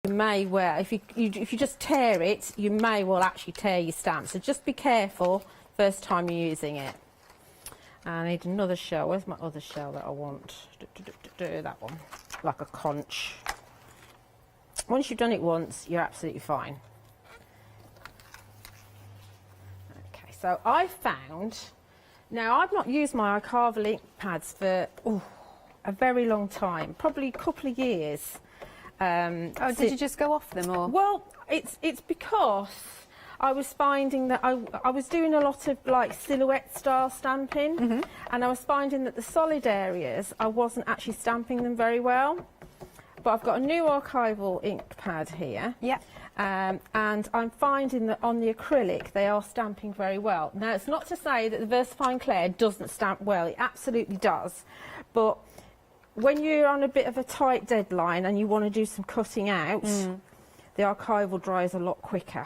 You may well, if you just tear it, you may well actually tear your stamp. So just be careful first time you're using it. I need another shell. Where's my other shell that I want? That one, like a conch. Once you've done it once, you're absolutely fine. Okay, so I found, now I've not used my iCarve ink pads for a very long time, probably a couple of years. Did you just go off them, or? Well, it's because I was finding that I was doing a lot of like silhouette style stamping, and I was finding that the solid areas I wasn't actually stamping them very well. But I've got a new archival ink pad here, and I'm finding that on the acrylic they are stamping very well. Now it's not to say that the VersaFine Clair doesn't stamp well, it absolutely does, but when you're on a bit of a tight deadline and you want to do some cutting out, the archival dries a lot quicker.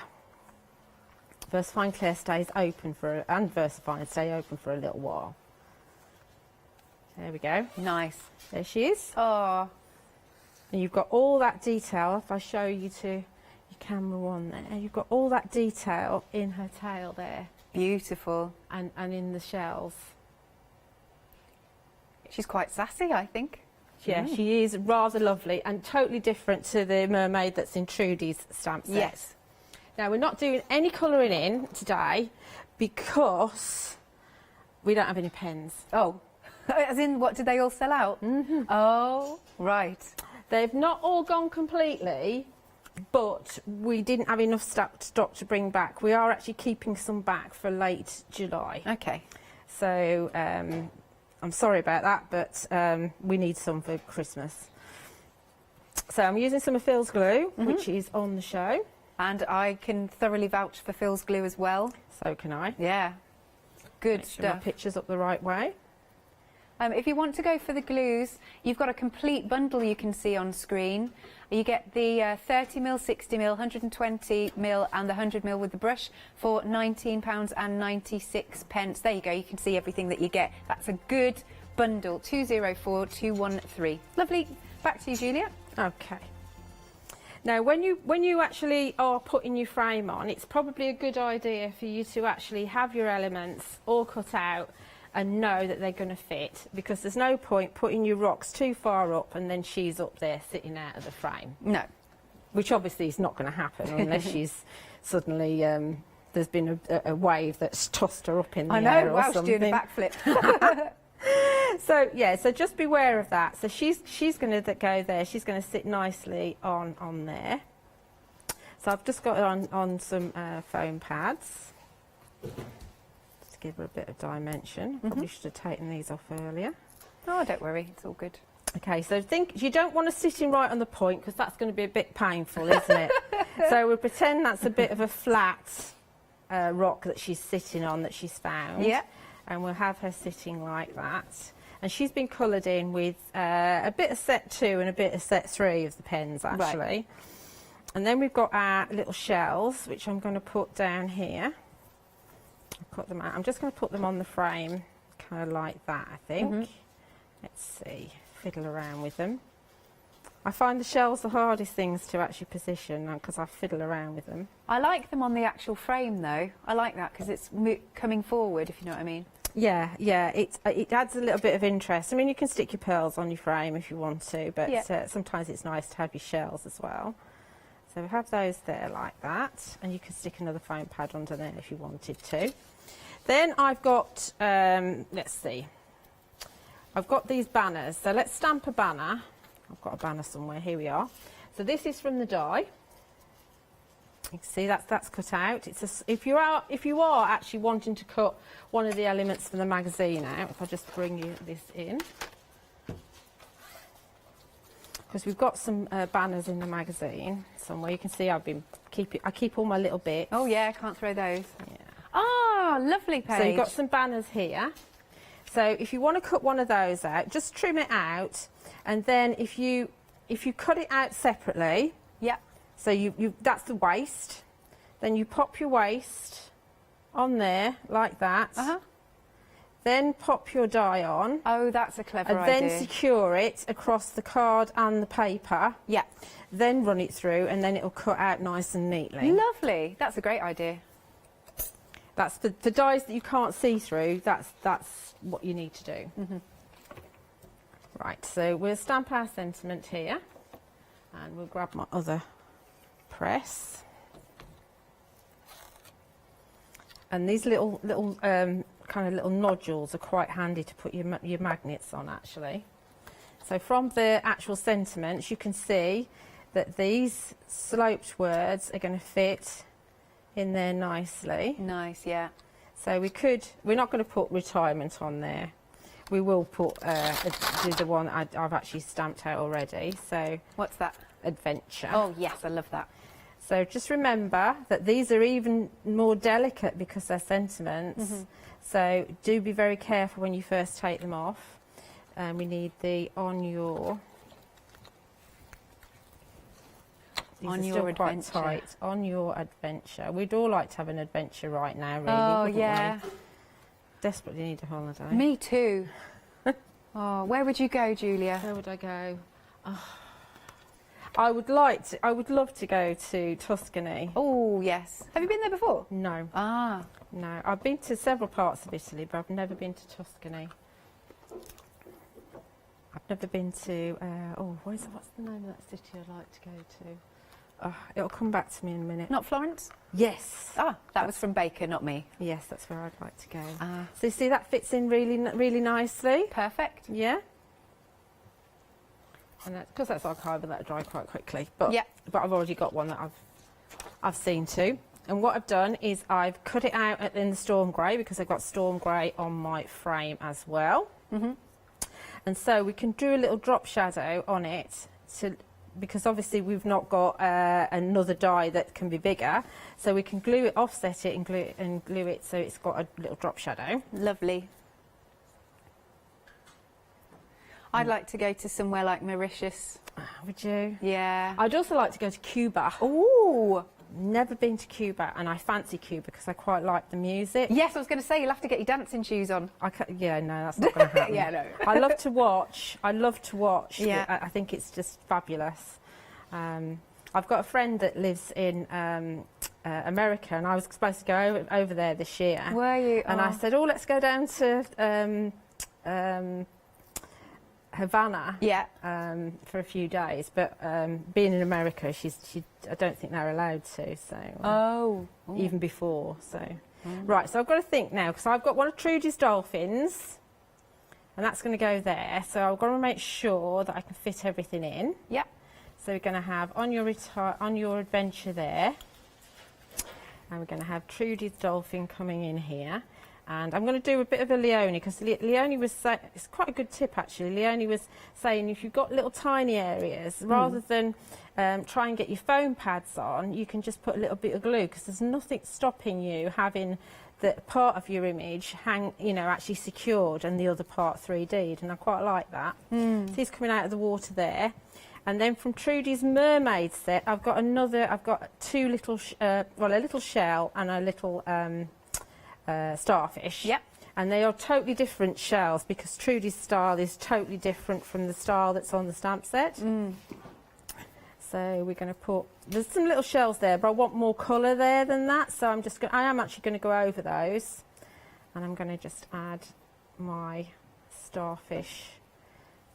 VersaFine Clair stays open and VersaFine stay open for a little while. There we go. Nice. There she is. Oh. And you've got all that detail. If I show you to your camera one there, you've got all that detail in her tail there. Beautiful. And in the shells. She's quite sassy, I think. Yeah, she is rather lovely and totally different to the mermaid that's in Trudy's stamp set. Yes. Now, we're not doing any colouring in today because we don't have any pens. Oh, as in, what, did they all sell out? Oh, right. They've not all gone completely, but we didn't have enough stock to bring back. We are actually keeping some back for late July. Okay. So, I'm sorry about that, but we need some for Christmas. So I'm using some of Phil's glue, which is on the show. And I can thoroughly vouch for Phil's glue as well. So can I. Yeah, good Make sure my stuff. picture's up the right way. If you want to go for the glues, you've got a complete bundle you can see on screen. You get the 30mm, 60mm, 120mm and the 100mm with the brush for £19.96. There you go, you can see everything that you get. That's a good bundle, 204213. Lovely. Back to you, Julia. Okay. Now, when you actually are putting your frame on, it's probably a good idea for you to actually have your elements all cut out and know that they're going to fit, because there's no point putting your rocks too far up and then she's up there sitting out of the frame. No. Which obviously is not going to happen unless she's suddenly, there's been a wave that's tossed her up in the air or something. She's doing a backflip. So, yeah, so just beware of that. So she's going to go there. She's going to sit nicely on there. So I've just got on some foam pads. Give her a bit of dimension. Probably should have taken these off earlier. Oh, don't worry, it's all good. Okay, so you don't want to sit in right on the point because that's going to be a bit painful, isn't it? So we'll pretend that's a bit of a flat rock that she's sitting on, that she's found. Yeah. And we'll have her sitting like that. And she's been coloured in with a bit of set 2 and a bit of set 3 of the pens, actually. Right. And then we've got our little shells, which I'm going to put down here. Cut them out. I'm just going to put them on the frame, kind of like that, I think. Let's see, fiddle around with them. I find the shells the hardest things to actually position because I fiddle around with them. I like them on the actual frame, though. I like that because it's coming forward, if you know what I mean. Yeah, yeah, it adds a little bit of interest. I mean, you can stick your pearls on your frame if you want to, but sometimes it's nice to have your shells as well. So we have those there like that, and you can stick another foam pad under there if you wanted to. Then I've got, let's see, I've got these banners. So let's stamp a banner. I've got a banner somewhere, here we are. So this is from the die. You can see that's cut out. If you are actually wanting to cut one of the elements from the magazine out, if I just bring you this in. Because we've got some banners in the magazine somewhere. You can see I keep all my little bits. Oh yeah, I can't throw those. Yeah. Oh, lovely page. So you've got some banners here. So if you want to cut one of those out, just trim it out, and then if you cut it out separately, so that's the waist. Then you pop your waist on there like that. then pop your die on. Oh, that's a clever and idea. then secure it across the card and the paper. Yeah. Then run it through, and then it'll cut out nice and neatly. Lovely. That's a great idea. That's for dies that you can't see through. That's what you need to do. Right, so we'll stamp our sentiment here, and we'll grab my other press. And these little kind of little nodules are quite handy to put your magnets on, actually. So from the actual sentiments, you can see that these sloped words are going to fit in there nicely. Nice, yeah. So we're not going to put retirement on there. We will put the one I've actually stamped out already. So what's that? Adventure. Oh yes, I love that. So just remember that these are even more delicate because they're sentiments. So do be very careful when you first take them off. We need the on your. These on are your still adventure. Quite tight. On your adventure. We'd all like to have an adventure right now, really. Oh wouldn't yeah. we? Desperately need a holiday. Me too. Oh, where would you go, Julia? Where would I go? Oh, I would love to go to Tuscany. Oh yes. Have you been there before? No. Ah. No, I've been to several parts of Italy, but I've never been to Tuscany. I've never been to, what's the name of that city I'd like to go to? It'll come back to me in a minute. Not Florence? Yes. Ah, that was from Baker, not me. Yes, that's where I'd like to go. Ah. So you see that fits in really, really nicely? Perfect. Yeah. And because that's archival, that'll dry quite quickly. But, yeah. But I've already got one that I've seen to. And what I've done is I've cut it out in the storm grey because I've got storm grey on my frame as well. And so we can do a little drop shadow on it because obviously we've not got another die that can be bigger. So we can glue it, offset it and glue it so it's got a little drop shadow. Lovely. I'd like to go to somewhere like Mauritius. Would you? Yeah. I'd also like to go to Cuba. Ooh. Never been to Cuba, and I fancy Cuba because I quite like the music. Yes, I was going to say you'll have to get your dancing shoes on. Yeah, no, that's not going to happen. Yeah, no. I love to watch. Yeah. I think it's just fabulous. I've got a friend that lives in America, and I was supposed to go over there this year. Were you? And I said, let's go down to Havana. Yeah. For a few days, but being in America, I don't think they're allowed to. So even before, so right. So I've got to think now because I've got one of Trudy's dolphins, and that's going to go there. So I've got to make sure that I can fit everything in. Yeah. So we're going to have on your adventure there, and we're going to have Trudy's dolphin coming in here. And I'm going to do a bit of a Leonie because Leonie was saying, it's quite a good tip actually. Leonie was saying if you've got little tiny areas, rather than try and get your foam pads on, you can just put a little bit of glue because there's nothing stopping you having the part of your image actually secured and the other part 3D'd, and I quite like that. So he's coming out of the water there. And then from Trudy's mermaid set, I've got two little, a little shell and a little starfish. Yep. And they are totally different shells because Trudy's style is totally different from the style that's on the stamp set. So we're going to there's some little shells there, but I want more colour there than that. So I am actually going to go over those, and I'm going to just add my starfish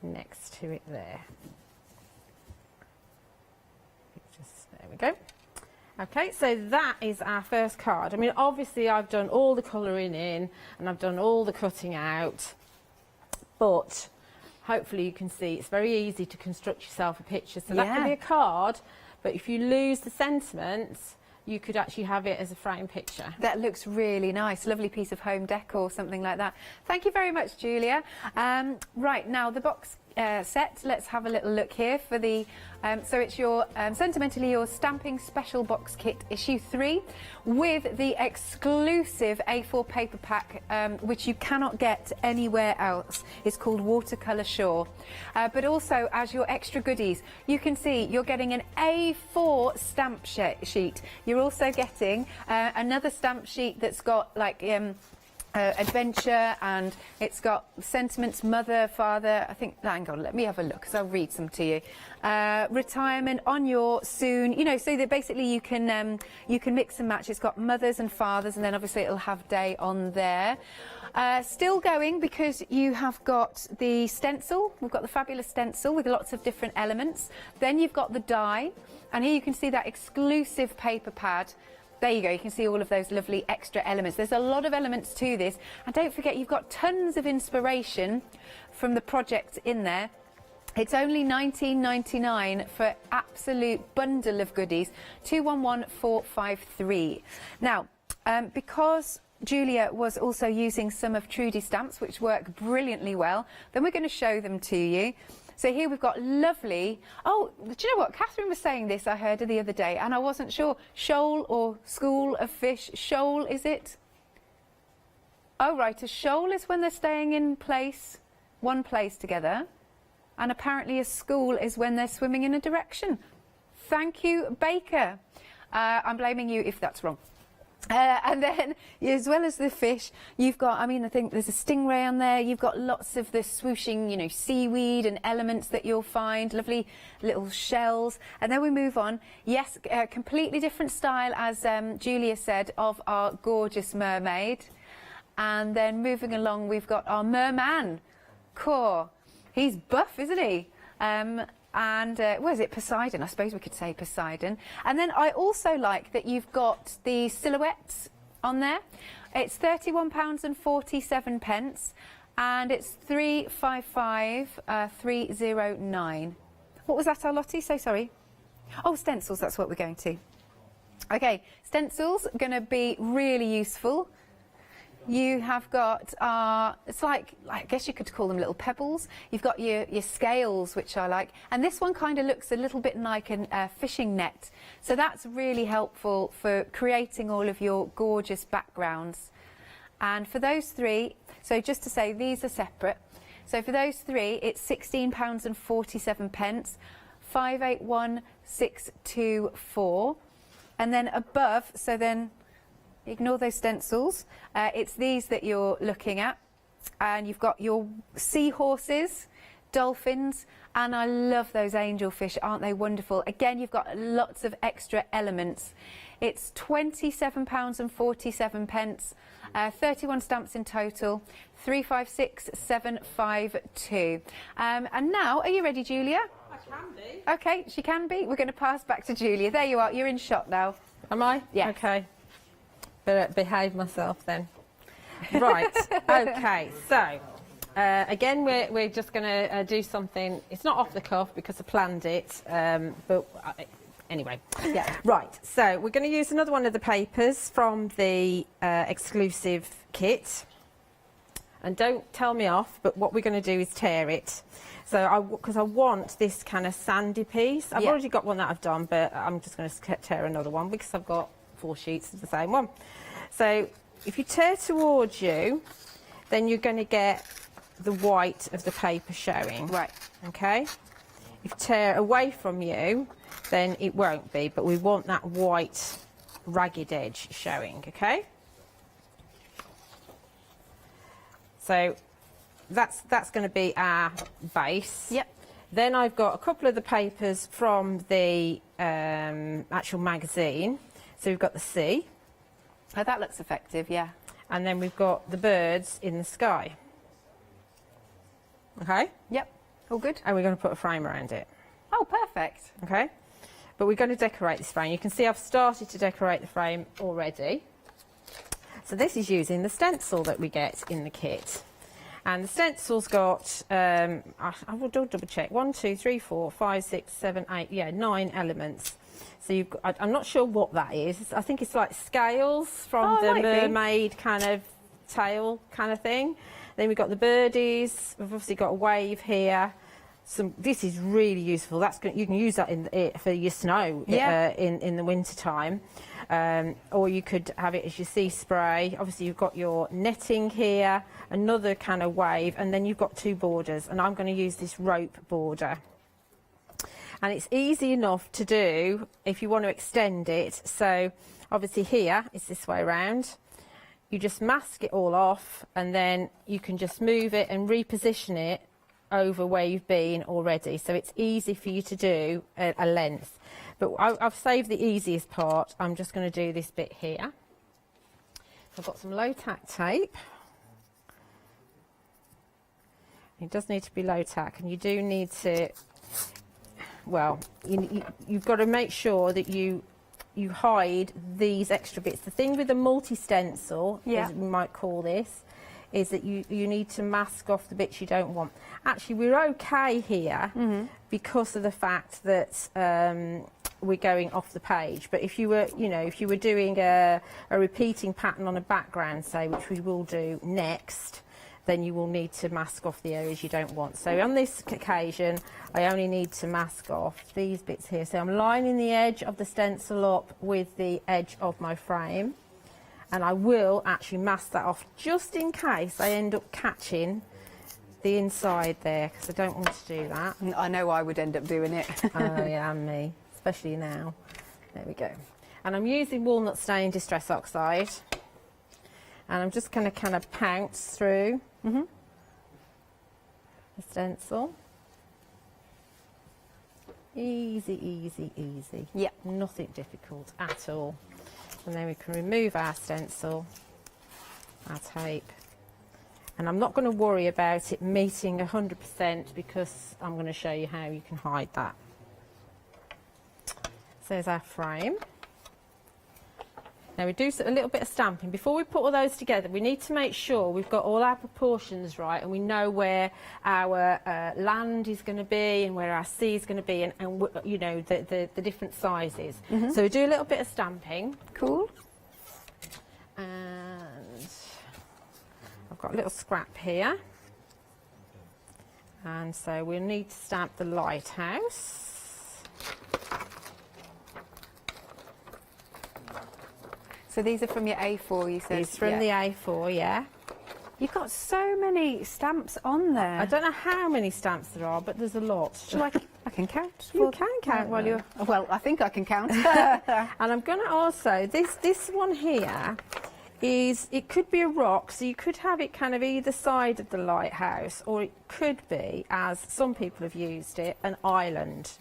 next to it there. There we go. Okay, so that is our first card. I mean, obviously I've done all the colouring in and I've done all the cutting out, but hopefully you can see it's very easy to construct yourself a picture. So that can be a card, but if you lose the sentiments, you could actually have it as a frame picture. That looks really nice. Lovely piece of home decor, something like that. Thank you very much, Julia. Right, now the box set. Let's have a little look here for the... so it's your Sentimentally Yours Stamping Special Box Kit Issue 3 with the exclusive A4 paper pack, which you cannot get anywhere else. It's called Watercolour Shore. But also, as your extra goodies, you can see you're getting an A4 stamp sheet. You're also getting another stamp sheet that's got like... adventure, and it's got sentiments, mother, father. I think, hang on, let me have a look because I'll read some to you. Retirement, on your, soon, you know, so that basically you can mix and match. It's got mothers and fathers, and then obviously it'll have day on there. Still going because you have got the stencil. We've got the fabulous stencil with lots of different elements. Then you've got the die, and here you can see that exclusive paper pad. There you go, you can see all of those lovely extra elements. There's a lot of elements to this, and don't forget you've got tons of inspiration from the project in there. It's only $19.99 for absolute bundle of goodies, 211453. Now, because Julia was also using some of Trudy's stamps, which work brilliantly well, then we're going to show them to you. So here we've got lovely, oh, do you know what? Catherine was saying this, I heard her the other day, and I wasn't sure. Shoal or school of fish. Shoal, is it? Oh, right, a shoal is when they're staying in place, one place together. And apparently a school is when they're swimming in a direction. Thank you, Baker. I'm blaming you if that's wrong. And then, as well as the fish, you've got, I mean, I think there's a stingray on there. You've got lots of the swooshing, you know, seaweed and elements that you'll find, lovely little shells. And then we move on. Yes, a completely different style, as Julia said, of our gorgeous mermaid. And then moving along, we've got our merman core. He's buff, isn't he? And what is it, Poseidon? I suppose we could say Poseidon. And then I also like that you've got the silhouettes on there. It's £31.47, and it's 355,309. What was that, Arlotte? So sorry. Oh, stencils, that's what we're going to. Okay, stencils are going to be really useful. You have got, it's like, I guess you could call them little pebbles. You've got your scales, which I like. And this one kind of looks a little bit like a fishing net. So that's really helpful for creating all of your gorgeous backgrounds. And for those three, so just to say, these are separate. So for those three, it's £16.47, 581624. And then above, so then, ignore those stencils. It's these that you're looking at. And you've got your seahorses, dolphins, and I love those angelfish. Aren't they wonderful? Again, you've got lots of extra elements. It's £27.47, 31 stamps in total, 356752. And now, are you ready, Julia? I can be. Okay, she can be. We're going to pass back to Julia. There you are. You're in shot now. Am I? Yes. Okay. Better behave myself then. Right. Okay. So again, we're just going to do something. It's not off the cuff because I planned it, but anyway. Yeah. Right. So we're going to use another one of the papers from the exclusive kit. And don't tell me off, but what we're going to do is tear it. So because I want this kind of sandy piece. I've already got one that I've done, but I'm just going to tear another one because I've got 4 sheets of the same one. So if you tear towards you, then you're going to get the white of the paper showing. Right. Okay. If you tear away from you, then it won't be, but we want that white ragged edge showing. Okay. So that's going to be our base. Yep. Then I've got a couple of the papers from the actual magazine. So we've got the sea. Oh, that looks effective, yeah. And then we've got the birds in the sky. Okay? Yep. All good. And we're going to put a frame around it. Oh, perfect. Okay? But we're going to decorate this frame. You can see I've started to decorate the frame already. So this is using the stencil that we get in the kit. And the stencil's got, I will double check, 1, 2, 3, 4, 5, 6, 7, 8, yeah, 9 elements. So you've got, I'm not sure what that is. I think it's like scales from the mermaid kind of tail kind of thing. Then we've got the birdies. We've obviously got a wave here. This is really useful. You can use that for your snow in the winter time. Or you could have it as your sea spray. Obviously you've got your netting here, another kind of wave, and then you've got 2 borders, and I'm going to use this rope border. And it's easy enough to do if you want to extend it. So obviously here it's this way around. you just mask it all off, and then you can just move it and reposition it over where you've been already. So it's easy for you to do a length. But I've saved the easiest part. I'm just going to do this bit here. I've got some low tack tape. It does need to be low tack, and you do need to, well, you've got to make sure that you hide these extra bits. The thing with a multi-stencil, as we might call this, is that you need to mask off the bits you don't want. Actually, we're okay here because of the fact that we're going off the page. But if you were, if you were doing a repeating pattern on a background, say, which we will do next, then you will need to mask off the areas you don't want. So on this occasion, I only need to mask off these bits here. So I'm lining the edge of the stencil up with the edge of my frame. And I will actually mask that off just in case I end up catching the inside there, because I don't want to do that. I know I would end up doing it. Oh yeah, and me, especially now. There we go. And I'm using walnut stain Distress Oxide. And I'm just going to kind of pounce through the stencil. Easy, easy, easy. Yeah. Nothing difficult at all. And then we can remove our stencil, our tape. And I'm not going to worry about it meeting 100% because I'm going to show you how you can hide that. So there's our frame. Now we do a little bit of stamping. Before we put all those together, we need to make sure we've got all our proportions right, and we know where our land is going to be and where our sea is going to be, and the different sizes. So we do a little bit of stamping. Cool. And I've got a little scrap here. And so we'll need to stamp the lighthouse. So these are from your A4, you said? These from the A4, yeah. You've got so many stamps on there. I don't know how many stamps there are, but there's a lot. Shall I can count. You can count while you're... Well, I think I can count. And I'm going to also... This one here is... It could be a rock, so you could have it kind of either side of the lighthouse, or it could be, as some people have used it, an island.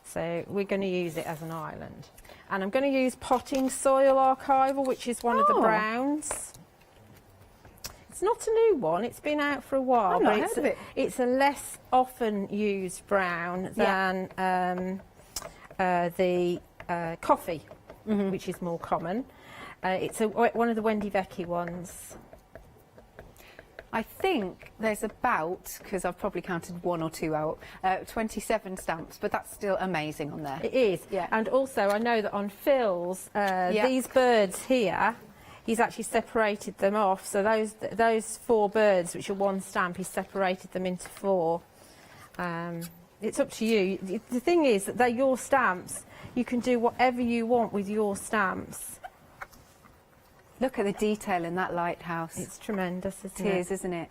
So we're going to use it as an island. And I'm going to use Potting Soil Archival, which is one of the browns. It's not a new one, it's been out for a while. I've not heard of it. It's a less often used brown than the coffee, which is more common. It's one of the Wendy Vecchi ones. I think there's about, because I've probably counted one or two out, 27 stamps, but that's still amazing on there. It is, yeah. And also I know that on Phil's, these birds here, he's actually separated them off. So those 4 birds, which are one stamp, he's separated them into 4. It's up to you. The thing is that they're your stamps. You can do whatever you want with your stamps. Look at the detail in that lighthouse. It's tremendous, isn't it? It is, isn't it?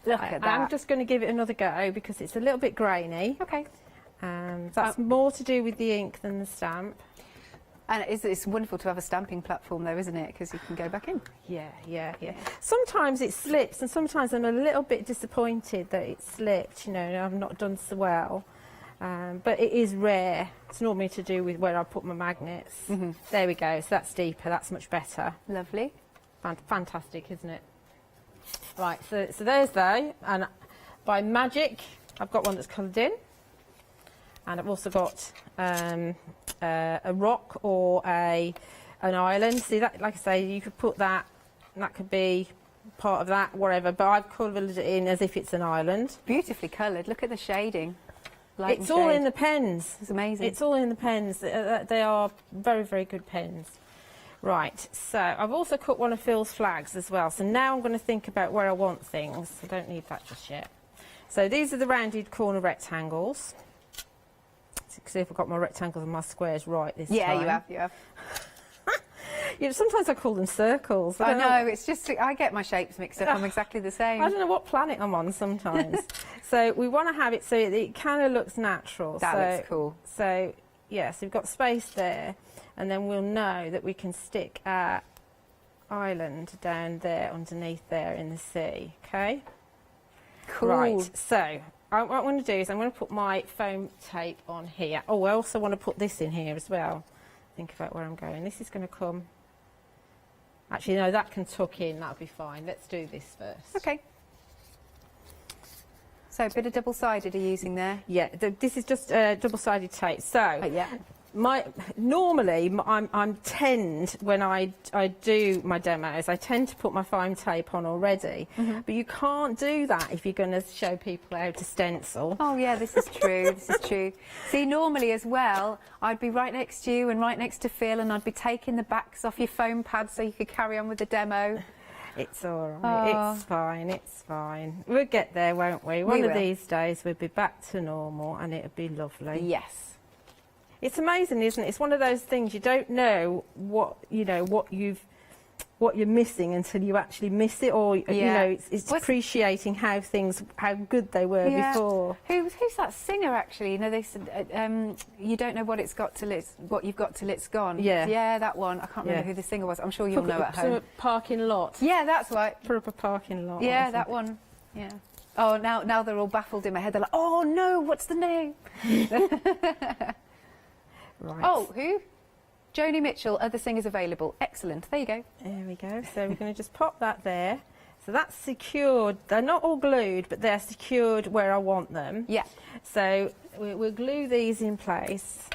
Look at that. I'm just going to give it another go because it's a little bit grainy. Okay. That's more to do with the ink than the stamp. And it's wonderful to have a stamping platform though, isn't it? Because you can go back in. Yeah, yeah, yeah. Sometimes it slips, and sometimes I'm a little bit disappointed that it slipped, I've not done so well. But it is rare. It's normally to do with where I put my magnets. There we go. So that's deeper. That's much better. Lovely. Fantastic, isn't it? Right. So there's they. And by magic, I've got one that's coloured in. And I've also got a rock or an island. See that? Like I say, you could put that. That could be part of that, whatever. But I've coloured it in as if it's an island. Beautifully coloured. Look at the shading. It's all in the pens. It's amazing. It's all in the pens. They are very, very good pens. Right, so I've also cut one of Phil's flags as well. So now I'm going to think about where I want things. I don't need that just yet. So these are the rounded corner rectangles. Let's see if I've got my rectangles and my squares right this time. Yeah, you have. Sometimes I call them circles. I know, it's just, I get my shapes mixed up. I'm exactly the same. I don't know what planet I'm on sometimes. So we want to have it so it kind of looks natural. That looks cool. So, yeah, so we've got space there, and then we'll know that we can stick our island down there underneath there in the sea. Okay. Cool. Right. So what I'm going to do is I'm going to put my foam tape on here. Oh, I also want to put this in here as well. Think about where I'm going. This is going to come. Actually, no, that can tuck in. That'll be fine. Let's do this first. Okay. So a bit of double-sided are you using there? Yeah, this is just double-sided tape. So yeah. Normally I'm tend when I do my demos, I tend to put my foam tape on already, but you can't do that if you're going to show people how to stencil. Oh yeah, this is true. This is true. See, normally as well, I'd be right next to you and right next to Phil, and I'd be taking the backs off your foam pads so you could carry on with the demo. It's all right. Oh. It's fine. It's fine. We'll get there, won't we? One of these days we'll be back to normal, and it'll be lovely. Yes. It's amazing, isn't it? It's one of those things you don't know what you're missing until you actually miss it, or you know, it's appreciating how good they were before. Who's that singer actually? You know, they said you don't know what you've got till it's gone. Yeah, yeah, that one. I can't remember who the singer was. I'm sure you'll know at home. Parking lot. Yeah, that's right. Put up a parking lot. Yeah, that one. Yeah. Oh, now they're all baffled in my head. They're like, oh no, what's the name? Right. Oh, who? Joni Mitchell, other singers available. Excellent. There you go. There we go. So we're going to just pop that there. So that's secured. They're not all glued, but they're secured where I want them. Yeah. So we'll glue these in place.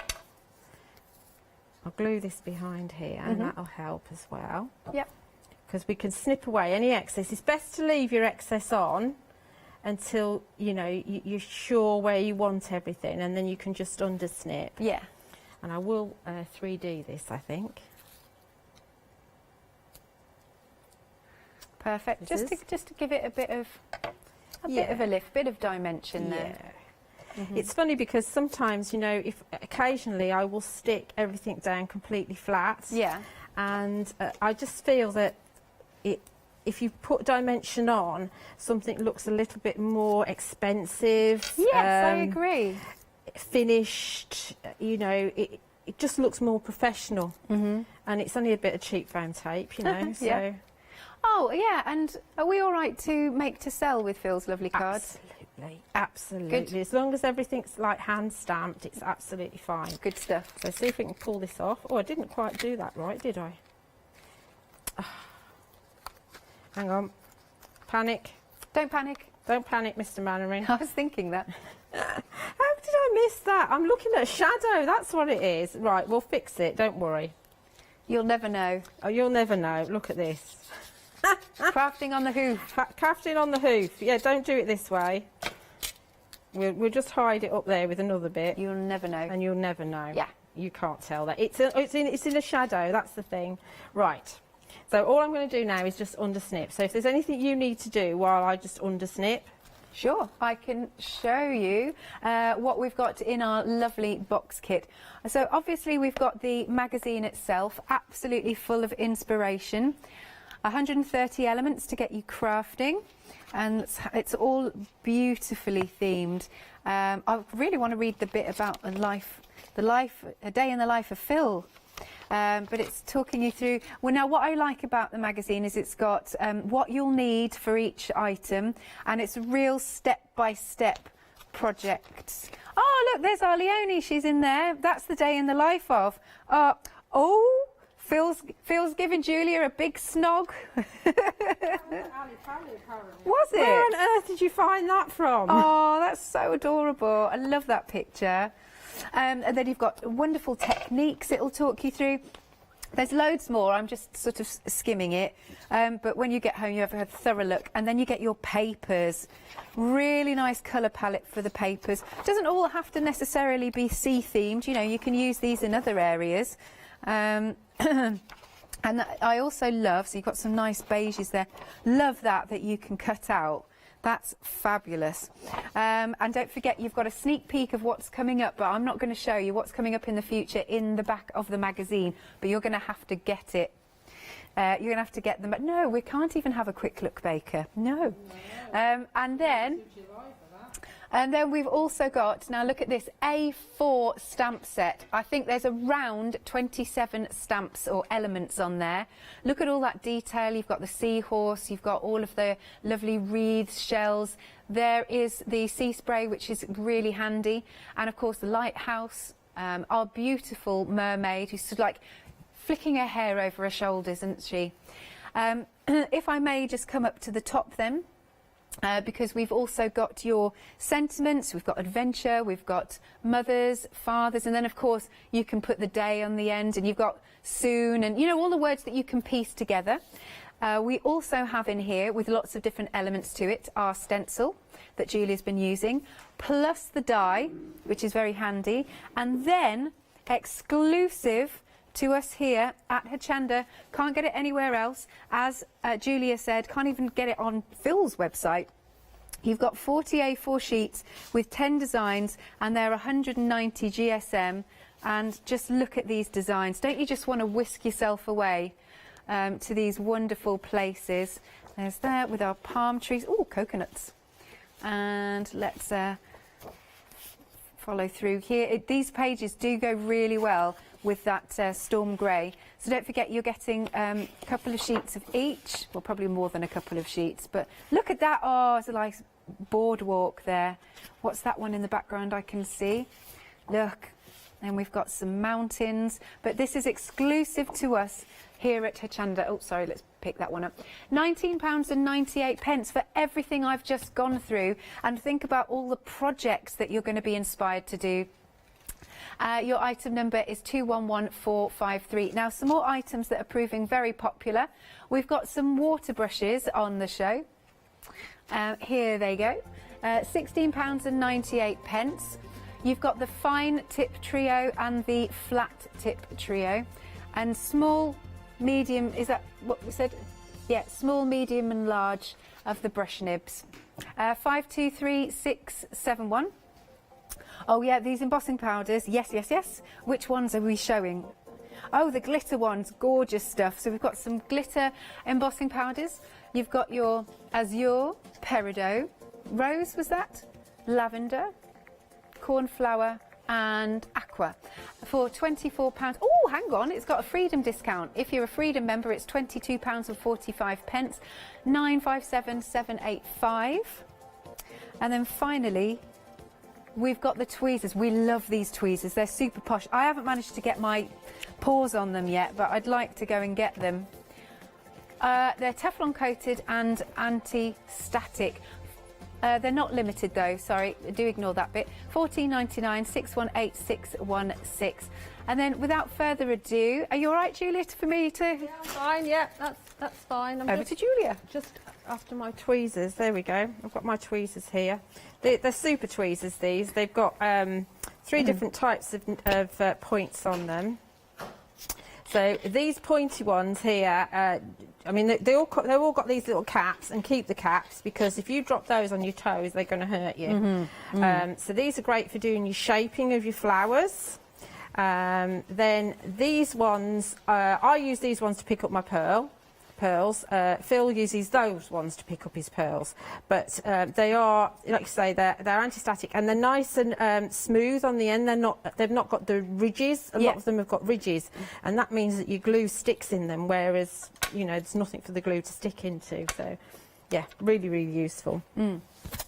I'll glue this behind here, and that'll help as well. Yep. Because we can snip away any excess. It's best to leave your excess on until, you know, you're sure where you want everything, and then you can just undersnip. Yeah. And I will 3D this, I think. Perfect. Just to give it a bit of a lift, bit of dimension there. It's funny because sometimes, you know, if occasionally I will stick everything down completely flat. Yeah. And I just feel that if you put dimension on, something looks a little bit more expensive. Yes, I agree. Finished, you know, it just looks more professional, and it's only a bit of cheap foam tape, you know. So. Oh yeah, and are we all right to make to sell with Phil's lovely cards? Absolutely. Good. As long as everything's like hand stamped, it's absolutely fine. Good stuff. So see if we can pull this off. Oh, I didn't quite do that right, did I? Oh. Hang on. Panic. Don't panic. Don't panic, Mr. Mannering. I was thinking that. How did I miss that? I'm looking at a shadow. That's what it is. Right, we'll fix it. Don't worry. You'll never know. Oh, you'll never know. Look at this. Crafting on the hoof. Crafting on the hoof. Yeah, don't do it this way. We'll just hide it up there with another bit. You'll never know. And you'll never know. Yeah. You can't tell that. It's in a shadow. That's the thing. Right. So all I'm going to do now is just undersnip. So if there's anything you need to do while I just undersnip. Sure, I can show you what we've got in our lovely box kit. So obviously we've got the magazine itself, absolutely full of inspiration. 130 elements to get you crafting, and it's all beautifully themed. I really want to read the bit about a day in the life of Phil. But it's talking you through. Well, now what I like about the magazine is it's got what you'll need for each item, and it's a real step-by-step project. Oh, look, there's our Leonie. She's in there. That's the day in the life of. Oh, Phil's giving Julia a big snog. Was it? Where on earth did you find that from? Oh, that's so adorable. I love that picture. And then you've got wonderful techniques it'll talk you through. There's loads more. I'm just sort of skimming it. But when you get home, you have a thorough look. And then you get your papers. Really nice colour palette for the papers. Doesn't all have to necessarily be sea themed. You know, you can use these in other areas. And I also love, so you've got some nice beiges there. Love that you can cut out. That's fabulous. And don't forget, you've got a sneak peek of what's coming up, but I'm not going to show you what's coming up in the future in the back of the magazine, but you're going to have to get it. You're going to have to get them. But no, we can't even have a quick look, Baker. No. And then, And then we've also got, now look at this, A4 stamp set. I think there's around 27 stamps or elements on there. Look at all that detail. You've got the seahorse, you've got all of the lovely wreaths, shells. There is the sea spray, which is really handy. And of course the lighthouse, our beautiful mermaid who's sort of like flicking her hair over her shoulders, isn't she? If I may just come up to the top then. Because we've also got your sentiments, we've got adventure, we've got mothers, fathers, and then of course you can put the day on the end, and you've got soon, and you know, all the words that you can piece together. We also have in here, with lots of different elements to it, our stencil that Julia's been using, plus the die, which is very handy, and then exclusive to us here at Hochanda, can't get it anywhere else, as Julia said, can't even get it on Phil's website. You've got 40 A4 sheets with 10 designs, and they're 190 GSM, and just look at these designs. Don't you just want to whisk yourself away to these wonderful places? There's that with our palm trees, oh, coconuts, and let's follow through here. These pages do go really well with that storm grey. So don't forget, you're getting a couple of sheets of each, well, probably more than a couple of sheets, but look at that. Oh, it's a nice boardwalk there. What's that one in the background I can see? Look, and we've got some mountains, but this is exclusive to us here at Hochanda. Oh, sorry, let's pick that one up. £19.98 for everything I've just gone through, and think about all the projects that you're going to be inspired to do. Your item number is 211453. Now, some more items that are proving very popular. We've got some water brushes on the show. Here they go. £16.98. You've got the fine tip trio and the flat tip trio. And small, medium, is that what we said? Yeah, small, medium and large of the brush nibs. 523671. Oh yeah, these embossing powders, yes, yes, yes. Which ones are we showing? Oh, the glitter ones, gorgeous stuff. So we've got some glitter embossing powders. You've got your azure, peridot, rose was that? Lavender, cornflower and aqua for £24. Oh, hang on, it's got a Freedom discount. If you're a Freedom member, it's £22.45, 957785. And then finally, we've got the tweezers. We love these tweezers. They're super posh. I haven't managed to get my paws on them yet, but I'd like to go and get them. They're Teflon coated and anti-static. They're not limited though, sorry, do ignore that bit. £14.99, 618616. And then without further ado, are you all right, Julia, for me to... Yeah, I'm fine, yeah, that's fine. Over to Julia. Just after my tweezers, there we go. I've got my tweezers here. They're super tweezers, these. They've got 3 different types of points on them. So these pointy ones here, I mean, they've all got these little caps, and keep the caps, because if you drop those on your toes, they're going to hurt you. So these are great for doing your shaping of your flowers. Then these ones, I use these ones to pick up my pearls. Phil uses those ones to pick up his pearls, but they are, like you say, they're anti-static, and they're nice and smooth on the end. They've not got the ridges. A lot of them have got ridges, and that means that your glue sticks in them, whereas, you know, there's nothing for the glue to stick into. So yeah, really, really useful.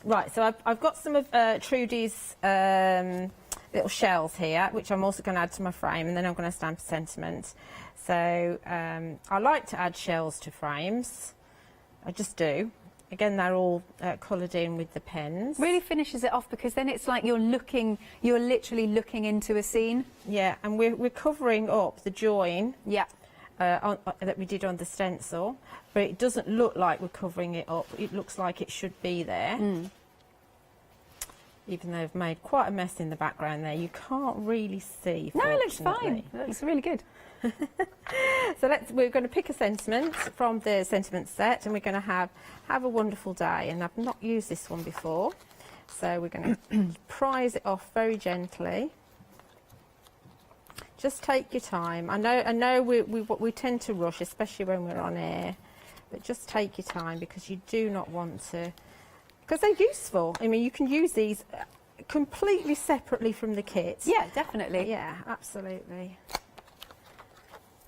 Right, so I've got some of Trudy's little shells here, which I'm also going to add to my frame, and then I'm going to stamp a sentiment. So I like to add shells to frames. I just do. Again, they're all coloured in with the pens. Really finishes it off, because then it's like you're literally looking into a scene. Yeah, and we're covering up the join. Yeah. That we did on the stencil, but it doesn't look like we're covering it up. It looks like it should be there. Even though I've made quite a mess in the background there, you can't really see. No, it looks fine. It looks really good. So we're going to pick a sentiment from the sentiment set, and we're going to have a wonderful day. And I've not used this one before, so we're going to prise it off very gently. Just take your time. I know we tend to rush, especially when we're on air, but just take your time, because you do not want to because they're useful. I mean, you can use these completely separately from the kit. Yeah, definitely. Yeah, absolutely.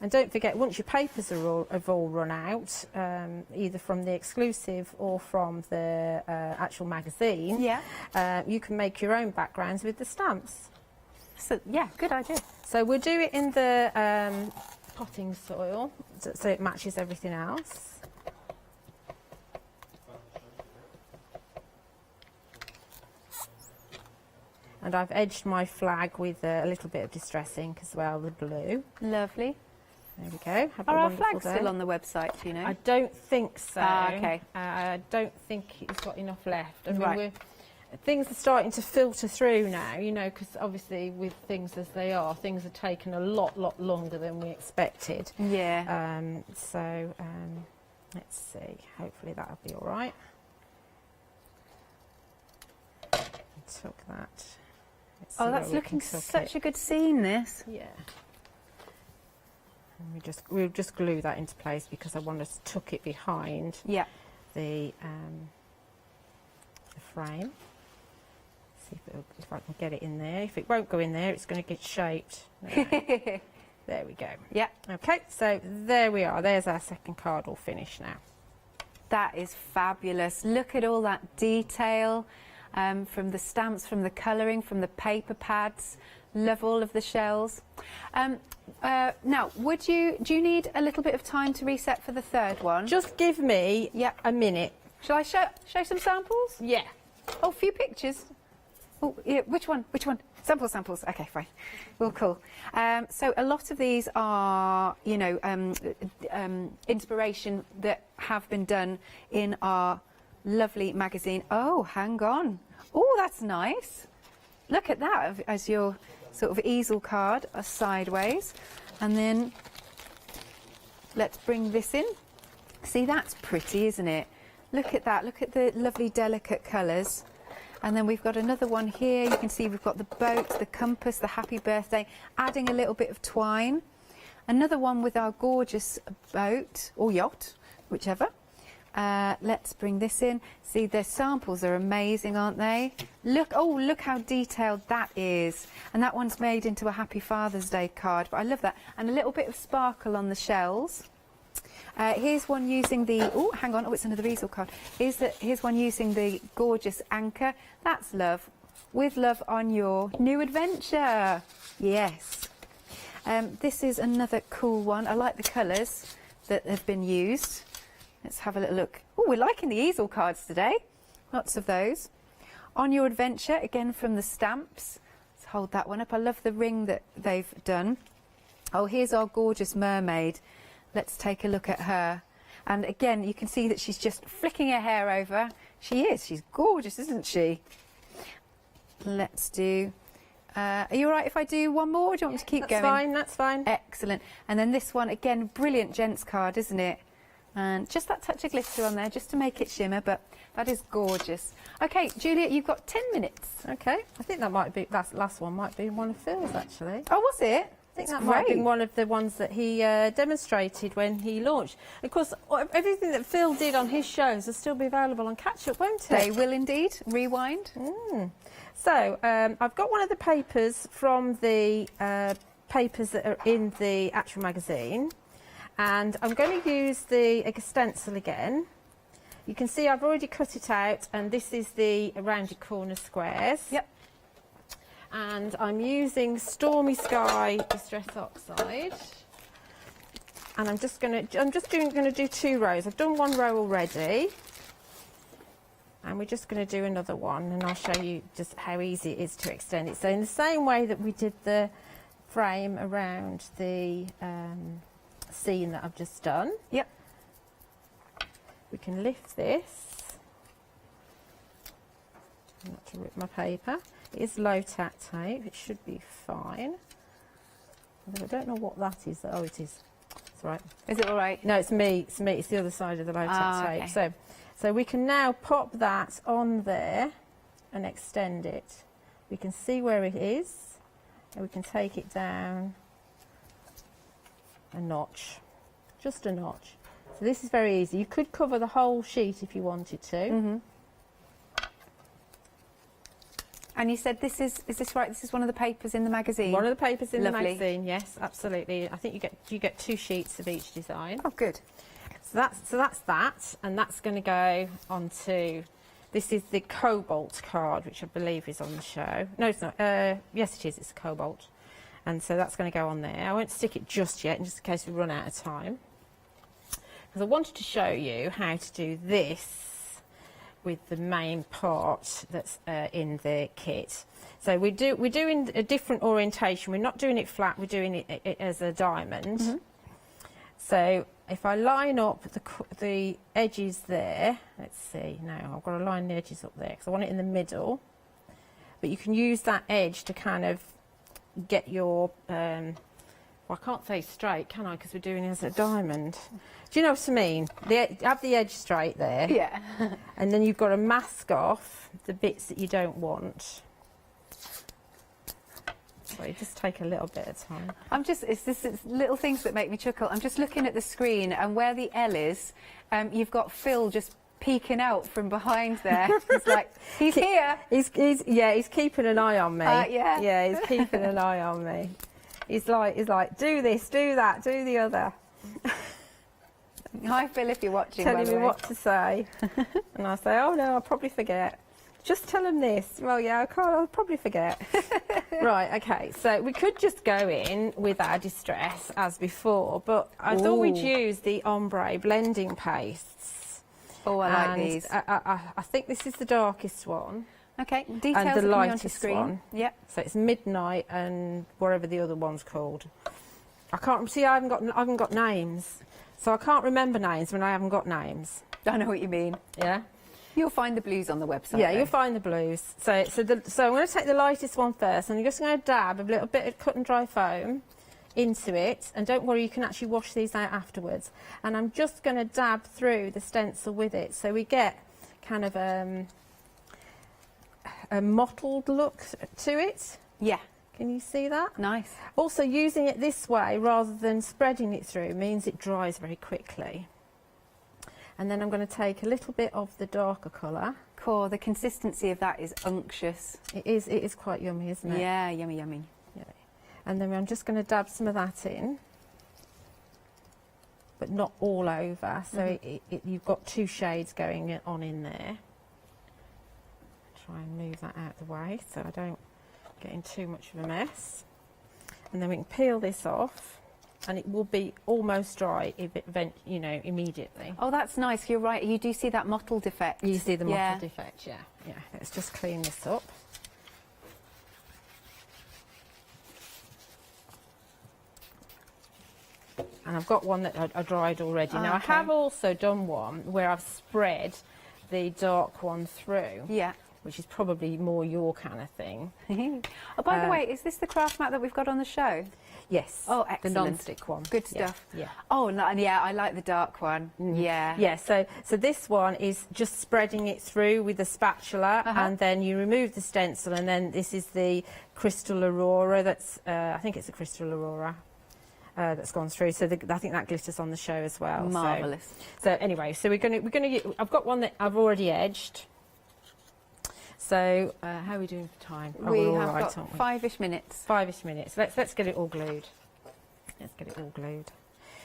And don't forget, once your papers have all run out, either from the exclusive or from the actual magazine, you can make your own backgrounds with the stamps. So, yeah, good idea. So we'll do it in the potting soil, so it matches everything else. And I've edged my flag with a little bit of distress ink as well, the blue. Lovely. There we go. Have Are a our wonderful flags day. still on the website, do you know? I don't think so. Okay. I don't think it's got enough left. I mean, Right. things are starting to filter through now, you know, because obviously with things as they are, things are taking a lot longer than we expected. Yeah. Let's see. Hopefully that'll be all right. Took that. Let's see Oh, that's where we looking can tuck such it. a good scene, this. Yeah. And we'll just glue that into place because I want to tuck it behind Yeah. the frame. See if I can get it in there. If it won't go in there, it's going to get shaped. No. There we go. Yeah. Okay, so there we are. There's our second card all finished now. That is fabulous. Look at all that detail from the stamps, from the colouring, from the paper pads. Love all of the shells. Now, do you need a little bit of time to reset for the third one? Just give me a minute. Shall I show some samples? Yeah. Oh, a few pictures. Oh, yeah, which one? Samples. Okay, fine. Well, cool. So a lot of these are, you know, inspiration that have been done in our lovely magazine. Oh, hang on. Oh, that's nice. Look at that as your sort of easel card sideways. And then let's bring this in. See, that's pretty, isn't it? Look at that. Look at the lovely, delicate colours. And then we've got another one here. You can see we've got the boat, the compass, the happy birthday, adding a little bit of twine. Another one with our gorgeous boat or yacht, whichever. Let's bring this in. See, their samples are amazing, aren't they? Look how detailed that is. And that one's made into a Happy Father's Day card, but I love that. And a little bit of sparkle on the shells. Here's one using the, hang on, it's another easel card. Here's one using the gorgeous anchor. That's love. With love on your new adventure. Yes. This is another cool one. I like the colours that have been used. Let's have a little look. Oh, we're liking the easel cards today. Lots of those. On your adventure, again from the stamps. Let's hold that one up. I love the ring that they've done. Oh, here's our gorgeous mermaid. Let's take a look at her. And again, you can see that she's just flicking her hair over. She is. She's gorgeous, isn't she? Let's do... are you all right if I do one more? Or do you want me to keep going? That's fine. Excellent. And then this one, again, brilliant gents card, isn't it? And just that touch of glitter on there, just to make it shimmer, but that is gorgeous. OK, Juliet, you've got 10 minutes. OK, I think that might be, that last one might be one of Phil's, actually. Oh, was it? I think that might have been one of the ones that he demonstrated when he launched. Of course, everything that Phil did on his shows will still be available on Catch Up, won't it? They will indeed. Rewind. So, I've got one of the papers from the papers that are in the actual magazine, and I'm going to use the stencil again. You can see I've already cut it out, and this is the rounded corner squares. Yep. And I'm using Stormy Sky Distress Oxide, and I'm just going to do 2 rows. I've done 1 row already, and we're just going to do another one, and I'll show you just how easy it is to extend it. So in the same way that we did the frame around the scene that I've just done, Yep. we can lift this, not to rip my paper. It is low tack tape, it should be fine. Although I don't know what that is. Oh, it is. It's all right. Is it all right? No, it's me. It's me. It's the other side of the low tack tape. Okay. So we can now pop that on there and extend it. We can see where it is, and we can take it down a notch, just a notch. So this is very easy. You could cover the whole sheet if you wanted to. And you said this is this right? This is one of the papers in the magazine? One of the papers in Lovely. the magazine, yes, absolutely. I think you get 2 sheets of each design. Oh, good. So that's that, and that's going to go onto. This is the Cobalt card, which I believe is on the show. No, it's not. Yes, it is. It's a Cobalt, and so that's going to go on there. I won't stick it just yet, just in case we run out of time, because I wanted to show you how to do this with the main part that's in the kit. So we're doing a different orientation. We're not doing it flat. We're doing it as a diamond. So if I line up the edges there, let's see. No, I've got to line the edges up there because I want it in the middle. But you can use that edge to kind of get your. Well, I can't say straight, can I? Because we're doing it as a diamond. Do you know what I mean? Have the edge straight there. Yeah. And then you've got to mask off the bits that you don't want. So you just take a little bit of time. It's little things that make me chuckle. I'm just looking at the screen, and where the L is, you've got Phil just peeking out from behind there. It's like, he's here. He's keeping an eye on me. Yeah. Yeah, he's keeping an eye on me. He's like, do this, do that, do the other. Hi, Phil, if you're watching. Telling me what to say. And I say, oh no, I'll probably forget. Just tell him this. Well, yeah, I can't, I'll probably forget. Right, okay, so we could just go in with our Distress as before, but I thought we'd use the Ombre blending pastes. Oh, I like these. I think this is the darkest one. Okay, details And the are coming onto lightest screen. one. Yep. So it's Midnight and whatever the other one's called. I can't see. I haven't got names, so I can't remember names when I haven't got names. I know what you mean. Yeah. You'll find the blues on the website. Yeah, though. you'll find the blues. So I'm going to take the lightest one first, and I'm just going to dab a little bit of cut and dry foam into it. And don't worry, you can actually wash these out afterwards. And I'm just going to dab through the stencil with it, so we get kind of a mottled look to it. Yeah. Can you see that? Nice. Also, using it this way rather than spreading it through means it dries very quickly. And then I'm going to take a little bit of the darker colour. Cool. The consistency of that is unctuous. It is quite yummy, isn't it? Yeah, yummy, yummy. Yeah. And then I'm just going to dab some of that in, but not all over. So you've got 2 shades going on in there. Try and move that out of the way so I don't get in too much of a mess. And then we can peel this off, and it will be almost dry if it immediately. Oh, that's nice. You're right. You do see that mottled effect. You see the mottled effect, yeah. Yeah. Let's just clean this up. And I've got one that I dried already. Now, okay. I have also done one where I've spread the dark one through. Yeah. Which is probably more your kind of thing. Oh, by the way, is this the craft mat that we've got on the show? Yes. Oh, excellent. The non-stick one. Good stuff. Yeah. Oh, no, and yeah, I like the dark one. Yeah. Yeah, so this one is just spreading it through with the spatula, and then you remove the stencil, and then this is the Crystal Aurora that's, I think it's a Crystal Aurora. That's gone through, so I think that glitters on the show as well. Marvellous. So anyway, so we're gonna. I've got one that I've already edged. So how are we doing for time? We have got 5-ish minutes. 5-ish minutes. Let's get it all glued. Let's get it all glued.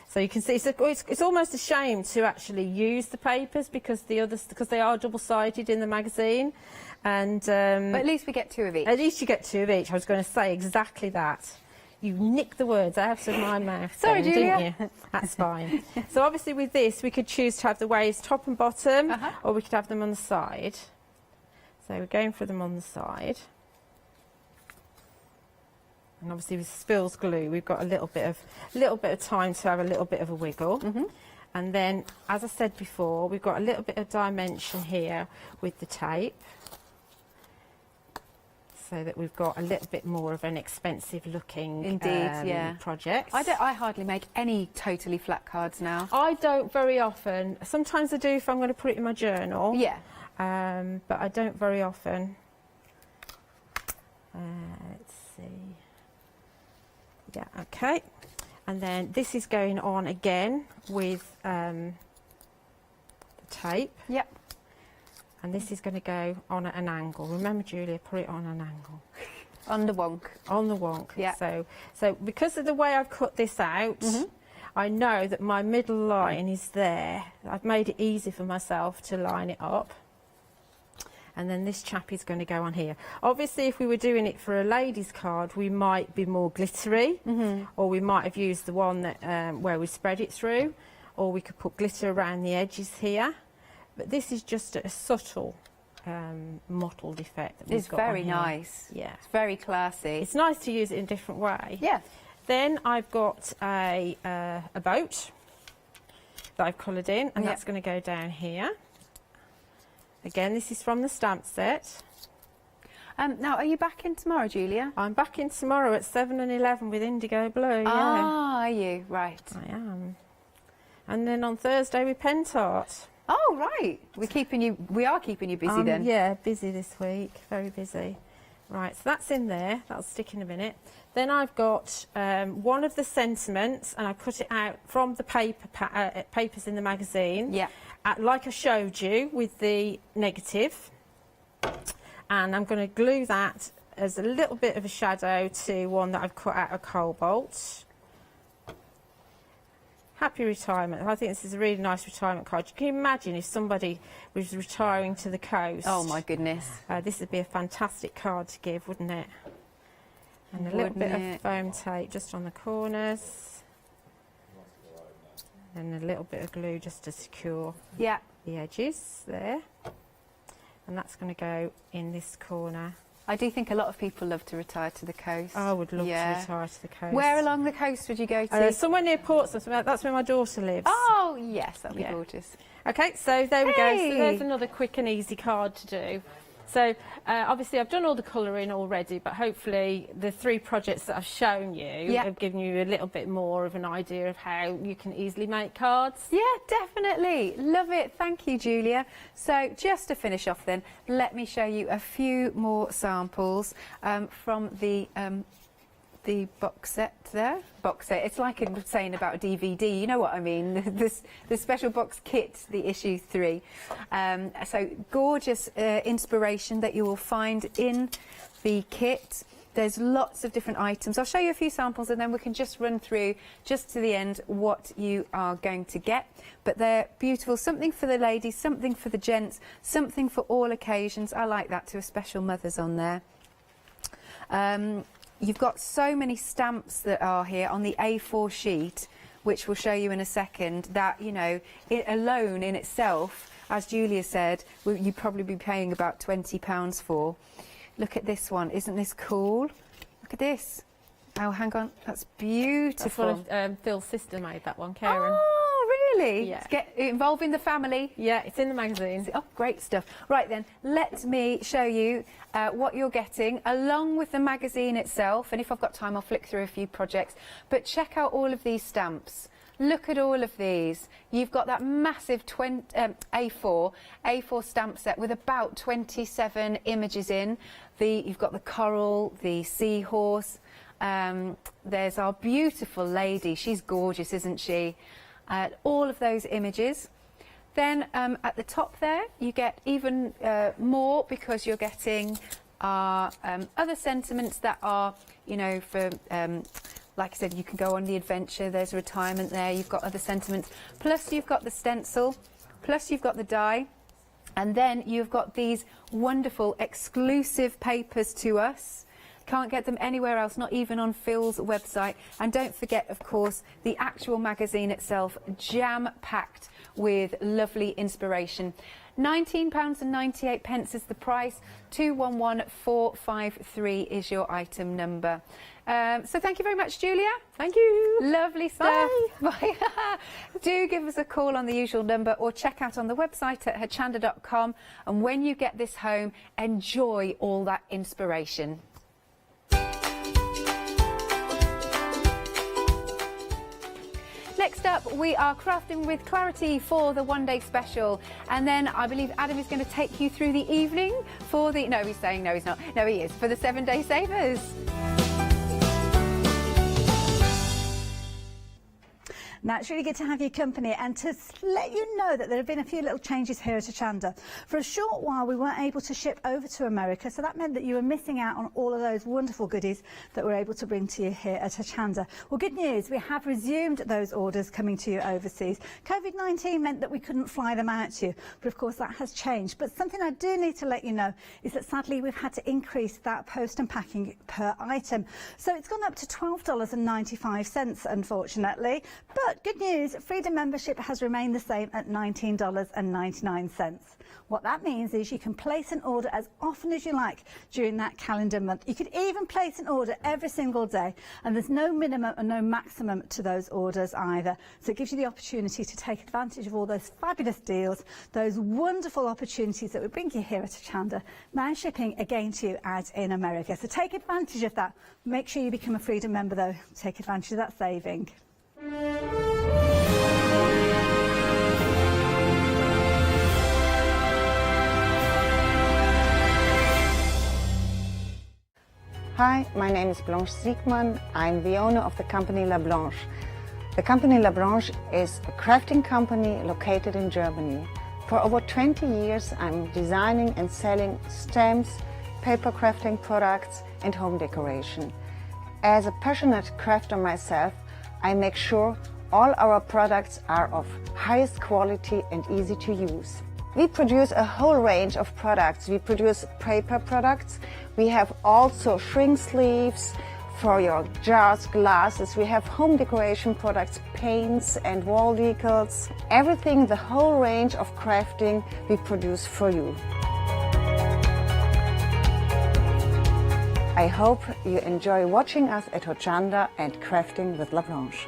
So you can see it's almost a shame to actually use the papers because they are double-sided in the magazine, and but at least we get 2 of each. At least you get 2 of each. I was going to say exactly that. You nicked the words out of my mouth. Sorry, then, Julia. didn't you? That's fine. So obviously with this, we could choose to have the waves top and bottom, or we could have them on the side. So we're going for them on the side. And obviously with spills glue, we've got a little bit of time to have a little bit of a wiggle. And then, as I said before, we've got a little bit of dimension here with the tape, so that we've got a little bit more of an expensive looking project. I hardly make any totally flat cards now. I don't very often. Sometimes I do if I'm going to put it in my journal. Yeah. But I don't very often. Let's see. Yeah, okay. And then this is going on again with the tape. Yep. And this is going to go on at an angle. Remember, Julia, put it on an angle. On the wonk. On the wonk. Yeah. So because of the way I've cut this out, I know that my middle line is there. I've made it easy for myself to line it up. And then this chap is going to go on here. Obviously, if we were doing it for a lady's card, we might be more glittery, or we might have used the one that where we spread it through, or we could put glitter around the edges here. But this is just a subtle mottled effect that we've got on very here. nice. Yeah. It's very classy. It's nice to use it in a different way. Yeah. Then I've got a boat that I've coloured in, and that's going to go down here. Again, this is from the stamp set. Now, are you back in tomorrow, Julia? I'm back in tomorrow at 7 and 11 with Indigo Blue. Ah, are you? Right. I am. And then on Thursday with Pen Tart. Oh, right. We are keeping you busy then. Yeah, busy this week. Very busy. Right, so that's in there. That'll stick in a minute. Then I've got one of the sentiments, and I cut it out from the papers in the magazine. Yeah. Like I showed you with the negative. And I'm going to glue that as a little bit of a shadow to one that I've cut out of Cobalt. Happy retirement. I think this is a really nice retirement card. Can you imagine if somebody was retiring to the coast? Oh my goodness. This would be a fantastic card to give, wouldn't it? And a little bit of foam tape just on the corners. And a little bit of glue just to secure the edges there. And that's going to go in this corner. I do think a lot of people love to retire to the coast. I would love to retire to the coast. Where along the coast would you go to? Somewhere near Portsmouth. That's where my daughter lives. Oh, yes, that'd be gorgeous. Okay, so there we go. So there's another quick and easy card to do. So obviously I've done all the colouring already, but hopefully the 3 projects that I've shown you have given you a little bit more of an idea of how you can easily make cards. Yeah, definitely. Love it. Thank you, Julia. So just to finish off then, let me show you a few more samples from the box set there. Box set. It's like I'm saying about a DVD. You know what I mean? The special box kit, the issue 3. So gorgeous inspiration that you will find in the kit. There's lots of different items. I'll show you a few samples and then we can just run through just to the end what you are going to get. But they're beautiful. Something for the ladies, something for the gents, something for all occasions. I like that, to a special mothers on there. You've got so many stamps that are here on the A4 sheet, which we'll show you in a second, that, you know, it alone in itself, as Julia said, you'd probably be paying about £20 for. Look at this one. Isn't this cool? Look at this. Oh, hang on. That's beautiful. That's what Phil's sister made, that one, Karen. Oh, really? Yeah. Get involving the family. Yeah, it's in the magazine. Oh, great stuff. Right then, let me show you what you're getting along with the magazine itself. And if I've got time, I'll flick through a few projects. But check out all of these stamps. Look at all of these. You've got that massive A4 stamp set with about 27 images in. You've got the coral, the seahorse. There's our beautiful lady. She's gorgeous, isn't she? All of those images. Then at the top there, you get even more, because you're getting our other sentiments that are, you know, for, like I said, you can go on the adventure. There's retirement there. You've got other sentiments. Plus you've got the stencil. Plus you've got the die. And then you've got these wonderful exclusive papers to us. Can't get them anywhere else, not even on Phil's website. And don't forget, of course, the actual magazine itself, jam-packed with lovely inspiration. £19.98 is the price. 211453 is your item number. So thank you very much, Julia. Thank you. Lovely stuff. Bye. Bye. Do give us a call on the usual number, or check out on the website at hochanda.com. And when you get this home, enjoy all that inspiration. Next up, we are crafting with Clarity for the one-day special. And then I believe Adam is going to take you through the evening for the... No, he's saying no, he's not. No, he is. For the 7-day savers. Now, it's really good to have your company and to let you know that there have been a few little changes here at Hochanda. For a short while, we weren't able to ship over to America, so that meant that you were missing out on all of those wonderful goodies that we're able to bring to you here at Hochanda. Well, good news, we have resumed those orders coming to you overseas. COVID-19 meant that we couldn't fly them out to you, but of course that has changed. But something I do need to let you know is that sadly we've had to increase that post and packing per item. So it's gone up to $12.95, unfortunately. But good news, Freedom membership has remained the same at $19.99. What that means is you can place an order as often as you like during that calendar month. You could even place an order every single day, and there's no minimum and no maximum to those orders either. So it gives you the opportunity to take advantage of all those fabulous deals, those wonderful opportunities that we bring you here at Hochanda, now shipping again to you out in America. So take advantage of that. Make sure you become a Freedom member though. Take advantage of that saving. Hi, my name is Blanche Siegmann. I'm the owner of the company La Blanche. The company La Blanche is a crafting company located in Germany. For over 20 years I'm designing and selling stamps, paper crafting products and home decoration. As a passionate crafter myself, I make sure all our products are of highest quality and easy to use. We produce a whole range of products. We produce paper products. We have also shrink sleeves for your jars, glasses. We have home decoration products, paints and wall decals. Everything, the whole range of crafting we produce for you. I hope you enjoy watching us at Hochanda and crafting with La Blanche.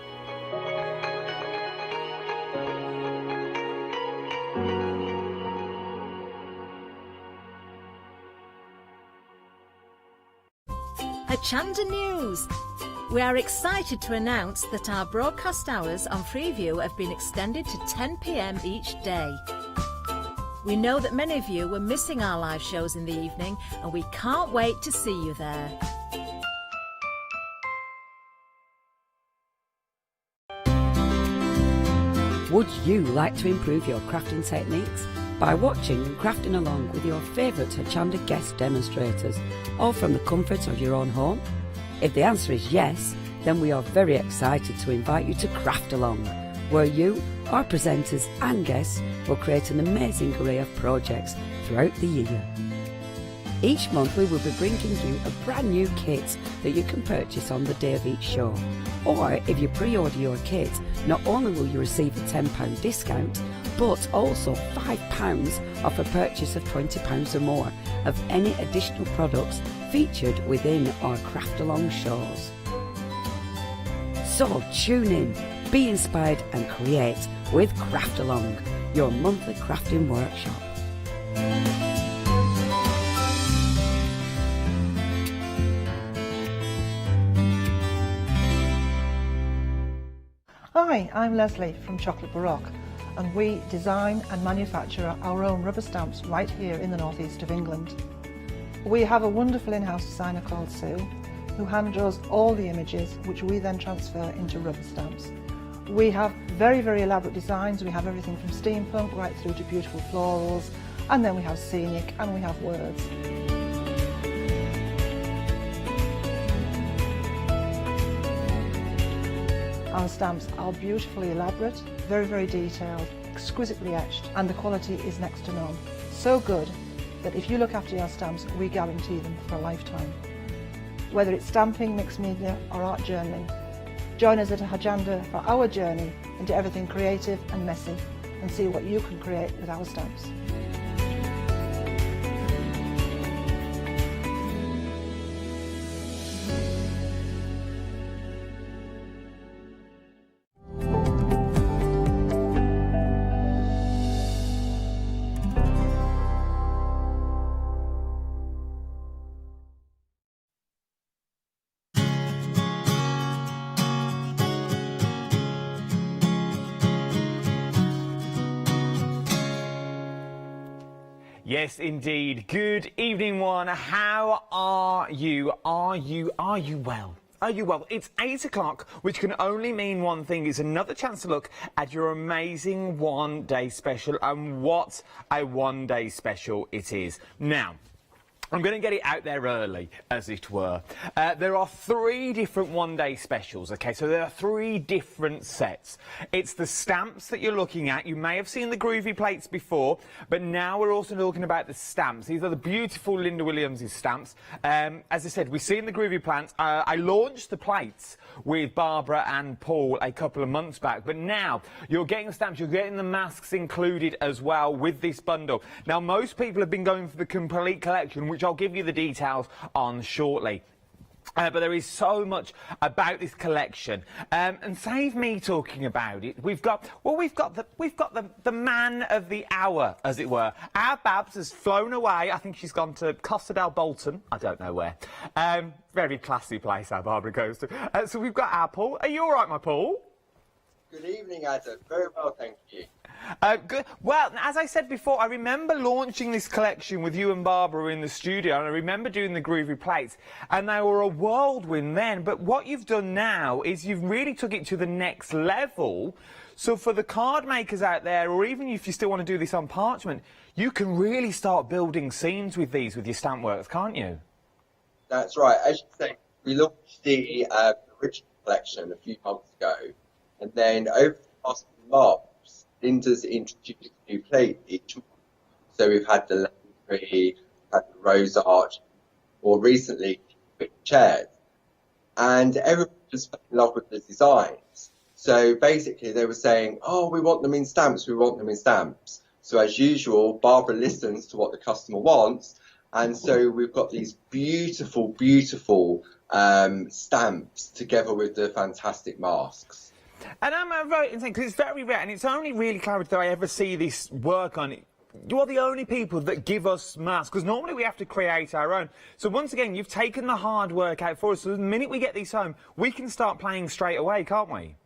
Hochanda News. We are excited to announce that our broadcast hours on Freeview have been extended to 10 p.m. each day. We know that many of you were missing our live shows in the evening, and we can't wait to see you there. Would you like to improve your crafting techniques by watching and crafting along with your favourite Hochanda guest demonstrators, all from the comfort of your own home? If the answer is yes, then we are very excited to invite you to Craft Along, where you, our presenters and guests, will create an amazing array of projects throughout the year. Each month we will be bringing you a brand new kit that you can purchase on the day of each show. Or if you pre-order your kit, not only will you receive a £10 discount, but also £5 off a purchase of £20 or more of any additional products featured within our Craft Along shows. So tune in, be inspired and create with Craft Along, your monthly crafting workshop. Hi, I'm Leslie from Chocolate Baroque, and we design and manufacture our own rubber stamps right here in the northeast of England. We have a wonderful in-house designer called Sue, who hand draws all the images, which we then transfer into rubber stamps. We have very, very elaborate designs. We have everything from steampunk right through to beautiful florals, and then we have scenic and we have words. Our stamps are beautifully elaborate, very, very detailed, exquisitely etched, and the quality is next to none. So good that if you look after your stamps, we guarantee them for a lifetime. Whether it's stamping, mixed media or art journaling, join us at Hochanda for our journey into everything creative and messy, and see what you can create with our stamps. Yes, indeed. Good evening, one. How are you? Are you well? Oh, you well, it's 8 o'clock, which can only mean one thing. It's another chance to look at your amazing one-day special, and what a one-day special it is. Now, I'm going to get it out there early, as it were. There are 3 different one-day specials, okay? So there are 3 different sets. It's the stamps that you're looking at. You may have seen the Groovy Plates before, but now we're also talking about the stamps. These are the beautiful Linda Williams' stamps. As I said, we've seen the Groovy Plants. I launched the plates with Barbara and Paul a couple of months back, but now you're getting the stamps, you're getting the masks included as well with this bundle. Now, most people have been going for the complete collection, which I'll give you the details on shortly. But there is so much about this collection, and save me talking about it. We've got the man of the hour, as it were. Our Babs has flown away. I think she's gone to Costa del Bolton. I don't know where. Very classy place our Barbara goes to. So we've got our Paul. Are you all right, my Paul? Good evening, Adam. Very well, thank you. Good. Well, as I said before, I remember launching this collection with you and Barbara in the studio, and I remember doing the Groovy Plates, and they were a whirlwind then. But what you've done now is you've really took it to the next level. So for the card makers out there, or even if you still want to do this on parchment, you can really start building scenes with these, with your stamp works, can't you? That's right. As you say, we launched the original collection a few months ago, and then over the past few months, Linda's introduced a new plate each month. So we've had the lemon tree, had the rose arch, more recently, chairs. And everyone just fell in love with the designs. So basically they were saying, oh, we want them in stamps, we want them in stamps. So as usual, Barbara listens to what the customer wants. And so we've got these beautiful, beautiful stamps together with the fantastic masks. And I'm right in saying, because it's very rare, and it's only really Clarity that I ever see this work on it. You are the only people that give us masks, because normally we have to create our own. So once again, you've taken the hard work out for us. So the minute we get these home, we can start playing straight away, can't we?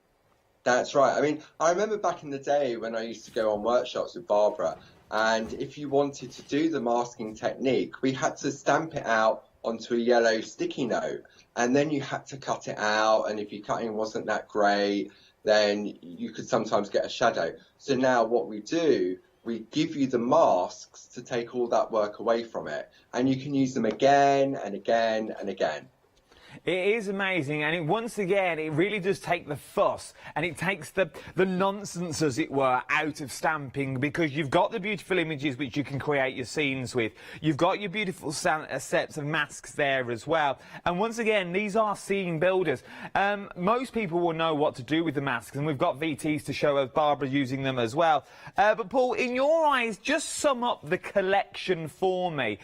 That's right. I mean, I remember back in the day when I used to go on workshops with Barbara, and if you wanted to do the masking technique, we had to stamp it out onto a yellow sticky note, and then you had to cut it out, and if your cutting wasn't that great, then you could sometimes get a shadow. So now what we do, we give you the masks to take all that work away from it, and you can use them again and again and again. It is amazing, and once again, it really does take the fuss, and it takes the nonsense, as it were, out of stamping, because you've got the beautiful images which you can create your scenes with. You've got your beautiful sets of masks there as well. And once again, these are scene builders. Most people will know what to do with the masks, and we've got VTs to show us, Barbara using them as well. But Paul, in your eyes, just sum up the collection for me.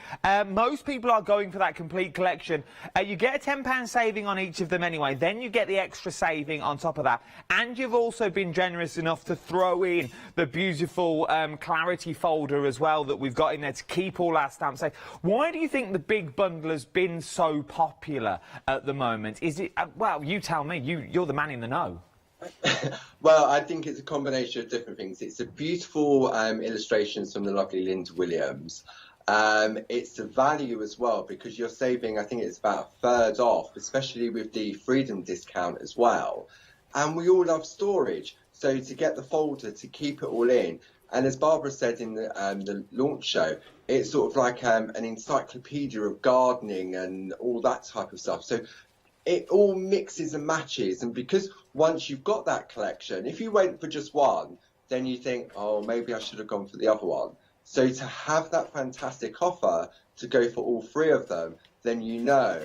Most people are going for that complete collection. You get a £10 saving on each of them anyway, then you get the extra saving on top of that, and you've also been generous enough to throw in the beautiful Clarity folder as well that we've got in there to keep all our stamps safe. Why do you think the big bundle has been so popular at the moment? Is it, well, you tell me, you're the man in the know. Well, I think it's a combination of different things. It's a beautiful illustrations from the lovely Linda Williams. It's the value as well, because you're saving, I think it's about a third off, especially with the Freedom discount as well. And we all love storage, so to get the folder, to keep it all in. And as Barbara said in the launch show, it's sort of like an encyclopedia of gardening and all that type of stuff. So it all mixes and matches. And because once you've got that collection, if you went for just one, then you think, oh, maybe I should have gone for the other one. So to have that fantastic offer to go for all 3 of them, then you know.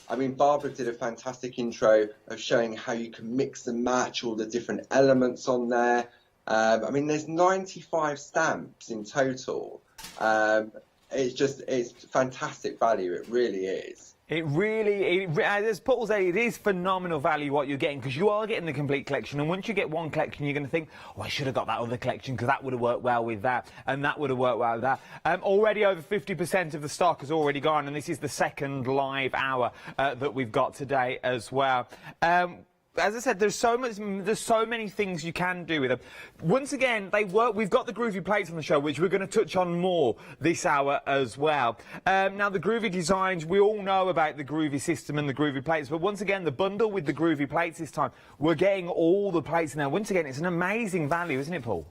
I mean, Barbara did a fantastic intro of showing how you can mix and match all the different elements on there. I mean, there's 95 stamps in total. It's fantastic value. It really is. It really, as Paul said, it is phenomenal value what you're getting, because you are getting the complete collection, and once you get one collection, you're going to think, oh, I should have got that other collection, because that would have worked well with that, and that would have worked well with that. Already over 50% of the stock has already gone, and this is the second live hour that we've got today as well. as I said, there's so many things you can do with them. Once again, we've got the Groovy Plates on the show, which we're going to touch on more this hour as well. Now, the Groovy designs, we all know about the Groovy system and the Groovy Plates, but once again, the bundle with the Groovy Plates this time, we're getting all the plates in there. Once again, it's an amazing value, isn't it, Paul?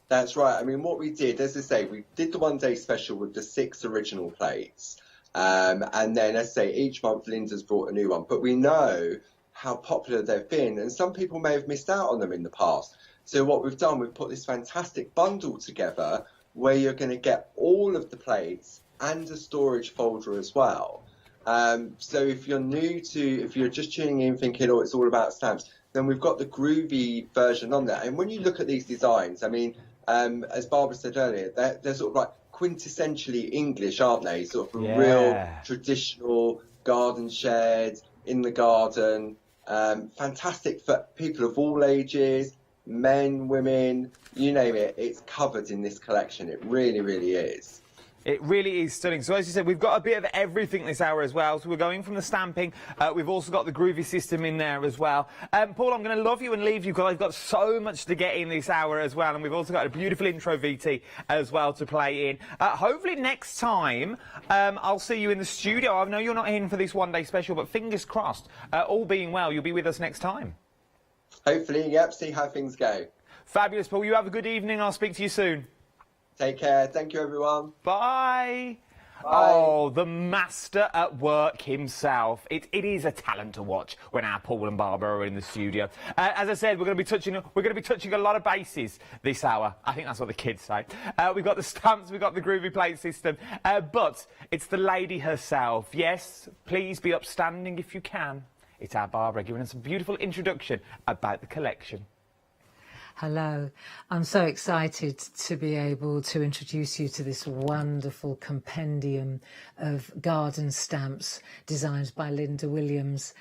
That's right. I mean, what we did, as I say, we did the one-day special with the 6 original plates. And then, as I say, each month Linda's brought a new one. But we know how popular they've been, and some people may have missed out on them in the past. So what we've done, we've put this fantastic bundle together where you're going to get all of the plates and a storage folder as well. So if you're just tuning in thinking, oh, it's all about stamps, then we've got the Groovy version on there. And when you look at these designs, I mean, as Barbara said earlier, they're sort of like quintessentially English, aren't they? Sort of a real traditional garden shed in the garden. Fantastic for people of all ages, men, women, you name it. It's covered in this collection. It really, really is. It really is stunning. So as you said, we've got a bit of everything this hour as well. So we're going from the stamping. We've also got the Groovy system in there as well. Paul, I'm going to love you and leave you because I've got so much to get in this hour as well. And we've also got a beautiful intro VT as well to play in. Hopefully next time I'll see you in the studio. I know you're not in for this one-day special, but fingers crossed, all being well, you'll be with us next time. Hopefully, yep, see how things go. Fabulous, Paul. You have a good evening. I'll speak to you soon. Take care. Thank you, everyone. Bye. Bye. Oh, the master at work himself. It is a talent to watch when our Paul and Barbara are in the studio. As I said, we're going to be touching a lot of bases this hour. I think that's what the kids say. We've got the stamps, we've got the Groovy Plate system, but it's the lady herself. Yes, please be upstanding if you can. It's our Barbara giving us a beautiful introduction about the collection. Hello. I'm so excited to be able to introduce you to this wonderful compendium of garden stamps designed by Linda Williams.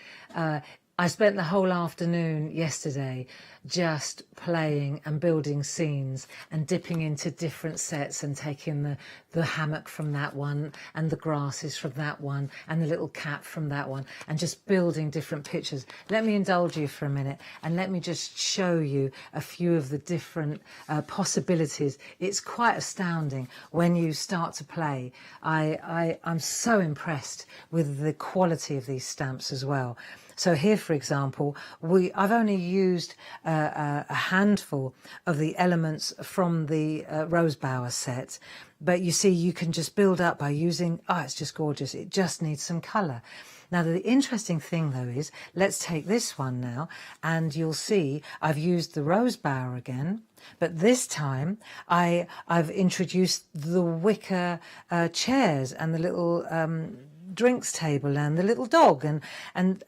I spent the whole afternoon yesterday just playing and building scenes and dipping into different sets and taking the hammock from that one and the grasses from that one and the little cat from that one and just building different pictures. Let me indulge you for a minute and let me just show you a few of the different possibilities. It's quite astounding when you start to play. I'm so impressed with the quality of these stamps as well. So here, for example, I've only used a handful of the elements from the Rose Bower set, but you see you can just build up by using, it's just gorgeous. It just needs some colour. Now, the interesting thing, though, is let's take this one now, and you'll see I've used the Rose Bower again, but this time I've introduced the wicker chairs and the little drinks table and the little dog, and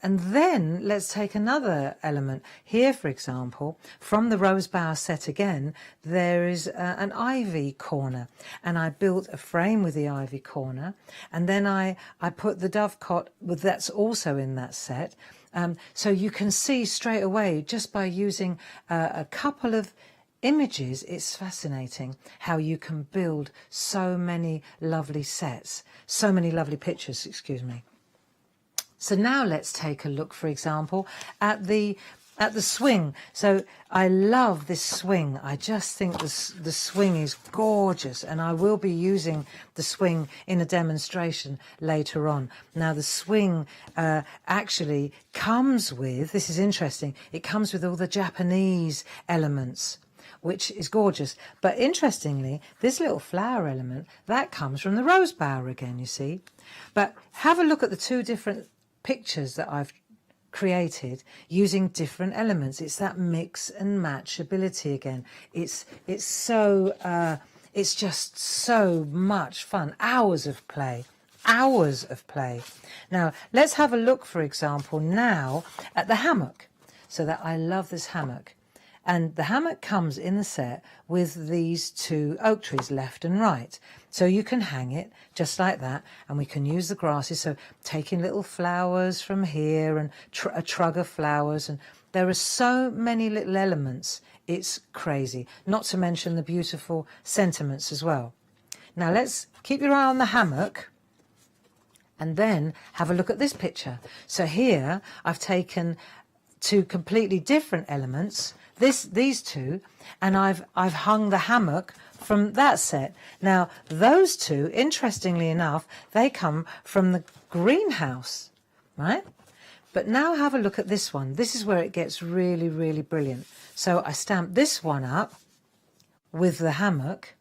then let's take another element here. For example, from the Rose Bower set again, there is an ivy corner, and I built a frame with the ivy corner, and then I put the dovecot that's also in that set. So you can see straight away just by using a couple of images, it's fascinating how you can build so many lovely sets, so many lovely pictures, excuse me. So now let's take a look, for example, at the swing. So I love this swing. I just think the swing is gorgeous, and I will be using the swing in a demonstration later on. Now the swing actually comes with, this is interesting, it comes with all the Japanese elements, which is gorgeous. But interestingly, this little flower element, that comes from the Rose Bower again, you see. But have a look at the two different pictures that I've created using different elements. It's that mix and match ability again. It's just so much fun. Hours of play. Hours of play. Now, let's have a look, for example, now at the hammock. So that I love this hammock. And the hammock comes in the set with these two oak trees, left and right. So you can hang it just like that, and we can use the grasses. So taking little flowers from here and a trug of flowers. And there are so many little elements. It's crazy. Not to mention the beautiful sentiments as well. Now let's keep your eye on the hammock. And then have a look at this picture. So here I've taken two completely different elements, these two, and I've hung the hammock from that set. Now, those two, interestingly enough, they come from the greenhouse, right? But now have a look at this one. This is where it gets really, really brilliant. So I stamped this one up with the hammock,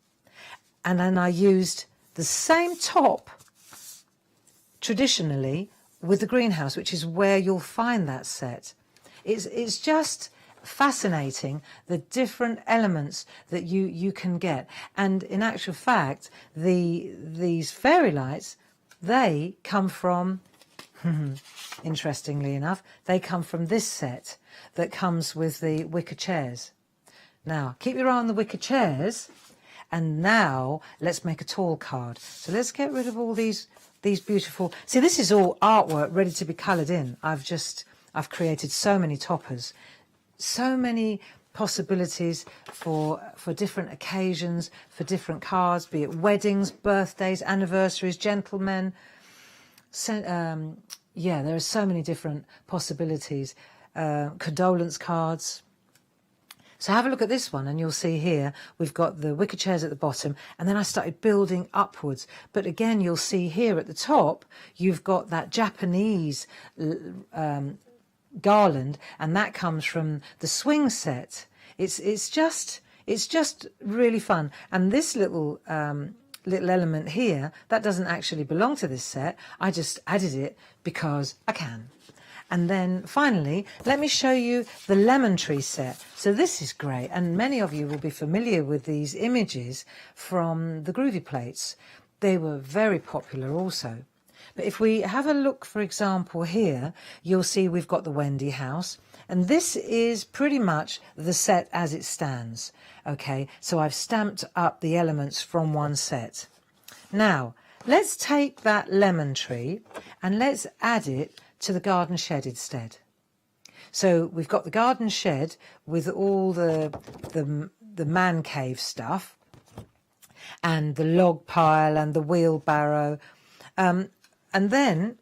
and then I used the same top traditionally with the greenhouse, which is where you'll find that set. It's just fascinating, the different elements that you can get. And in actual fact, these fairy lights, they come from, interestingly enough, they come from this set that comes with the wicker chairs. Now, keep your eye on the wicker chairs, and now let's make a tall card. So let's get rid of all these beautiful... See, this is all artwork ready to be coloured in. I've created so many toppers, so many possibilities for different occasions, for different cards, be it weddings, birthdays, anniversaries, gentlemen. Yeah, there are so many different possibilities. Condolence cards. So have a look at this one, and you'll see here we've got the wicker chairs at the bottom, and then I started building upwards. But again, you'll see here at the top, you've got that Japanese garland, and that comes from the swing set. It's just really fun. And this little element here, that doesn't actually belong to this set. I just added it because I can. And then finally, let me show you the lemon tree set. So this is great, and many of you will be familiar with these images from the Groovy Plates. They were very popular also. But if we have a look, for example, here, you'll see we've got the Wendy house, and this is pretty much the set as it stands. Okay, so I've stamped up the elements from one set. Now, let's take that lemon tree and let's add it to the garden shed instead. So we've got the garden shed with all the man cave stuff and the log pile and the wheelbarrow, and then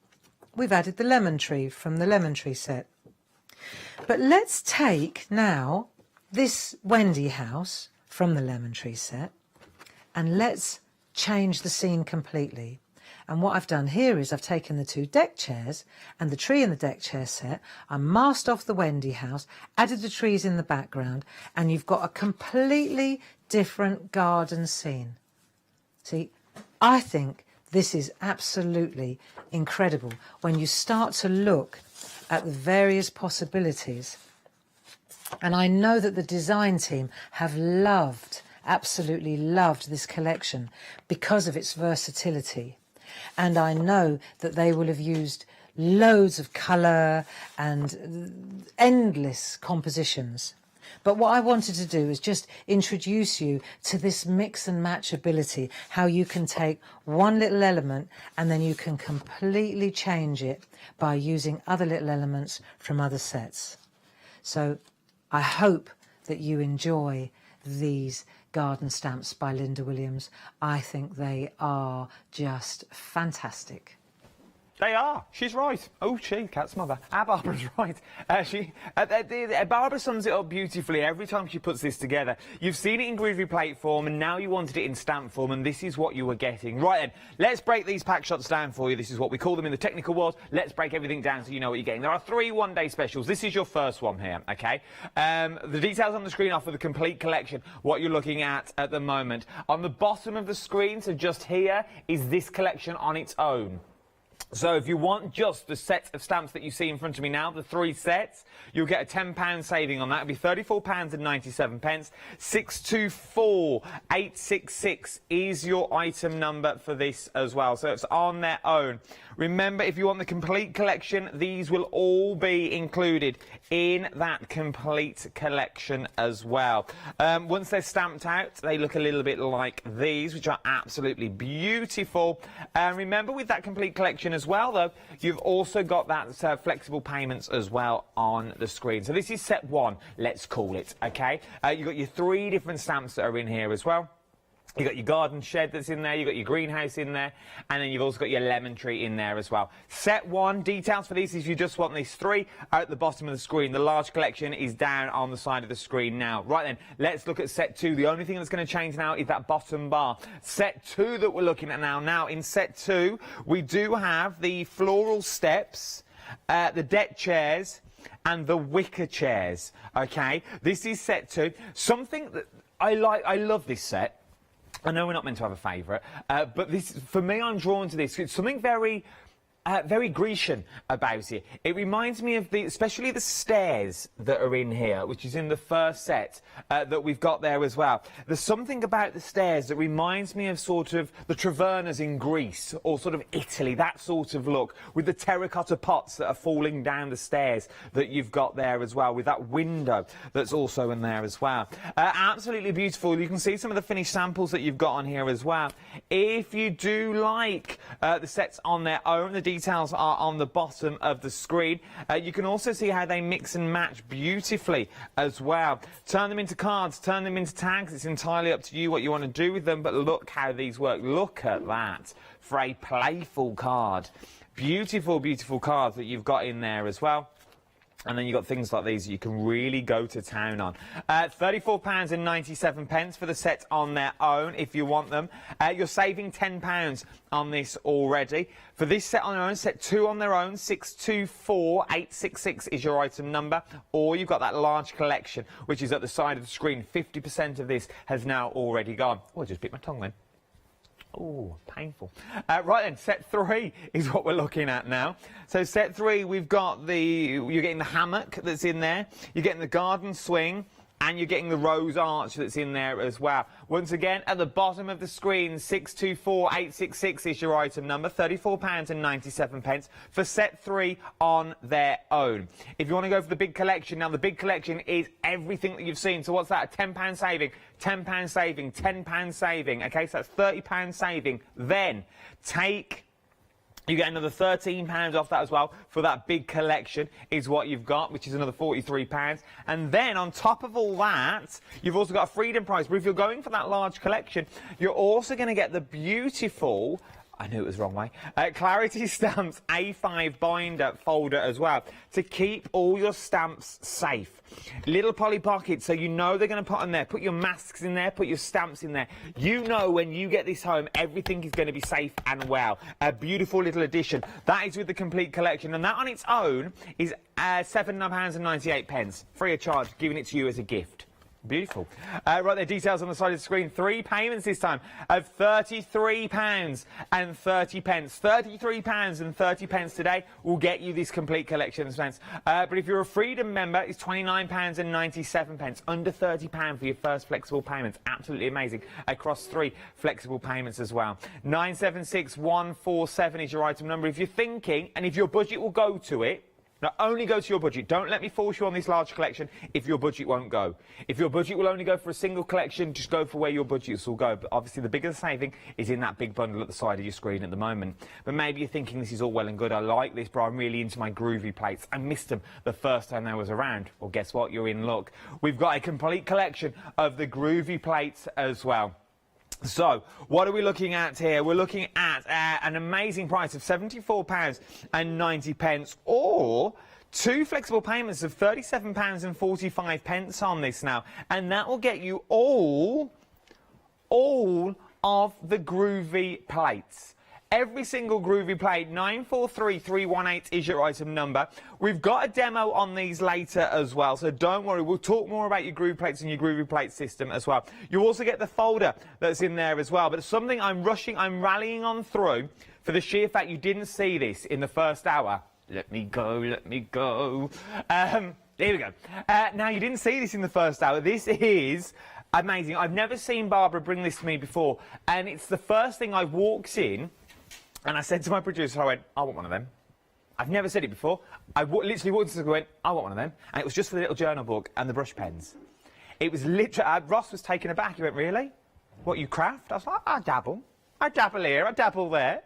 we've added the lemon tree from the lemon tree set. But let's take now this Wendy house from the lemon tree set and let's change the scene completely. And what I've done here is I've taken the two deck chairs and the tree in the deck chair set, I masked off the Wendy house, added the trees in the background, and you've got a completely different garden scene. See, I think this is absolutely incredible when you start to look at the various possibilities. And I know that the design team have absolutely loved this collection because of its versatility. And I know that they will have used loads of colour and endless compositions. But what I wanted to do is just introduce you to this mix and match ability, how you can take one little element and then you can completely change it by using other little elements from other sets. So I hope that you enjoy these garden stamps by Linda Williams. I think they are just fantastic. They are. She's right. Oh, cat's mother. Our Barbara's right. Barbara sums it up beautifully every time she puts this together. You've seen it in Groovy Plate form, and now you wanted it in stamp form, and this is what you were getting. Right then, let's break these pack shots down for you. This is what we call them in the technical world. Let's break everything down so you know what you're getting. There are 3 one-day specials. This is your first one here, okay? The details on the screen are for the complete collection, what you're looking at the moment. On the bottom of the screen, so just here, is this collection on its own. So if you want just the set of stamps that you see in front of me now, the 3 sets, you'll get a £10 saving on that. It'll be £34.97. 624866 is your item number for this as well. So it's on their own. Remember, if you want the complete collection, these will all be included in that complete collection as well. Once they're stamped out, they look a little bit like these, which are absolutely beautiful. Remember, with that complete collection as well, though, you've also got that flexible payments as well on the screen. So this is set 1, let's call it, okay? You've got your 3 different stamps that are in here as well. You've got your garden shed that's in there, you've got your greenhouse in there, and then you've also got your lemon tree in there as well. Set 1, details for these if you just want these 3 are at the bottom of the screen. The large collection is down on the side of the screen now. Right then, let's look at set 2. The only thing that's going to change now is that bottom bar. Set 2 that we're looking at now. Now, in set 2, we do have the floral steps, the deck chairs, and the wicker chairs, okay? This is set 2. Something that I love this set. I know we're not meant to have a favourite, but this, for me, I'm drawn to this. It's something very Grecian about it. It reminds me of especially the stairs that are in here, which is in the first set that we've got there as well. There's something about the stairs that reminds me of sort of the Travernas in Greece, or sort of Italy, that sort of look, with the terracotta pots that are falling down the stairs that you've got there as well, with that window that's also in there as well. Absolutely beautiful. You can see some of the finished samples that you've got on here as well. If you do like the sets on their own, the details are on the bottom of the screen. You can also see how they mix and match beautifully as well. Turn them into cards, turn them into tags. It's entirely up to you what you want to do with them, but look how these work. Look at that for a playful card. Beautiful, beautiful cards that you've got in there as well. And then you've got things like these that you can really go to town on. £34.97 for the set on their own if you want them. You're saving £10 on this already. For this set on their own, set 2 on their own, 624866 is your item number. Or you've got that large collection, which is at the side of the screen. 50% of this has now already gone. Oh, I just bit my tongue then. Oh, painful. Right then, set 3 is what we're looking at now. So set 3, we've got you're getting the hammock that's in there, you're getting the garden swing, and you're getting the rose arch that's in there as well. Once again, at the bottom of the screen, 624866 is your item number, £34.97 for set 3 on their own. If you want to go for the big collection, now the big collection is everything that you've seen. So what's that? A £10 saving, £10 saving, £10 saving. Okay, so that's £30 saving. Then you get another £13 off that as well for that big collection is what you've got, which is another £43. And then on top of all that, you've also got a freedom prize. But if you're going for that large collection, you're also going to get the beautiful, I knew it was the wrong way, Clarity Stamps A5 binder folder as well to keep all your stamps safe. Little poly pockets, so you know they're going to put on there. Put your masks in there, put your stamps in there. You know when you get this home, everything is going to be safe and well. A beautiful little addition. That is with the complete collection, and that on its own is £7.98, free of charge, giving it to you as a gift. Beautiful. Right there, details on the side of the screen. 3 payments this time of £33.30. £33.30 today will get you this complete collection of stamps. But if you're a Freedom member, it's £29.97. Under £30 for your first flexible payments. Absolutely amazing. Across 3 flexible payments as well. 976147 is your item number. If you're thinking, and if your budget will go to it, now, only go to your budget. Don't let me force you on this large collection if your budget won't go. If your budget will only go for a single collection, just go for where your budgets will go. But obviously, the bigger the saving is in that big bundle at the side of your screen at the moment. But maybe you're thinking this is all well and good. I like this, but I'm really into my Groovy Plates. I missed them the first time they was around. Well, guess what? You're in luck. We've got a complete collection of the Groovy Plates as well. So, what are we looking at here? We're looking at an amazing price of £74.90 or 2 flexible payments of £37.45 on this now. And that will get you all of the Groovy Plates. Every single Groovy Plate, 943318 is your item number. We've got a demo on these later as well, so don't worry. We'll talk more about your Groovy Plates and your Groovy Plate system as well. You also get the folder that's in there as well, but it's something I'm rallying on through for the sheer fact you didn't see this in the first hour. Let me go. Here we go. Now, you didn't see this in the first hour. This is amazing. I've never seen Barbara bring this to me before, and it's the first thing I walked in, and I said to my producer, I went, I want one of them. I've never said it before. I literally walked in and went, I want one of them. And it was just for the little journal book and the brush pens. It was literally, Ross was taken aback. He went, really? What, you craft? I was like, I dabble. I dabble here, I dabble there.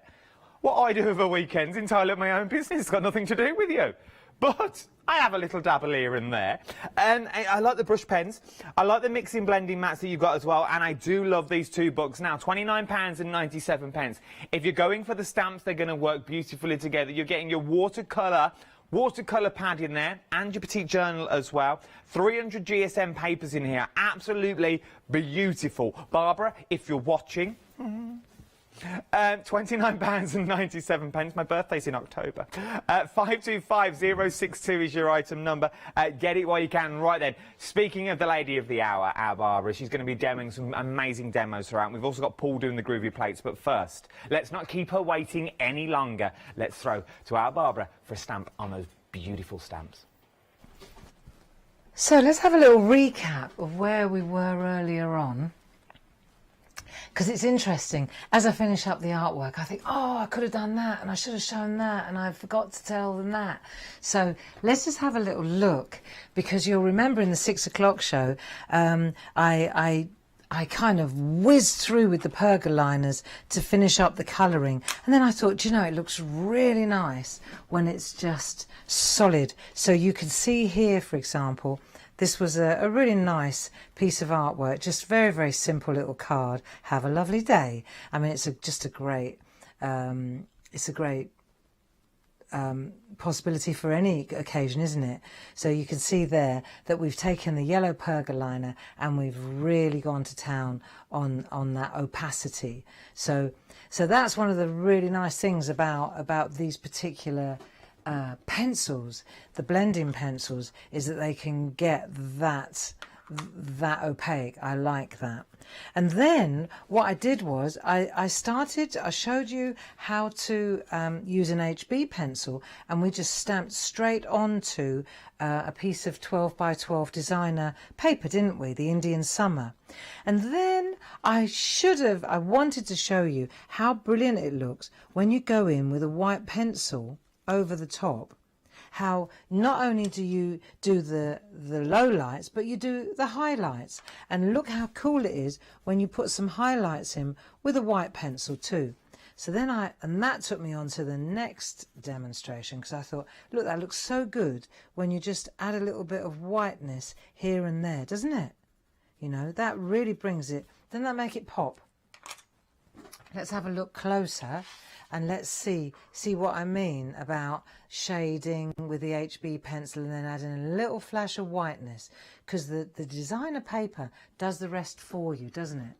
What I do over weekends entirely my own business. It's got nothing to do with you. But I have a little dabble here and there. And I like the brush pens. I like the mixing blending mats that you've got as well. And I do love these two books. Now, £29.97. If you're going for the stamps, they're going to work beautifully together. You're getting your watercolour pad in there and your petite journal as well. 300 GSM papers in here. Absolutely beautiful. Barbara, if you're watching... £29.97. My birthday's in October. 525062 is your item number. Get it while you can. Right then, speaking of the lady of the hour, our Barbara, she's going to be demoing some amazing demos throughout. We've also got Paul doing the Groovy Plates. But first, let's not keep her waiting any longer. Let's throw to our Barbara for a stamp on those beautiful stamps. So let's have a little recap of where we were earlier on. Because it's interesting, as I finish up the artwork, I think, oh, I could have done that, and I should have shown that, and I forgot to tell them that. So let's just have a little look, because you'll remember in the 6 o'clock show, I kind of whizzed through with the Purga liners to finish up the colouring. And then I thought, you know, it looks really nice when it's just solid. So you can see here, for example, this was a really nice piece of artwork, just very, very simple little card. Have a lovely day. I mean, it's just a great, possibility for any occasion, isn't it? So you can see there that we've taken the yellow Purga liner and we've really gone to town on that opacity. So that's one of the really nice things about these particular pencils, the blending pencils, is that they can get that opaque. I like that. And then what I did was I showed you how to use an HB pencil, and we just stamped straight onto a piece of 12 by 12 designer paper, didn't we? The Indian Summer. And then I wanted to show you how brilliant it looks when you go in with a white pencil over the top, how not only do you do the low lights, but you do the highlights. And look how cool it is when you put some highlights in with a white pencil too. So then and that took me on to the next demonstration, because I thought, look, that looks so good when you just add a little bit of whiteness here and there, doesn't it? You know, that really brings it, doesn't that make it pop? Let's have a look closer. And let's see what I mean about shading with the HB pencil and then adding a little flash of whiteness, because the designer paper does the rest for you, doesn't it?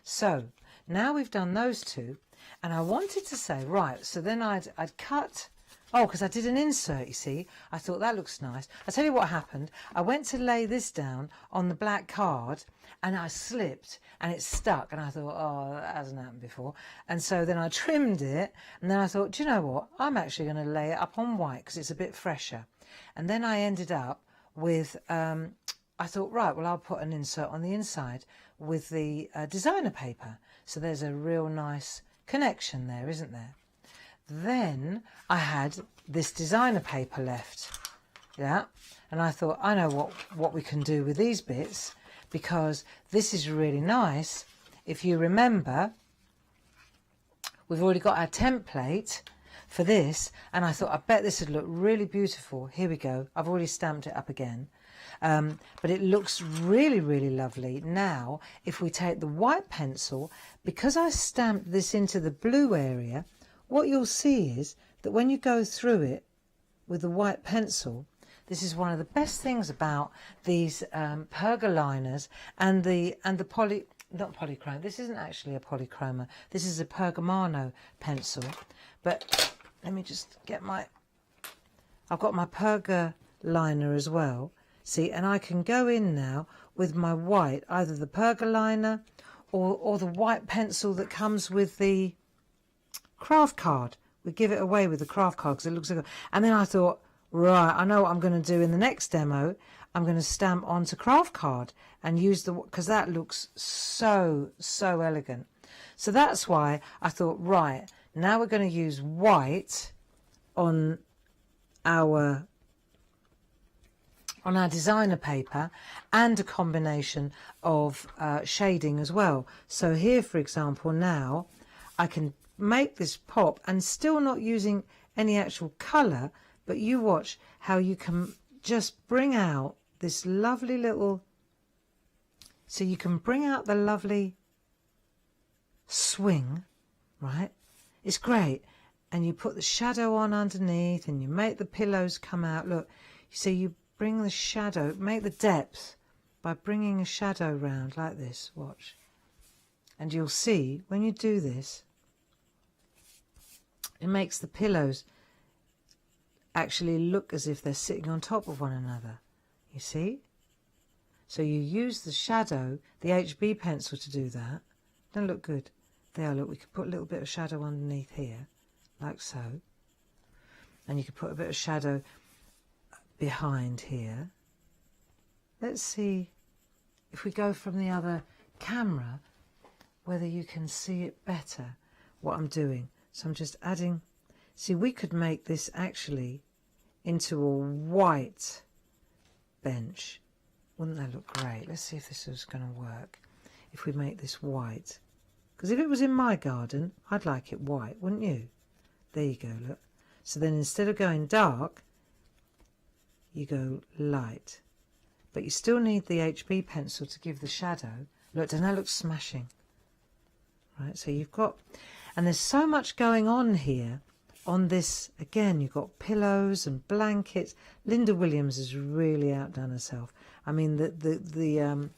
So now we've done those two, and I wanted to say, right, so then I'd cut, because I did an insert, you see. I thought that looks nice. I'll tell you what happened. I went to lay this down on the black card and I slipped and it stuck, and I thought, oh, that hasn't happened before. And so then I trimmed it, and then I thought, do you know what? I'm actually going to lay it up on white because it's a bit fresher. And then I ended up with, I thought, right, well, I'll put an insert on the inside with the designer paper. So there's a real nice connection there, isn't there? Then I had this designer paper left, yeah, and I thought, I know what we can do with these bits, because this is really nice. If you remember, we've already got our template for this, and I thought, I bet this would look really beautiful. Here we go. I've already stamped it up again. But it looks really, really lovely. Now, if we take the white pencil, because I stamped this into the blue area, what you'll see is that when you go through it with the white pencil, this is one of the best things about these Purga liners and the not polychrome. This isn't actually a polychroma. This is a Pergamano pencil. But let me just get I've got my Purga liner as well. See, and I can go in now with my white, either the Purga liner or the white pencil that comes with the craft card. We give it away with the craft card because it looks so good. And then I thought, right, I know what I'm going to do in the next demo. I'm going to stamp onto craft card and use because that looks so elegant. So that's why I thought, right, now we're going to use white on our designer paper and a combination of shading as well. So here, for example, now I can make this pop and still not using any actual colour, But you watch how you can just bring out this lovely little, so you can bring out the lovely swing, right? It's great. And you put the shadow on underneath and you make the pillows come out. Look, so you bring the shadow, make the depth by bringing a shadow round like this, watch. And you'll see, when you do this, it makes the pillows actually look as if they're sitting on top of one another, you see? So you use the shadow, the HB pencil to do that. Don't look good. There, look, we could put a little bit of shadow underneath here, like so. And you could put a bit of shadow behind here. Let's see if we go from the other camera, whether you can see it better, what I'm doing. So I'm just adding, see, we could make this actually into a white bench. Wouldn't that look great? Let's see if this is going to work. If we make this white. Because if it was in my garden, I'd like it white, wouldn't you? There you go, look. So then instead of going dark, you go light. But you still need the HB pencil to give the shadow. Look, doesn't that look smashing? Right, so you've got, and there's so much going on here on this. Again, you've got pillows and blankets. Linda Williams has really outdone herself. I mean, the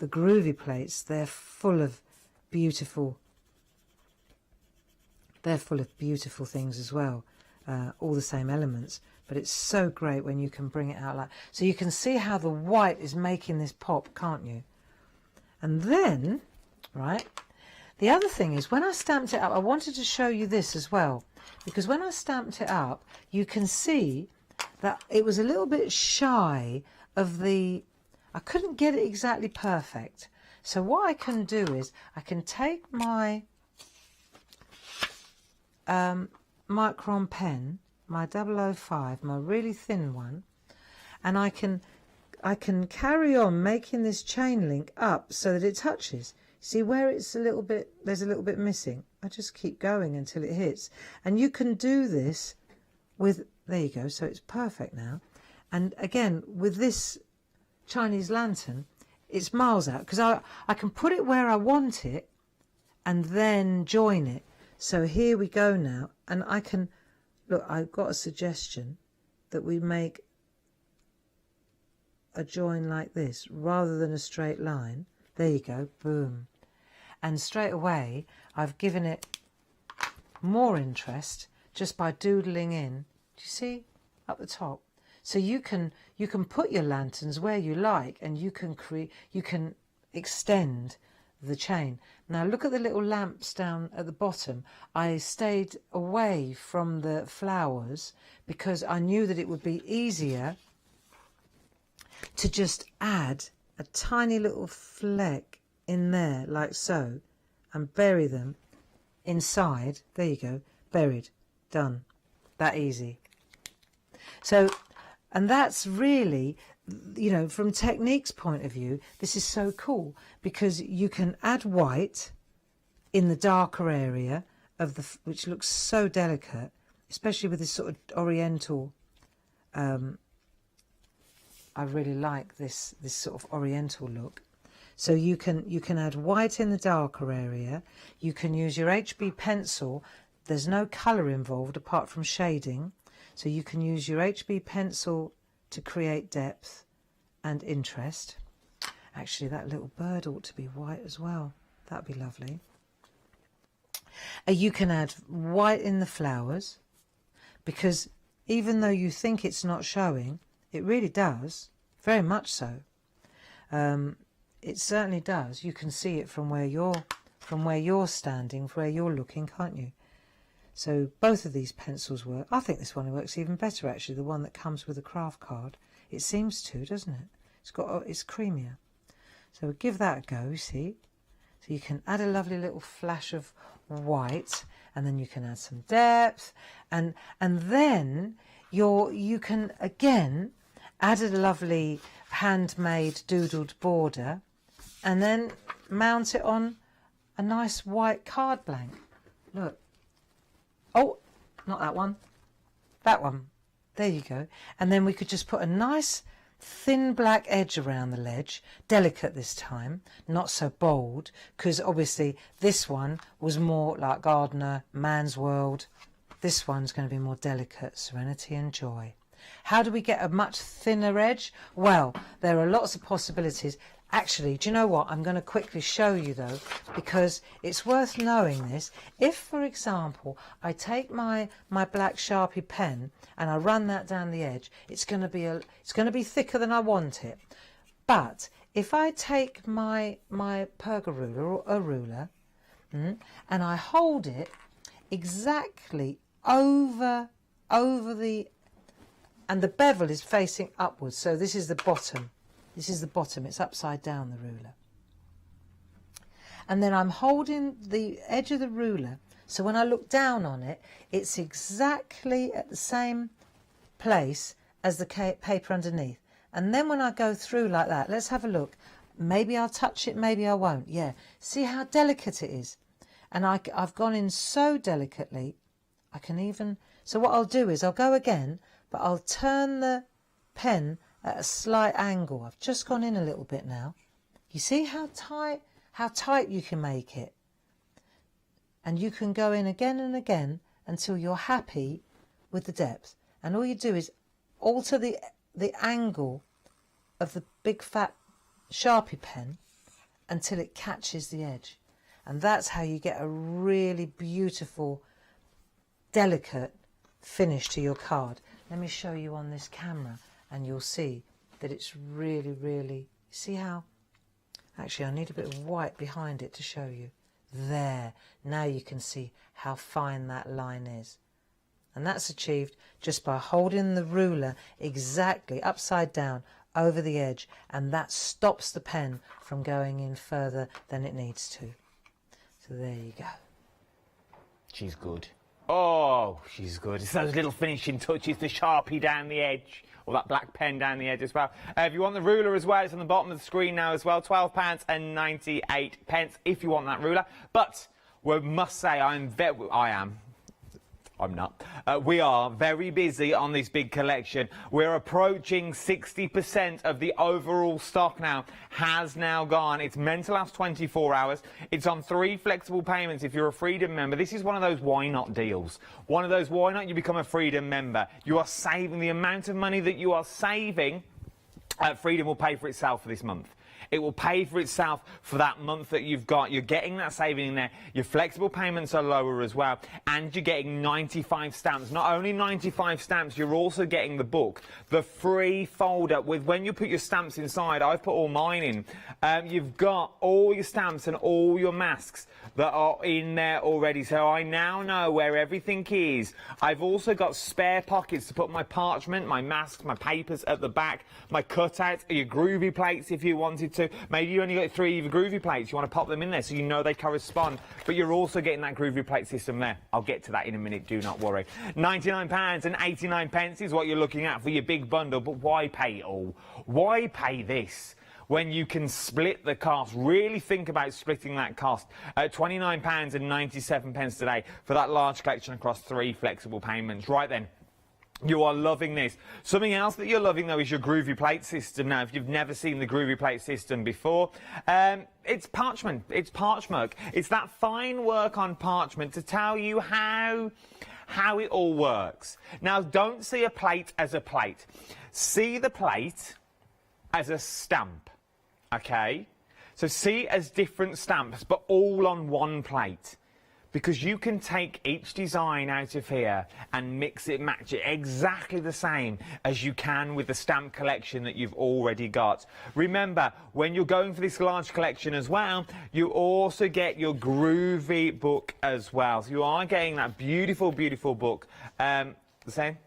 Groovy Plates, they're full of beautiful things as well, all the same elements, but it's so great when you can bring it out like so. You can see how the white is making this pop, can't you? And then, right, the other thing is, when I stamped it up, I wanted to show you this as well, because when I stamped it up, you can see that it was a little bit shy of the, I couldn't get it exactly perfect. So what I can do is I can take my Micron pen, my 005, my really thin one, and I can carry on making this chain link up so that it touches. See where it's a little bit, there's a little bit missing. I just keep going until it hits. And you can do this with, there you go, so it's perfect now. And again, with this Chinese lantern, it's miles out, because I can put it where I want it and then join it. So here we go now, and I can, look, I've got a suggestion that we make a join like this rather than a straight line. There you go, boom. And straight away, I've given it more interest just by doodling in. Do you see? Up the top. So you can put your lanterns where you like, and you can extend the chain. Now look at the little lamps down at the bottom. I stayed away from the flowers because I knew that it would be easier to just add a tiny little fleck in there like so and bury them inside. There you go, buried, done, that easy. So, and that's really, you know, from technique's point of view, this is so cool because you can add white in the darker area of the, which looks so delicate, especially with this sort of oriental. I really like this sort of oriental look. So you can add white in the darker area. You can use your HB pencil. There's no colour involved apart from shading. So you can use your HB pencil to create depth and interest. Actually, that little bird ought to be white as well. That'd be lovely. You can add white in the flowers, because even though you think it's not showing, it really does, very much so. It certainly does. You can see it from where you're standing, from where you're looking, can't you? So both of these pencils work. I think this one works even better, actually, the one that comes with a craft card. It seems to, doesn't it? It's creamier. So we'll give that a go, see? So you can add a lovely little flash of white, and then you can add some depth, and then you can again add a lovely handmade doodled border, and then mount it on a nice white card blank. Look. Oh, not that one. That one. There you go. And then we could just put a nice thin black edge around the ledge, delicate this time, not so bold, because obviously this one was more like Gardener, Man's World. This one's going to be more delicate, Serenity and Joy. How do we get a much thinner edge? Well, there are lots of possibilities. Actually, do you know what? I'm going to quickly show you though, because it's worth knowing this. If, for example, I take my black Sharpie pen and I run that down the edge, it's going to be thicker than I want it. But if I take my Purga ruler or a ruler and I hold it exactly over the, and the bevel is facing upwards, so this is the bottom. This is the bottom, it's upside down, the ruler. And then I'm holding the edge of the ruler, so when I look down on it, it's exactly at the same place as the paper underneath. And then when I go through like that, let's have a look. Maybe I'll touch it, maybe I won't. Yeah, see how delicate it is? And I've gone in so delicately, I can even... So what I'll do is I'll go again, but I'll turn the pen at a slight angle. I've just gone in a little bit now. You see how tight you can make it? And you can go in again and again until you're happy with the depth. And all you do is alter the angle of the big fat Sharpie pen until it catches the edge. And that's how you get a really beautiful, delicate finish to your card. Let me show you on this camera. And you'll see that it's really, really... See how... Actually, I need a bit of white behind it to show you. There. Now you can see how fine that line is. And that's achieved just by holding the ruler exactly upside down over the edge. And that stops the pen from going in further than it needs to. So there you go. She's good. Oh, she's good. It's those little finishing touches, the Sharpie down the edge. Or that black pen down the edge as well. If you want the ruler as well, it's on the bottom of the screen now as well. £12.98 if you want that ruler. But we must say we are very busy on this big collection. We're approaching 60% of the overall stock now has now gone. It's meant to last 24 hours. It's on 3 flexible payments if you're a Freedom member. This is one of those why not deals. One of those why not you become a Freedom member. You are saving the amount of money that you are saving. Freedom will pay for itself for this month. It will pay for itself for that month that you've got. You're getting that saving in there. Your flexible payments are lower as well. And you're getting 95 stamps. Not only 95 stamps, you're also getting the book. The free folder with when you put your stamps inside. I've put all mine in. You've got all your stamps and all your masks that are in there already. So I now know where everything is. I've also got spare pockets to put my parchment, my masks, my papers at the back, my cutouts, your groovy plates if you wanted to. Maybe you only got 3 of your groovy plates. You want to pop them in there so you know they correspond. But you're also getting that groovy plate system there. I'll get to that in a minute, do not worry. £99.89 is what you're looking at for your big bundle. But why pay it all? Why pay this when you can split the cost? Really think about splitting that cost. £29.97 today for that large collection across 3 flexible payments. Right then. You are loving this. Something else that you're loving, though, is your Groovy Plate system. Now, if you've never seen the Groovy Plate system before, it's Parchment. It's Parchment. It's that fine work on Parchment to tell you how it all works. Now, don't see a plate as a plate. See the plate as a stamp, okay? So see it as different stamps, but all on one plate. Because you can take each design out of here and mix it, match it exactly the same as you can with the stamp collection that you've already got. Remember, when you're going for this large collection as well, you also get your Groovy book as well. So you are getting that beautiful, beautiful book. The same.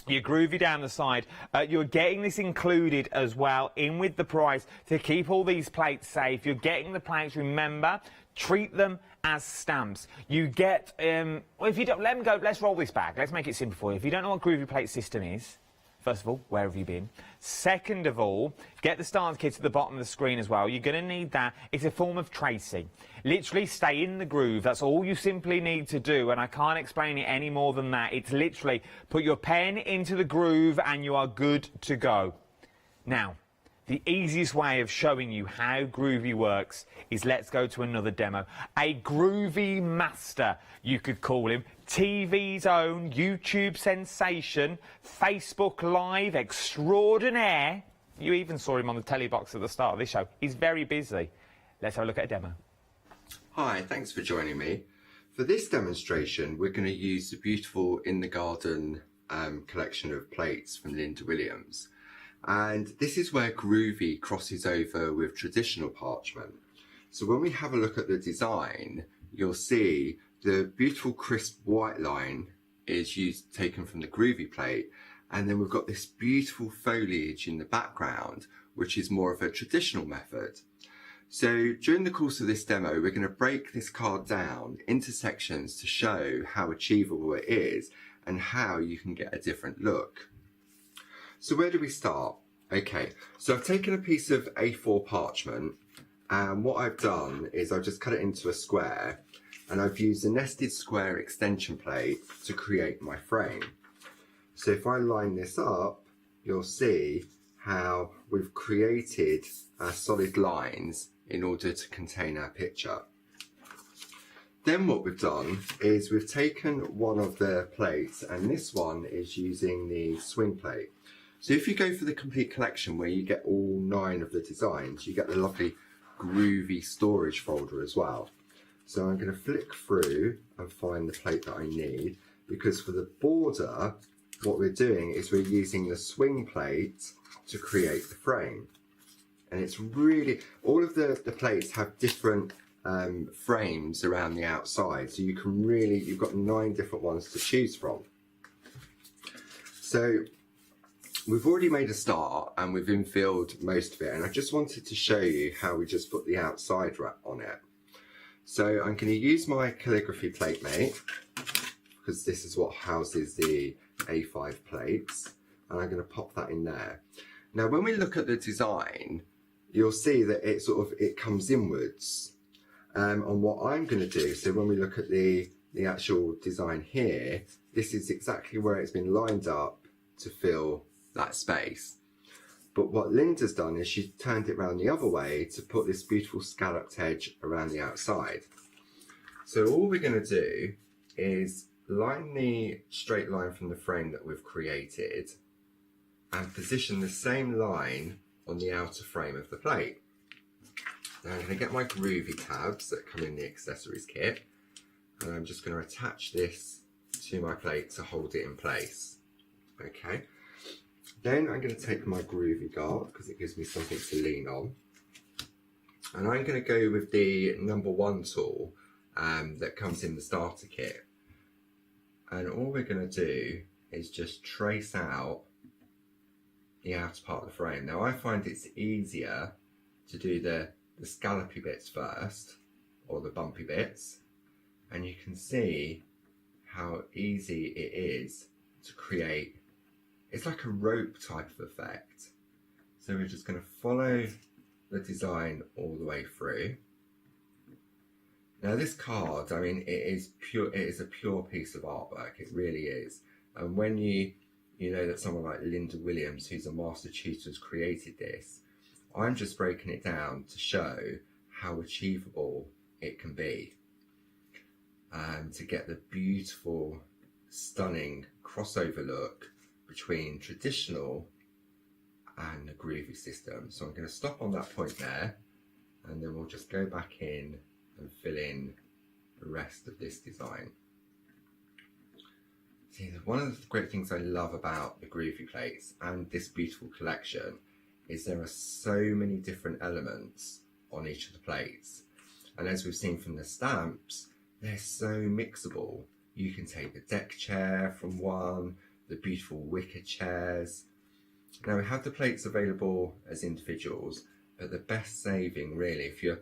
You're groovy down the side. You're getting this included as well in with the price to keep all these plates safe. You're getting the plates, remember, treat them as stamps. You get, well, if you don't, let them go, let's roll this back. Let's make it simple for you. If you don't know what Groovy Plate system is, First of all, where have you been? Second of all, get the starter kit at the bottom of the screen as well. You're going to need that. It's a form of tracing. Literally stay in the groove. That's all you simply need to do, and I can't explain it any more than that. It's literally put your pen into the groove and you are good to go. Now, the easiest way of showing you how Groovy works is let's go to another demo. A Groovy master, you could call him. TV's own, YouTube sensation, Facebook Live extraordinaire. You even saw him on the telly box at the start of this show. He's very busy. Let's have a look at a demo. Hi, thanks for joining me. For this demonstration, we're going to use the beautiful In the Garden collection of plates from Linda Williams. And this is where Groovy crosses over with traditional parchment. So when we have a look at the design, you'll see the beautiful crisp white line is taken from the Groovy plate, and then we've got this beautiful foliage in the background, which is more of a traditional method. So during the course of this demo, we're going to break this card down into sections to show how achievable it is and how you can get a different look. So where do we start? Okay, so I've taken a piece of A4 parchment, and what I've done is I've just cut it into a square, and I've used a nested square extension plate to create my frame. So if I line this up, you'll see how we've created our solid lines in order to contain our picture. Then what we've done is we've taken one of the plates, and this one is using the swing plate. So if you go for the complete collection where you get all 9 of the designs, you get the lovely Groovy storage folder as well. So I'm going to flick through and find the plate that I need, because for the border, what we're doing is we're using the swing plate to create the frame. And it's really, all of the plates have different frames around the outside, so you can really, you've got 9 different ones to choose from. So we've already made a start and we've infilled most of it, and I just wanted to show you how we just put the outside wrap on it. So I'm going to use my calligraphy plate mate, because this is what houses the A5 plates, and I'm going to pop that in there. Now when we look at the design, you'll see that it comes inwards. And what I'm going to do, so when we look at the actual design here, this is exactly where it's been lined up to fill that space. But what Linda's done is she's turned it around the other way to put this beautiful scalloped edge around the outside. So all we're going to do is line the straight line from the frame that we've created and position the same line on the outer frame of the plate. Now I'm going to get my Groovy tabs that come in the accessories kit, and I'm just going to attach this to my plate to hold it in place. Okay. Then I'm going to take my Groovy guard, because it gives me something to lean on, and I'm going to go with the number 1 tool that comes in the starter kit. And all we're going to do is just trace out the outer part of the frame. Now I find it's easier to do the scallopy bits first, or the bumpy bits, and you can see how easy it is to create. It's like a rope type of effect. So we're just going to follow the design all the way through. Now this card, I mean, it is a pure piece of artwork, it really is. And when you know that someone like Linda Williams, who's a master tutor, has created this, I'm just breaking it down to show how achievable it can be, to get the beautiful, stunning crossover look between traditional and the Groovy system. So I'm going to stop on that point there, and then we'll just go back in and fill in the rest of this design. See, one of the great things I love about the Groovy plates and this beautiful collection is there are so many different elements on each of the plates. And as we've seen from the stamps, they're so mixable. You can take the deck chair from one, the beautiful wicker chairs. Now we have the plates available as individuals, but the best saving really, if you're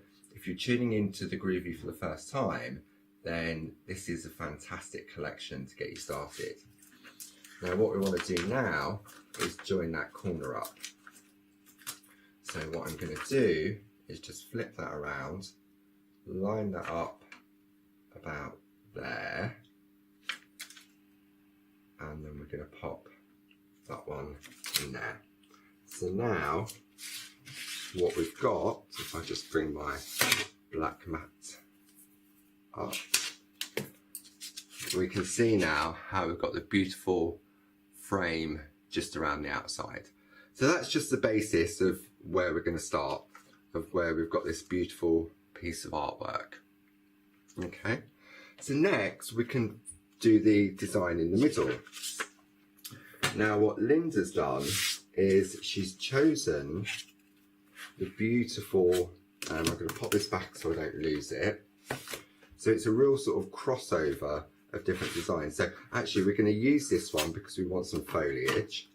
tuning into the Groovy for the first time, then this is a fantastic collection to get you started. Now what we want to do now is join that corner up. So what I'm going to do is just flip that around, line that up about there, and then we're going to pop that one in there. So now what we've got, if I just bring my black mat up, we can see now how we've got the beautiful frame just around the outside. So that's just the basis of where we're going to start, of where we've got this beautiful piece of artwork. Okay, so next we can do the design in the middle. Now what Linda's done is she's chosen the beautiful, I'm going to pop this back so I don't lose it. So it's a real sort of crossover of different designs. So actually we're going to use this one because we want some foliage,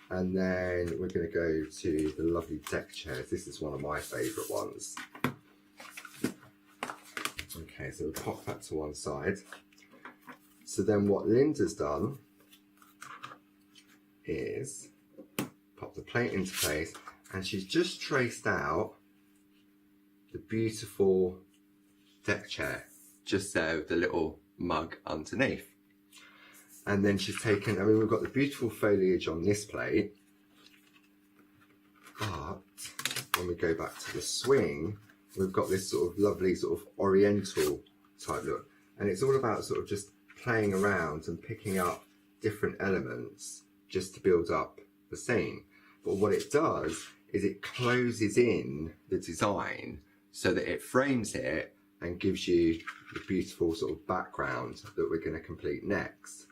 and then we're going to go to the lovely deck chairs. This is one of my favourite ones. Okay, so we'll pop that to one side. So then what Linda's done is pop the plate into place, and she's just traced out the beautiful deck chair just there with the little mug underneath. And then she's taken, I mean, we've got the beautiful foliage on this plate, but when we go back to the swing, we've got this sort of lovely sort of oriental type look, and it's all about sort of just playing around and picking up different elements just to build up the scene. But what it does is it closes in the design so that it frames it and gives you the beautiful sort of background that we're going to complete next.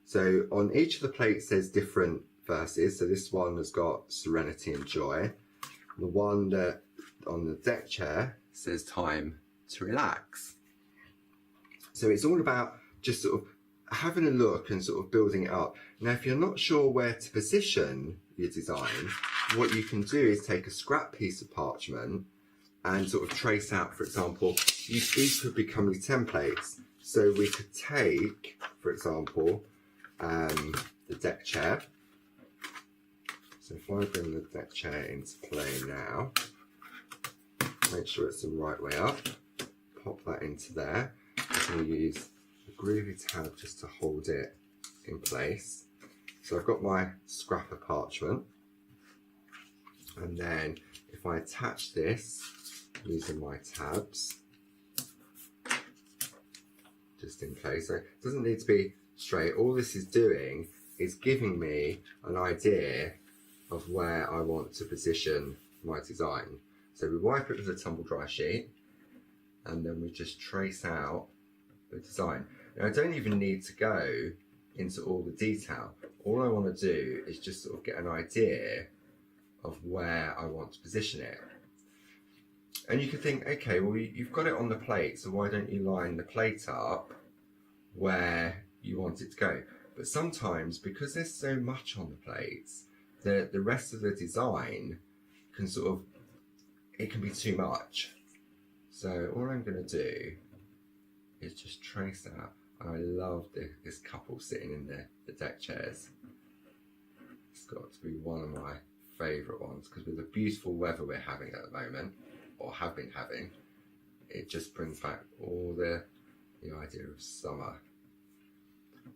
So on each of the plates there's different verses. So this one has got Serenity and Joy. The one that on the deck chair says Time to Relax. So it's all about just sort of having a look and sort of building it up. Now if you're not sure where to position your design, what you can do is take a scrap piece of parchment and sort of trace out, for example, these could become your templates. So we could take, for example, the deck chair. So if I bring the deck chair into play now, make sure it's the right way up, pop that into there. I'm going to use the Groovy tab just to hold it in place. So I've got my scrap of parchment, and then if I attach this using my tabs just in place, so it doesn't need to be straight. All this is doing is giving me an idea of where I want to position my design. So we wipe it with a tumble dry sheet, and then we just trace out the design. Now I don't even need to go into all the detail. All I want to do is just sort of get an idea of where I want to position it. And you could think, okay, well you've got it on the plate, so why don't you line the plate up where you want it to go? But sometimes, because there's so much on the plates, the rest of the design can sort of, it can be too much. So all I'm going to do is just trace out. I love this couple sitting in the deck chairs. It's got to be one of my favourite ones, because with the beautiful weather we're having at the moment, or have been having, it just brings back all the idea of summer.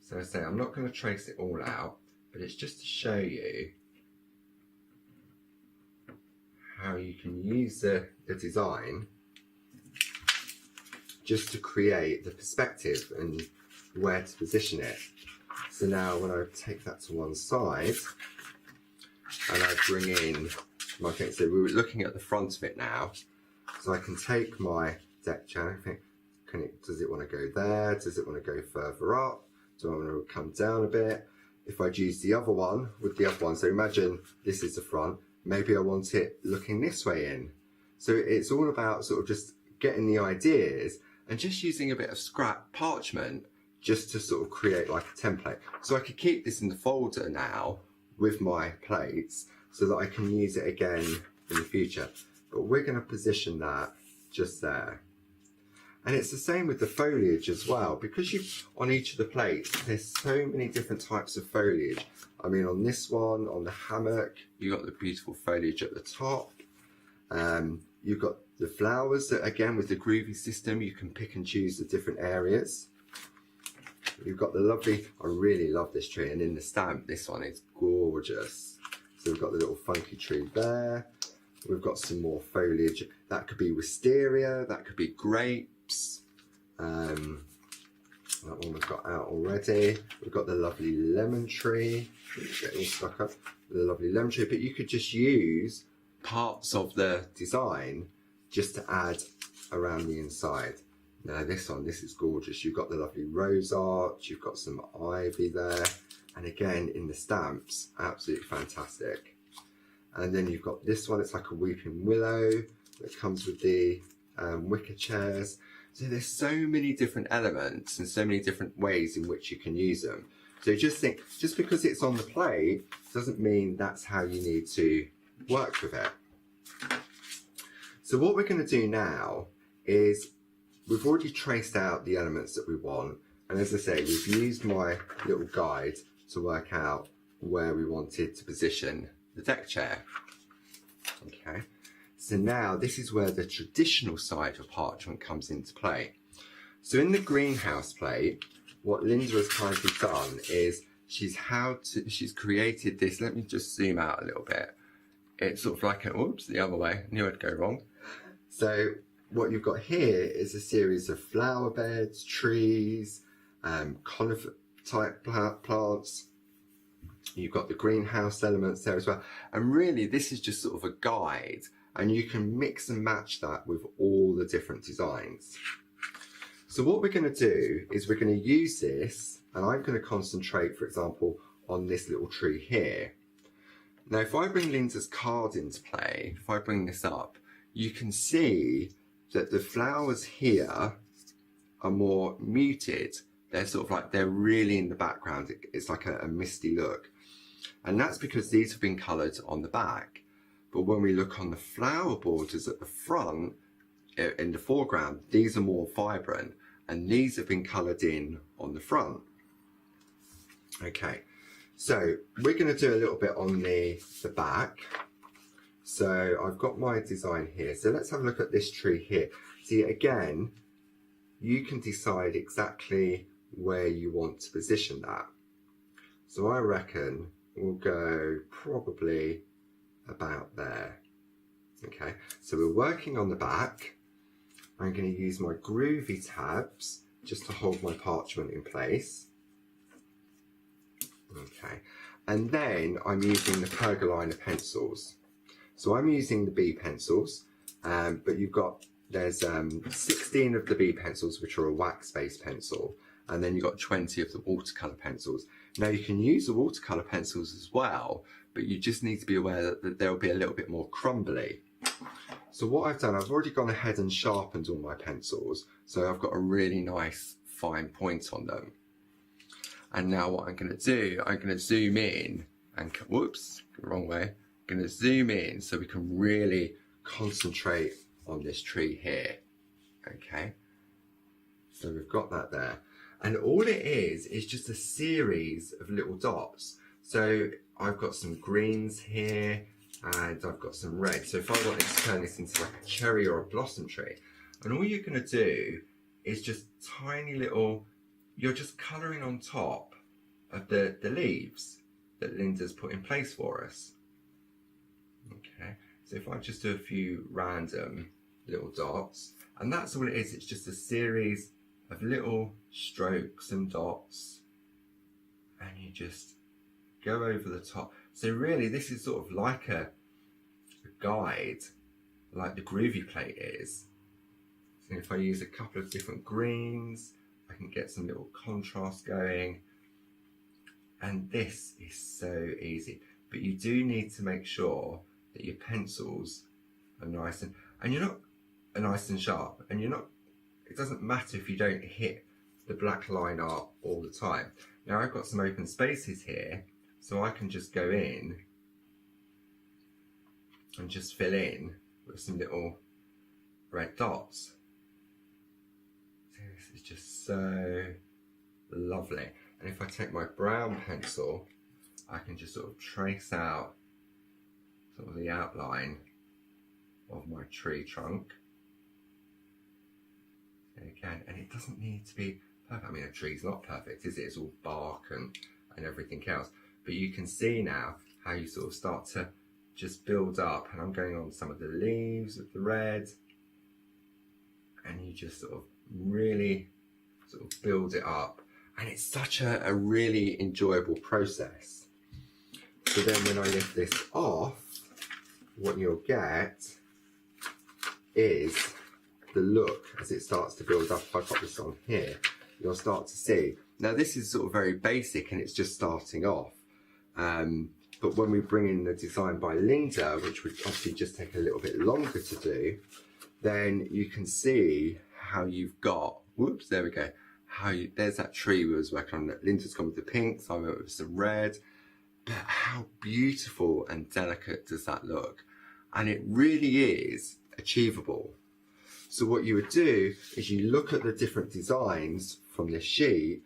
So I say I'm not going to trace it all out, but it's just to show you how you can use the design just to create the perspective and where to position it. So now when I take that to one side and I bring in my thing, so we were looking at the front of it now, so I can take my deck chair and think, does it want to go there? Does it want to go further up? Do I want to come down a bit? If I'd use the other one with the other one, so imagine this is the front, maybe I want it looking this way in. So it's all about sort of just getting the ideas and just using a bit of scrap parchment just to sort of create like a template. So I could keep this in the folder now with my plates so that I can use it again in the future. But we're going to position that just there. And it's the same with the foliage as well, because on each of the plates, there's so many different types of foliage. I mean, on this one, on the hammock, you've got the beautiful foliage at the top. You've got the flowers that, again, with the Groovy system, you can pick and choose the different areas. You've got the lovely, I really love this tree, and in the stamp, this one is gorgeous. So we've got the little funky tree there. We've got some more foliage. That could be wisteria, that could be grapes. That one we've got out already. We've got the lovely lemon tree. Get all stuck up. The lovely lemon tree, but you could just use parts of the design just to add around the inside. Now this is gorgeous. You've got the lovely rose arch, you've got some ivy there, and again in the stamps, absolutely fantastic. And then you've got this one, it's like a weeping willow that comes with the wicker chairs. So there's so many different elements and so many different ways in which you can use them. So just think, just because it's on the plate doesn't mean that's how you need to work with it. So what we're going to do now is we've already traced out the elements that we want. And as I say, we've used my little guide to work out where we wanted to position the deck chair. Okay. So now this is where the traditional side of Parchment comes into play. So in the greenhouse plate, what Linda has kindly done is she's created this. Let me just zoom out a little bit. It's sort of like the other way. I knew I'd go wrong. So what you've got here is a series of flower beds, trees, conifer type plants. You've got the greenhouse elements there as well. And really this is just sort of a guide, and you can mix and match that with all the different designs. So what we're going to do is we're going to use this, and I'm going to concentrate, for example, on this little tree here. Now, if I bring Linda's card into play, if I bring this up, you can see that the flowers here are more muted. They're sort of like, they're really in the background. It's like a misty look. And that's because these have been coloured on the back. But when we look on the flower borders at the front, in the foreground, these are more vibrant, and these have been coloured in on the front. Okay, so we're going to do a little bit on the back. So I've got my design here. So let's have a look at this tree here. See, again, you can decide exactly where you want to position that. So I reckon we'll go probably about there. Okay, so we're working on the back. I'm going to use my Groovy tabs just to hold my parchment in place. Okay, and then I'm using the Purga liner pencils. So I'm using the B pencils, but there's 16 of the B pencils, which are a wax-based pencil, and then you've got 20 of the watercolour pencils. Now you can use the watercolour pencils as well, but you just need to be aware that they'll be a little bit more crumbly. So what I've done, I've already gone ahead and sharpened all my pencils, so I've got a really nice fine point on them. And now what I'm going to do, I'm going to zoom in and, whoops, wrong way. I'm going to zoom in so we can really concentrate on this tree here. Okay, so we've got that there. And all it is just a series of little dots. So I've got some greens here, and I've got some red. So if I wanted to turn this into like a cherry or a blossom tree, and all you're going to do is just tiny little, you're just colouring on top of the leaves that Linda's put in place for us. Okay, so if I just do a few random little dots, and that's all it is, it's just a series of little strokes and dots, and you just go over the top. So really this is sort of like a guide, like the Groovy Plate is. So if I use a couple of different greens, I can get some little contrast going. And this is so easy, but you do need to make sure that your pencils are nice and you're not nice and sharp, and you're not, it doesn't matter if you don't hit the black line art all the time. Now I've got some open spaces here, so I can just go in and just fill in with some little red dots. This is just so lovely. And if I take my brown pencil, I can just sort of trace out sort of the outline of my tree trunk. Again, and it doesn't need to be perfect. I mean, a tree's not perfect, is it? It's all bark and everything else. But you can see now how you sort of start to just build up, and I'm going on some of the leaves of the red, and you just sort of really sort of build it up. And it's such a really enjoyable process. So then when I lift this off, what you'll get is the look as it starts to build up. If I pop this on here, you'll start to see. Now this is sort of very basic and it's just starting off. But when we bring in the design by Linda, which would obviously just take a little bit longer to do, then you can see how you've got, whoops, there we go. There's that tree we was working on. Linda's gone with the pink, so I went with some red. But how beautiful and delicate does that look? And it really is achievable. So what you would do is you look at the different designs from this sheet,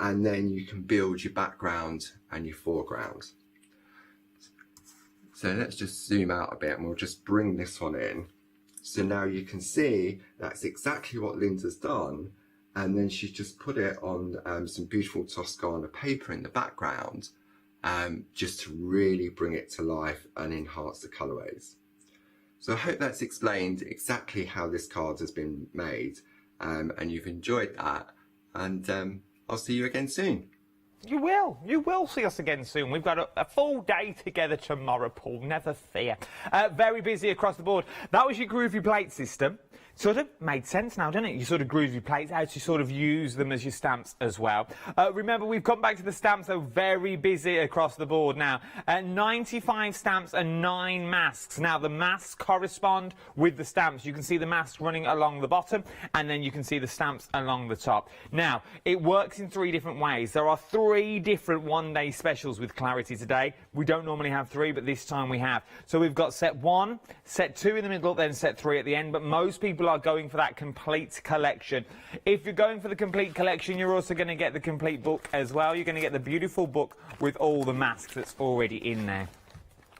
and then you can build your background and your foreground. So let's just zoom out a bit and we'll just bring this one in. So now you can see that's exactly what Linda's done. And then she's just put it on some beautiful Toscana paper in the background, just to really bring it to life and enhance the colourways. So I hope that's explained exactly how this card has been made, and you've enjoyed that, and I'll see you again soon. You will see us again soon. We've got a full day together tomorrow, Paul, never fear. Very busy across the board. That was your Groovy Plate system. Sort of made sense now, doesn't it? You sort of Groovy Plates, how to sort of use them as your stamps as well. Remember, we've come back to the stamps, so very busy across the board now. 95 stamps and 9 masks. Now, the masks correspond with the stamps. You can see the masks running along the bottom, and then you can see the stamps along the top. Now, it works in 3 different ways. There are 3 different one-day specials with Clarity today. We don't normally have 3, but this time we have. So we've got set 1, set 2 in the middle, then set 3 at the end, but most people are going for that complete collection. If you're going for the complete collection, you're also going to get the complete book as well. You're going to get the beautiful book with all the masks that's already in there.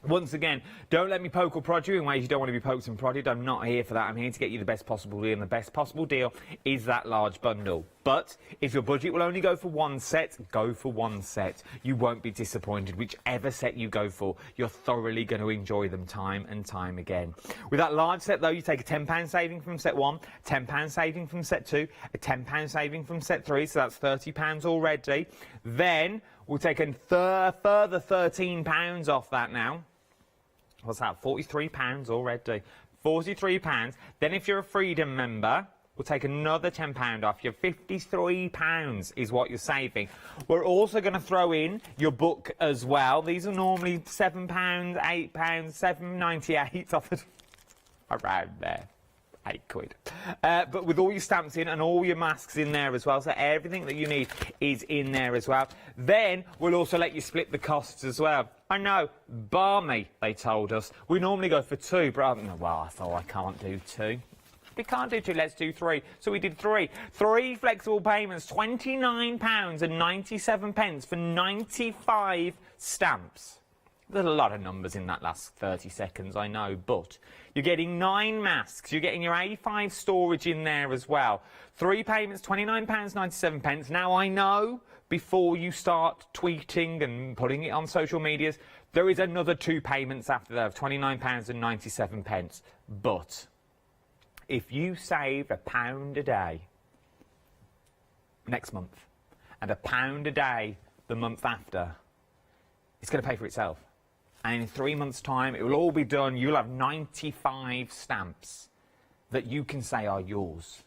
Once again, don't let me poke or prod you in ways you don't want to be poked and prodded. I'm not here for that. I'm here to get you the best possible deal, and the best possible deal is that large bundle. But if your budget will only go for 1 set, go for 1 set. You won't be disappointed. Whichever set you go for, you're thoroughly going to enjoy them time and time again. With that large set, though, you take a £10 saving from set 1, £10 saving from set 2, a £10 saving from set 3, so that's £30 already. Then we'll take a further £13 off that now. What's that? £43 already. £43. Then if you're a Freedom member, we'll take another £10 off. Your £53 is what you're saving. We're also going to throw in your book as well. These are normally £7, £8, £7.98 off the around there. £8. But with all your stamps in and all your masks in there as well, so everything that you need is in there as well. Then we'll also let you split the costs as well. I know, balmy, they told us. We normally go for 2, but I thought I can't do 2. We can't do 2, let's do 3. So we did 3. 3 flexible payments, £29.97 for 95 stamps. There's a lot of numbers in that last 30 seconds, I know, but you're getting 9 masks. You're getting your A5 storage in there as well. 3 payments, £29.97. Now, I know before you start tweeting and putting it on social medias, there is another 2 payments after that of £29.97. But if you save £1 a day next month and £1 a day the month after, it's going to pay for itself. And in 3 months' time, it will all be done. You'll have 95 stamps that you can say are yours.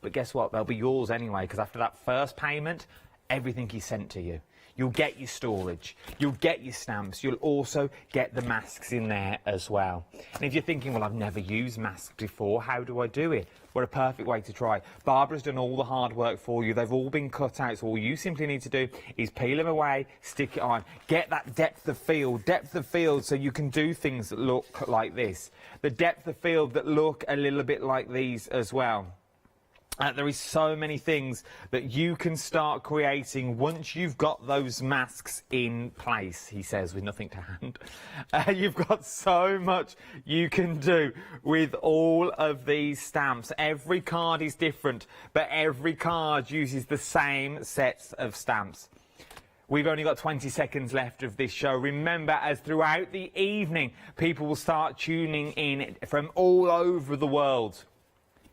But guess what? They'll be yours anyway, because after that first payment, everything is sent to you. You'll get your storage, you'll get your stamps, you'll also get the masks in there as well. And if you're thinking, well, I've never used masks before, how do I do it? Well, a perfect way to try. Barbara's done all the hard work for you. They've all been cut out, so all you simply need to do is peel them away, stick it on, get that depth of field so you can do things that look like this. The depth of field that look a little bit like these as well. There is so many things that you can start creating once you've got those masks in place, he says, with nothing to hand. You've got so much you can do with all of these stamps. Every card is different, but every card uses the same sets of stamps. We've only got 20 seconds left of this show. Remember, as throughout the evening, people will start tuning in from all over the world.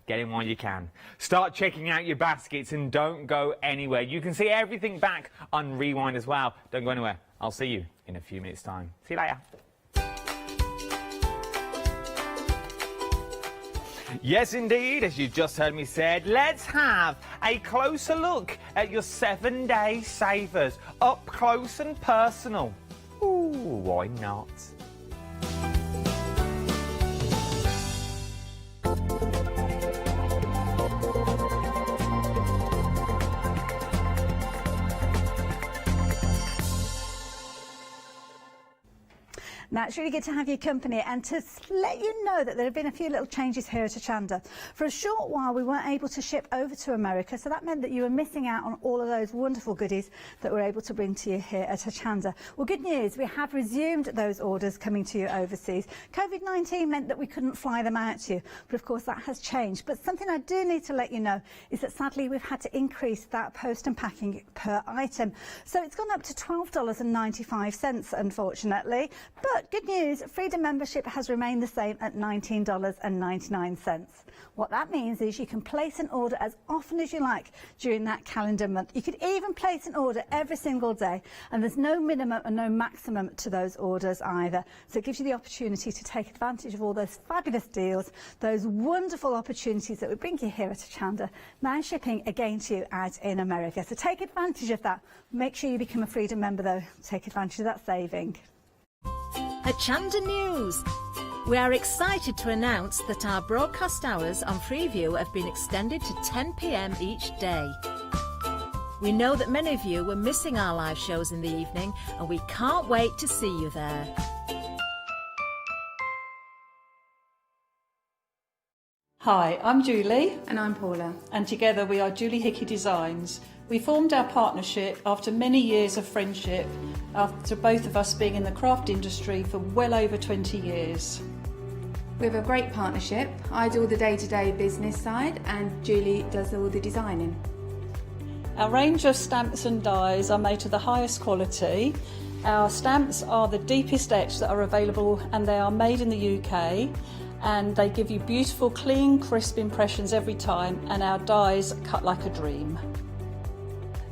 Get in while you can. Start checking out your baskets and don't go anywhere. You can see everything back on Rewind as well. Don't go anywhere. I'll see you in a few minutes' time. See you later. Yes, indeed, as you just heard me said, let's have a closer look at your 7-day savers. Up close and personal. Ooh, why not? Now, it's really good to have your company and to let you know that there have been a few little changes here at Hochanda. For a short while, we weren't able to ship over to America, so that meant that you were missing out on all of those wonderful goodies that we're able to bring to you here at Hochanda. Well, good news, we have resumed those orders coming to you overseas. COVID-19 meant that we couldn't fly them out to you, but of course that has changed. But something I do need to let you know is that sadly we've had to increase that post and packing per item. So it's gone up to $12.95, unfortunately. But good news, Freedom membership has remained the same at $19.99. What that means is you can place an order as often as you like during that calendar month. You could even place an order every single day, and there's no minimum and no maximum to those orders either. So it gives you the opportunity to take advantage of all those fabulous deals, those wonderful opportunities that we bring you here at Hochanda, now shipping again to you out in America. So take advantage of that. Make sure you become a Freedom member though. Take advantage of that saving. Hochanda News. We are excited to announce that our broadcast hours on Freeview have been extended to 10 p.m. each day. We know that many of you were missing our live shows in the evening, and we can't wait to see you there. Hi, I'm Julie. And I'm Paula. And together we are Julie Hickey Designs. We formed our partnership after many years of friendship, after both of us being in the craft industry for well over 20 years. We have a great partnership. I do all the day-to-day business side and Julie does all the designing. Our range of stamps and dies are made to the highest quality. Our stamps are the deepest etch that are available, and they are made in the UK. And they give you beautiful, clean, crisp impressions every time, and our dies cut like a dream.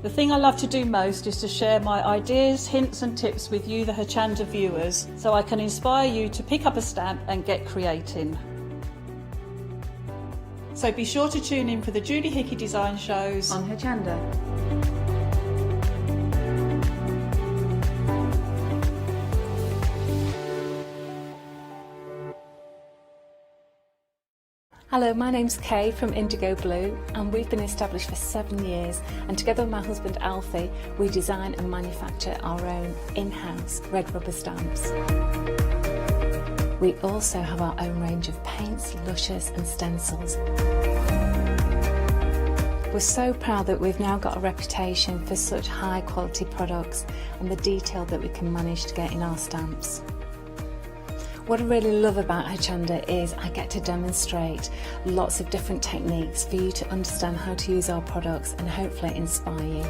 The thing I love to do most is to share my ideas, hints and tips with you, the Hochanda viewers, so I can inspire you to pick up a stamp and get creating. So be sure to tune in for the Julie Hickey Design shows on Hochanda. Hello, my name's Kay from Indigo Blue, and we've been established for 7 years, and together with my husband Alfie we design and manufacture our own in-house red rubber stamps. We also have our own range of paints, lushes and stencils. We're so proud that we've now got a reputation for such high quality products and the detail that we can manage to get in our stamps. What I really love about Hochanda is I get to demonstrate lots of different techniques for you to understand how to use our products and hopefully inspire you.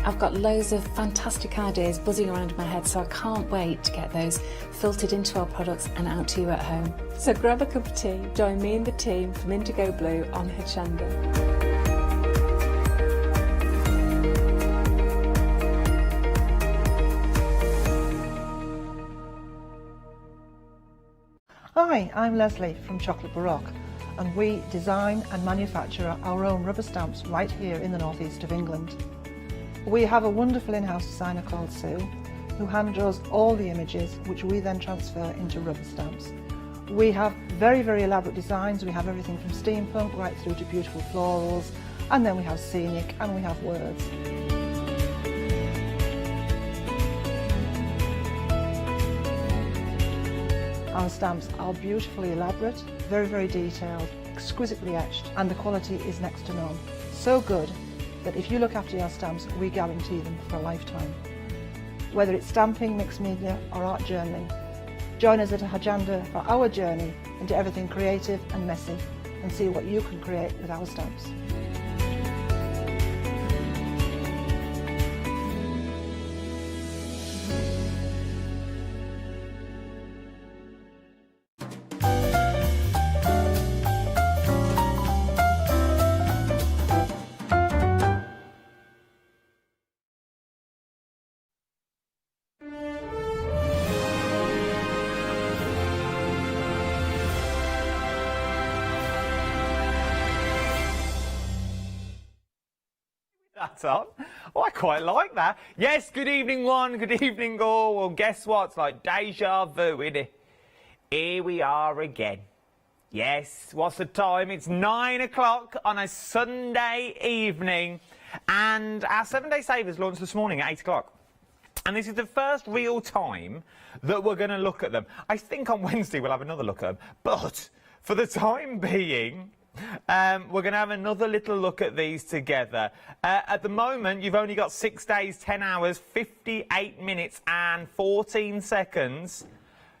I've got loads of fantastic ideas buzzing around in my head, so I can't wait to get those filtered into our products and out to you at home. So grab a cup of tea, join me and the team from Indigo Blue on Hochanda. Hi, I'm Leslie from Chocolate Baroque, and we design and manufacture our own rubber stamps right here in the northeast of England. We have a wonderful in-house designer called Sue, who hand draws all the images, which we then transfer into rubber stamps. We have very, very elaborate designs. We have everything from steampunk right through to beautiful florals, and then we have scenic and we have words. Our stamps are beautifully elaborate, very, very detailed, exquisitely etched, and the quality is next to none. So good that if you look after your stamps, we guarantee them for a lifetime. Whether it's stamping, mixed media, or art journaling, join us at Hochanda for our journey into everything creative and messy, and see what you can create with our stamps. That's on. Oh, I quite like that. Yes, good evening one, good evening all. Well, guess what? It's like deja vu, isn't it? Here we are again. Yes, what's the time? It's 9 o'clock on a Sunday evening. And our 7-day savers launched this morning at 8 o'clock. And this is the first real time that we're going to look at them. I think on Wednesday we'll have another look at them. But for the time being, we're going to have another little look at these together. At the moment, you've only got 6 days, 10 hours, 58 minutes and 14 seconds.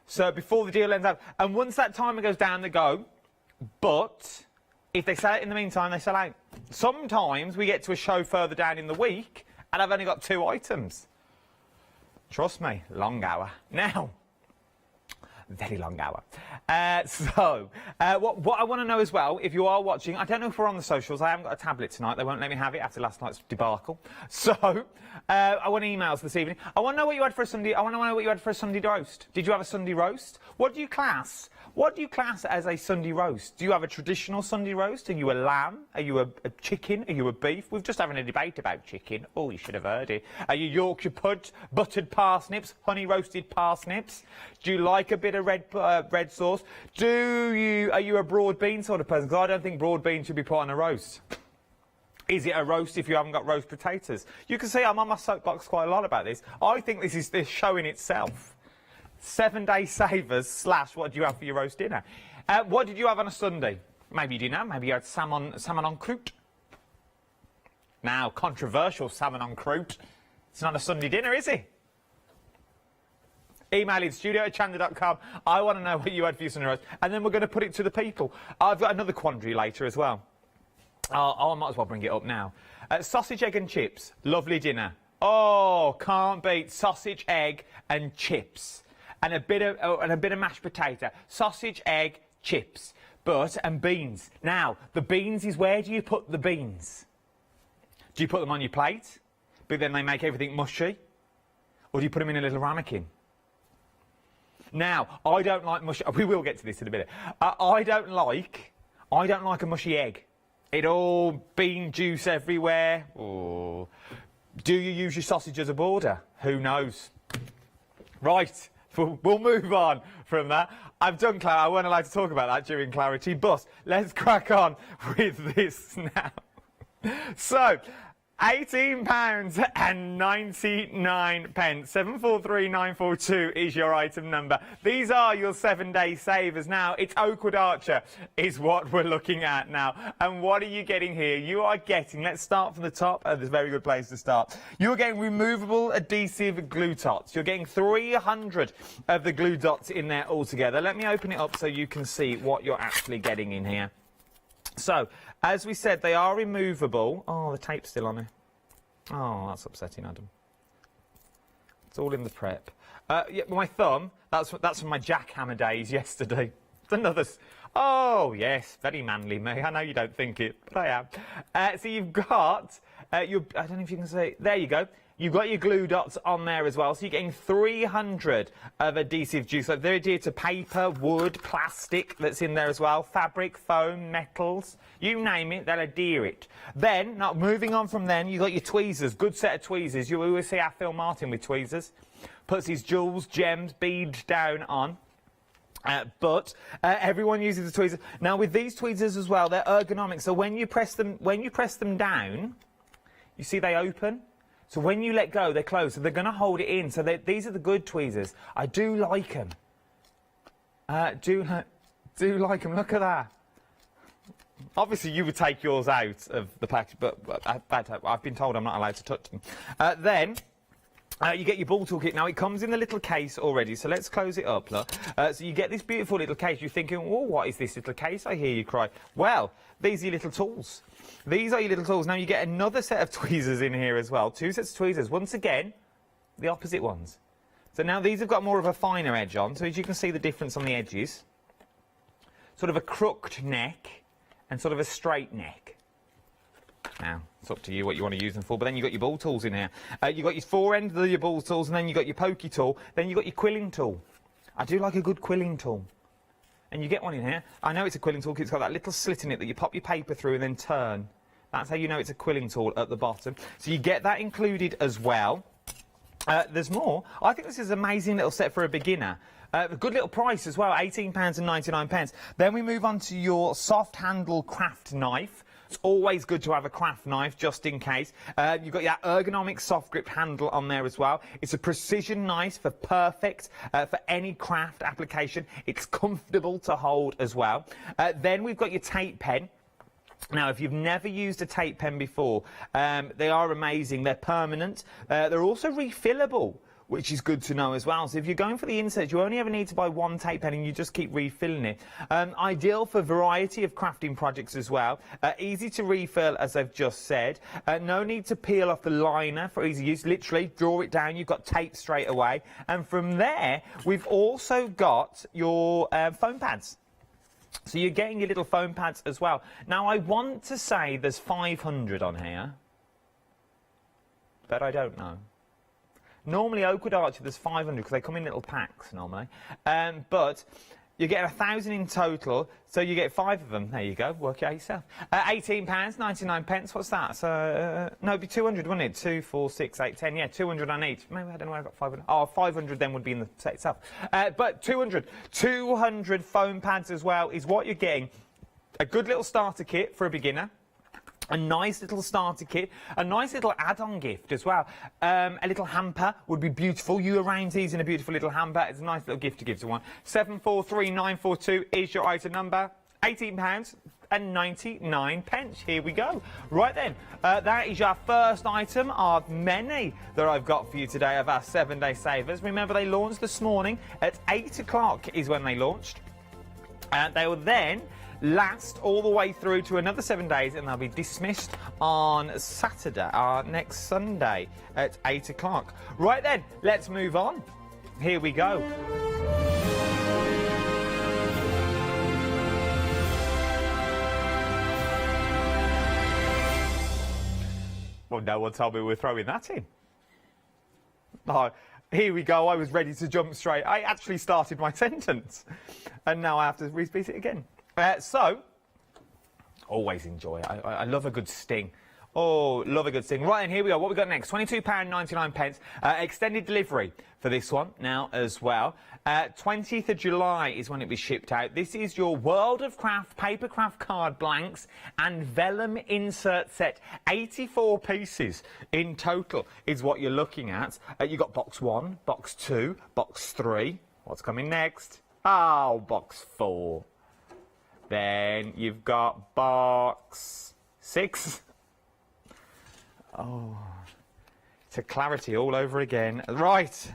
So before the deal ends up. And once that timer goes down, they go. But if they sell it in the meantime, they sell out. Sometimes we get to a show further down in the week and I've only got 2 items. Trust me, long hour. Now, very long hour. What I want to know as well, if you are watching, I don't know if we're on the socials. I haven't got a tablet tonight. They won't let me have it after last night's debacle. So I want emails this evening. I want to know what you had for a Sunday. I want to know what you had for a Sunday roast. Did you have a Sunday roast? What do you class as a Sunday roast? Do you have a traditional Sunday roast? Are you a lamb? Are you a chicken? Are you a beef? We've just having a debate about chicken. Oh, you should have heard it. Are you Yorkshire pudding, buttered parsnips, honey roasted parsnips? Do you like a bit of red sauce? Are you a broad bean sort of person? Because I don't think broad beans should be put on a roast. Is it a roast if you haven't got roast potatoes? You can see I'm on my soapbox quite a lot about this. I think this is the show in itself. 7-day savers / what do you have for your roast dinner? What did you have on a Sunday? Maybe you didn't have. Maybe you had salmon en croûte. Now, controversial salmon en croûte. It's not a Sunday dinner, is it? Email in studio@chanda.com. I want to know what you had for your Sunday roast. And then we're going to put it to the people. I've got another quandary later as well. I might as well bring it up now. Sausage, egg and chips. Lovely dinner. Oh, can't beat sausage, egg and chips. And a bit of mashed potato. Sausage, egg, chips. And beans. Now, the beans is, where do you put the beans? Do you put them on your plate, but then they make everything mushy? Or do you put them in a little ramekin? Now, I don't like mushy... We will get to this in a minute. I don't like a mushy egg. It all bean juice everywhere. Oh. Do you use your sausage as a border? Who knows? Right, we'll move on from that. I've done clarity. I weren't allowed to talk about that during clarity, but let's crack on with this now. So, £18.99. 743942 is your item number. These are your 7-day savers. Now, it's Oakwood Archer is what we're looking at now. And what are you getting here? You are getting, let's start from the top. There's a very good place to start. You're getting removable adhesive glue dots. You're getting 300 of the glue dots in there altogether. Let me open it up so you can see what you're actually getting in here. So, as we said, they are removable. Oh, the tape's still on it. Oh, that's upsetting, Adam. It's all in the prep. Yeah, my thumb, that's from my jackhammer days yesterday. Another... Oh, yes, very manly me. I know you don't think it, but I am. So you've got... I don't know if you can see... There you go. You've got your glue dots on there as well, so you're getting 300 of adhesive juice. So they're adhered to paper, wood, plastic that's in there as well, fabric, foam, metals, you name it, they'll adhere it. Then, not moving on from then, you've got your tweezers, good set of tweezers. You always see our Phil Martin with tweezers. Puts his jewels, gems, beads down on. But everyone uses the tweezers. Now with these tweezers as well, they're ergonomic. So when you press them down, you see they open. So when you let go, they close. So they're going to hold it in. So these are the good tweezers. I do like them. Do like them. Look at that. Obviously, you would take yours out of the package, but I've been told I'm not allowed to touch them. Then you get your ball toolkit. Now, it comes in the little case already, so let's close it up, look. So you get this beautiful little case. You're thinking, oh, what is this little case? I hear you cry. Well, these are your little tools. These are your little tools. Now, you get another set of tweezers in here as well. 2 sets of tweezers. Once again, the opposite ones. So now these have got more of a finer edge on, so as you can see the difference on the edges. Sort of a crooked neck and sort of a straight neck. Now, it's up to you what you want to use them for, but then you've got your ball tools in here. You've got your fore end of your ball tools, and then you've got your pokey tool, then you've got your quilling tool. I do like a good quilling tool. And you get one in here. I know it's a quilling tool because it's got that little slit in it that you pop your paper through and then turn. That's how you know it's a quilling tool at the bottom. So you get that included as well. There's more. I think this is an amazing little set for a beginner. A good little price as well, £18.99. Then we move on to your soft handle craft knife. It's always good to have a craft knife just in case. You've got your ergonomic soft grip handle on there as well. It's a precision knife for perfect for any craft application. It's comfortable to hold as well. Then we've got your tape pen. Now, if you've never used a tape pen before, they are amazing. They're permanent. They're also refillable, which is good to know as well. So if you're going for the insert, you only ever need to buy one tape pen and you just keep refilling it. Ideal for a variety of crafting projects as well. Easy to refill, as I've just said. No need to peel off the liner for easy use. Literally, draw it down, you've got tape straight away. And from there, we've also got your foam pads. So you're getting your little foam pads as well. Now, I want to say there's 500 on here, but I don't know. Normally, Oakwood Archer, there's 500 because they come in little packs normally. But you get 1,000 in total, so you get 5 of them. There you go, work it out yourself. £18.99. What's that? So, no, it'd be 200, wouldn't it? 2, 4, 6, 8, 10. Yeah, 200 on each. Maybe I don't know why I got 500. Oh, 500 then would be in the set itself. But 200 foam pads as well is what you're getting. A good little starter kit for a beginner. A nice little starter kit, a nice little add-on gift as well. A little hamper would be beautiful. You arrange these in a beautiful little hamper. It's a nice little gift to give to one. 743942 is your item number. £18.99. Here we go. Right then, that is your first item of many that I've got for you today of our 7-day savers. Remember, they launched this morning at 8 o'clock is when they launched. They will then last all the way through to another 7 days, and they'll be dismissed on Saturday, next Sunday at 8 o'clock. Right then, let's move on. Here we go. Well, no one told me we were throwing that in. Oh, here we go. I was ready to jump straight. I actually started my sentence, and now I have to repeat it again. So, always enjoy it. I love a good sting. Oh, love a good sting. Right, and here we go. What we got next? £22.99. Extended delivery for this one now as well. 20th of July is when it was shipped out. This is your World of Craft papercraft card blanks and vellum insert set. 84 pieces in total is what you're looking at. You've got box 1, box 2, box 3. What's coming next? Oh, box 4. Then you've got box 6. Oh, it's a clarity all over again. Right,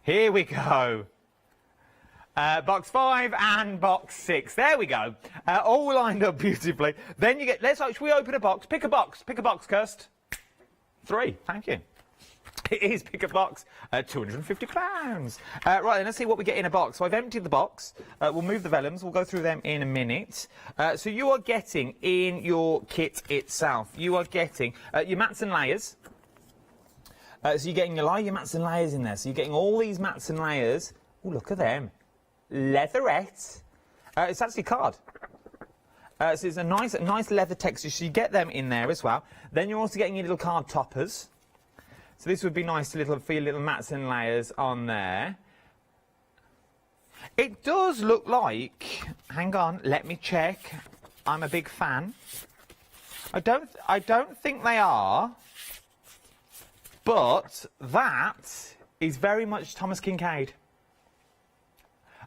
here we go. Box 5 and box 6. There we go. All lined up beautifully. Then you get, should we open a box? Pick a box, Kirst. 3, thank you. It is pick a box, £250. Right, then let's see what we get in a box. So I've emptied the box. We'll move the vellums. We'll go through them in a minute. So you are getting in your kit itself, you are getting your mats and layers. So you're getting a lot of your mats and layers in there. So you're getting all these mats and layers. Oh, look at them. Leatherette. It's actually card. So it's a nice leather texture. So you get them in there as well. Then you're also getting your little card toppers. So this would be nice for your little mats and layers on there. It does look like, hang on, let me check. I'm a big fan. I don't think they are, but that is very much Thomas Kincaid.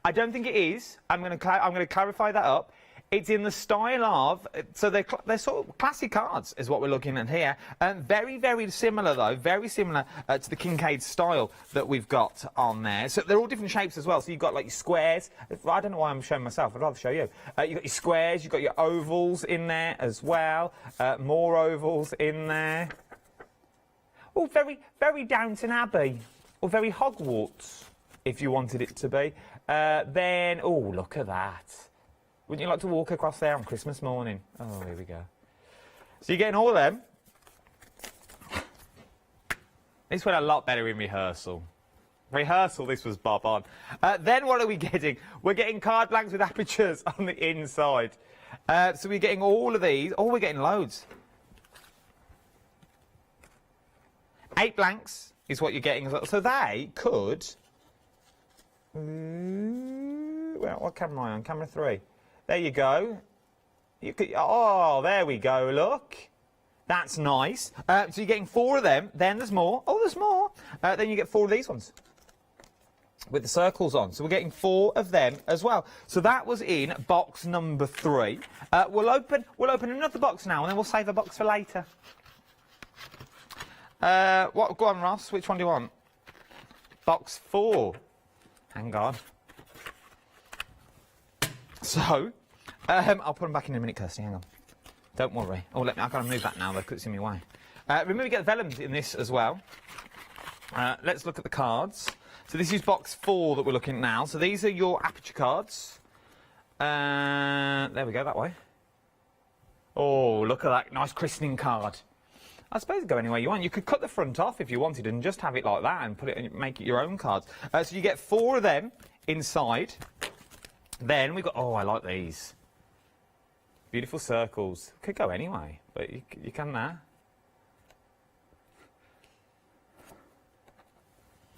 I don't think it is. I'm going to clarify that up. It's in the style of, so they're sort of classic cards is what we're looking at here. Very, very similar though, very similar to the Kincaid style that we've got on there. So they're all different shapes as well. So you've got like your squares. I don't know why I'm showing myself. I'd rather show you. You've got your squares, you've got your ovals in there as well. More ovals in there. Oh, very, very Downton Abbey. Or very Hogwarts, if you wanted it to be. Then, oh, look at that. Wouldn't you like to walk across there on Christmas morning? Oh, here we go. So you're getting all of them. This went a lot better in rehearsal. Rehearsal, this was bob on. Then what are we getting? We're getting card blanks with apertures on the inside. So we're getting all of these. Oh, we're getting loads. 8 blanks is what you're getting as well. So they could... well, what camera am I on? Camera 3. There you go. You could, oh, there we go, look. That's nice. So you're getting 4 of them, then there's more. Oh, there's more. Then you get 4 of these ones with the circles on. So we're getting 4 of them as well. So that was in box number 3. We'll open another box now, and then we'll save a box for later. Go on, Ross. Which one do you want? Box 4. Hang on. So, I'll put them back in a minute, Kirsty. Hang on. Don't worry. Oh, I've got to move that now, though, because it's in my way. Remember, we get the vellums in this as well. Let's look at the cards. So this is box 4 that we're looking at now. So these are your aperture cards. There we go, that way. Oh, look at that nice christening card. I suppose it'd go any way you want. You could cut the front off if you wanted and just have it like that and put it and make it your own cards. So you get 4 of them inside. Then we've got, oh, I like these. Beautiful circles. Could go anyway, but you can there.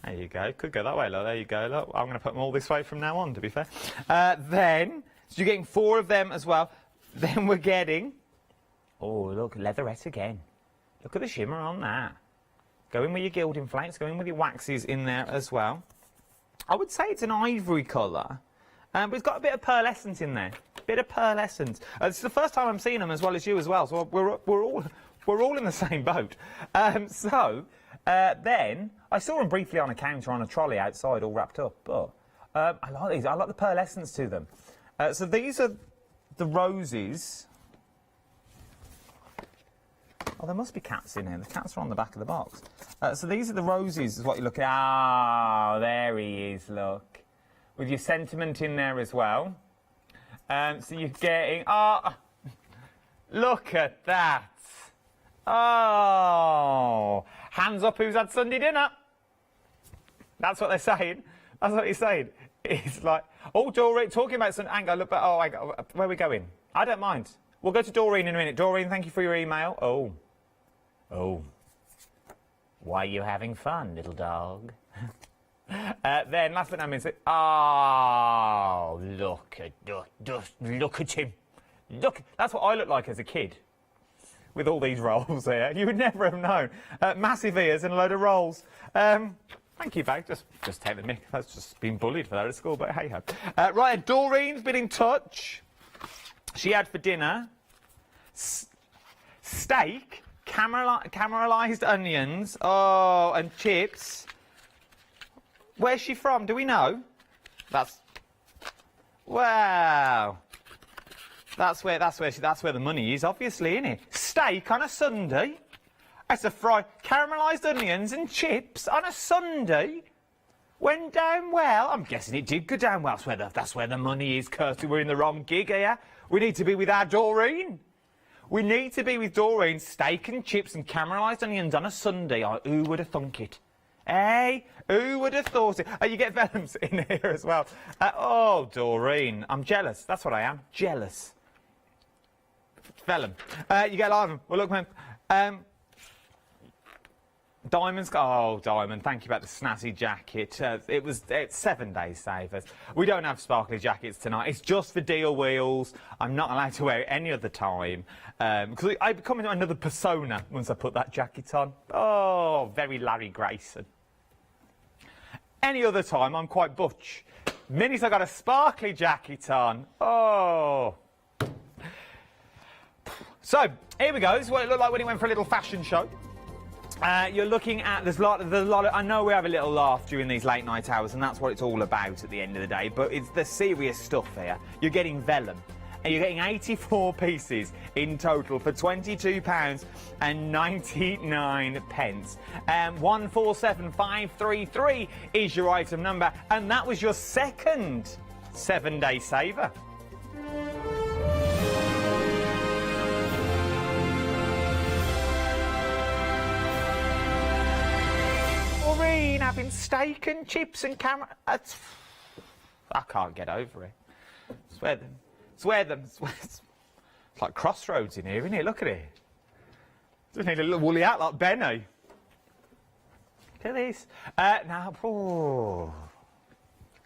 There you go. Could go that way, look. There you go, look. I'm going to put them all this way from now on, to be fair. Then, so you're getting 4 of them as well. Then we're getting, oh, look, leatherette again. Look at the shimmer on that. Go in with your gilding flakes, go in with your waxes in there as well. I would say it's an ivory colour. But it's got a bit of pearlescence in there. Bit of pearlescence. It's the first time I'm seeing them as well as you as well. So we're all in the same boat. Then I saw them briefly on a counter on a trolley outside, all wrapped up. But I like these. I like the pearlescence to them. So these are the roses. Oh, there must be cats in here. The cats are on the back of the box. So these are the roses. Is what you're looking at. Oh, there he is. Look. With your sentiment in there as well. So you're getting... Oh, look at that. Oh. Hands up who's had Sunday dinner. That's what they're saying. That's what he's saying. It's like... Oh, Doreen, talking about Sunday... Hang on, look, but, where are we going? I don't mind. We'll go to Doreen in a minute. Doreen, thank you for your email. Oh. Oh. Why are you having fun, little dog? Then, last but not least, oh, look at him. Look, that's what I looked like as a kid, with all these rolls here. You would never have known. Massive ears and a load of rolls. Thank you, Bag. Just take the mic. That's just been bullied for that at school, but hey-ho. Right, Doreen's been in touch. She had for dinner steak, caramelised onions, oh, and chips. Where's she from? Do we know? Wow. That's where the money is, obviously, isn't it? Steak on a Sunday. That's a fry. Caramelised onions and chips on a Sunday. Went down well. I'm guessing it did go down well. That's where the money is, Kirsty. We're in the wrong gig here. We need to be with our Doreen. We need to be with Doreen. Steak and chips and caramelised onions on a Sunday. Oh, who would have thunk it? Hey, who would have thought it? Oh, you get vellums in here as well. Oh, Doreen, I'm jealous. That's what I am. Jealous. Vellum. You get a lot of them. Well, look, man. Diamonds. Oh, Diamond, thank you about the snazzy jacket. It's 7 days savers. We don't have sparkly jackets tonight. It's just for deal wheels. I'm not allowed to wear it any other time. Because I become another persona once I put that jacket on. Oh, very Larry Grayson. Any other time, I'm quite butch. Minute I got a sparkly jacket on. Oh. So, here we go. This is what it looked like when he went for a little fashion show. You're looking at, there's a lot of, I know we have a little laugh during these late night hours, and that's what it's all about at the end of the day, but it's the serious stuff here. You're getting vellum, and you're getting 84 pieces in total for £22.99. 147533 is your item number, and that was your second 7-day saver. Having steak and chips and camera. I can't get over it. Swear them. It's like Crossroads in here, isn't it? Look at it. Just need a little woolly hat like Benny. Look at this. Now,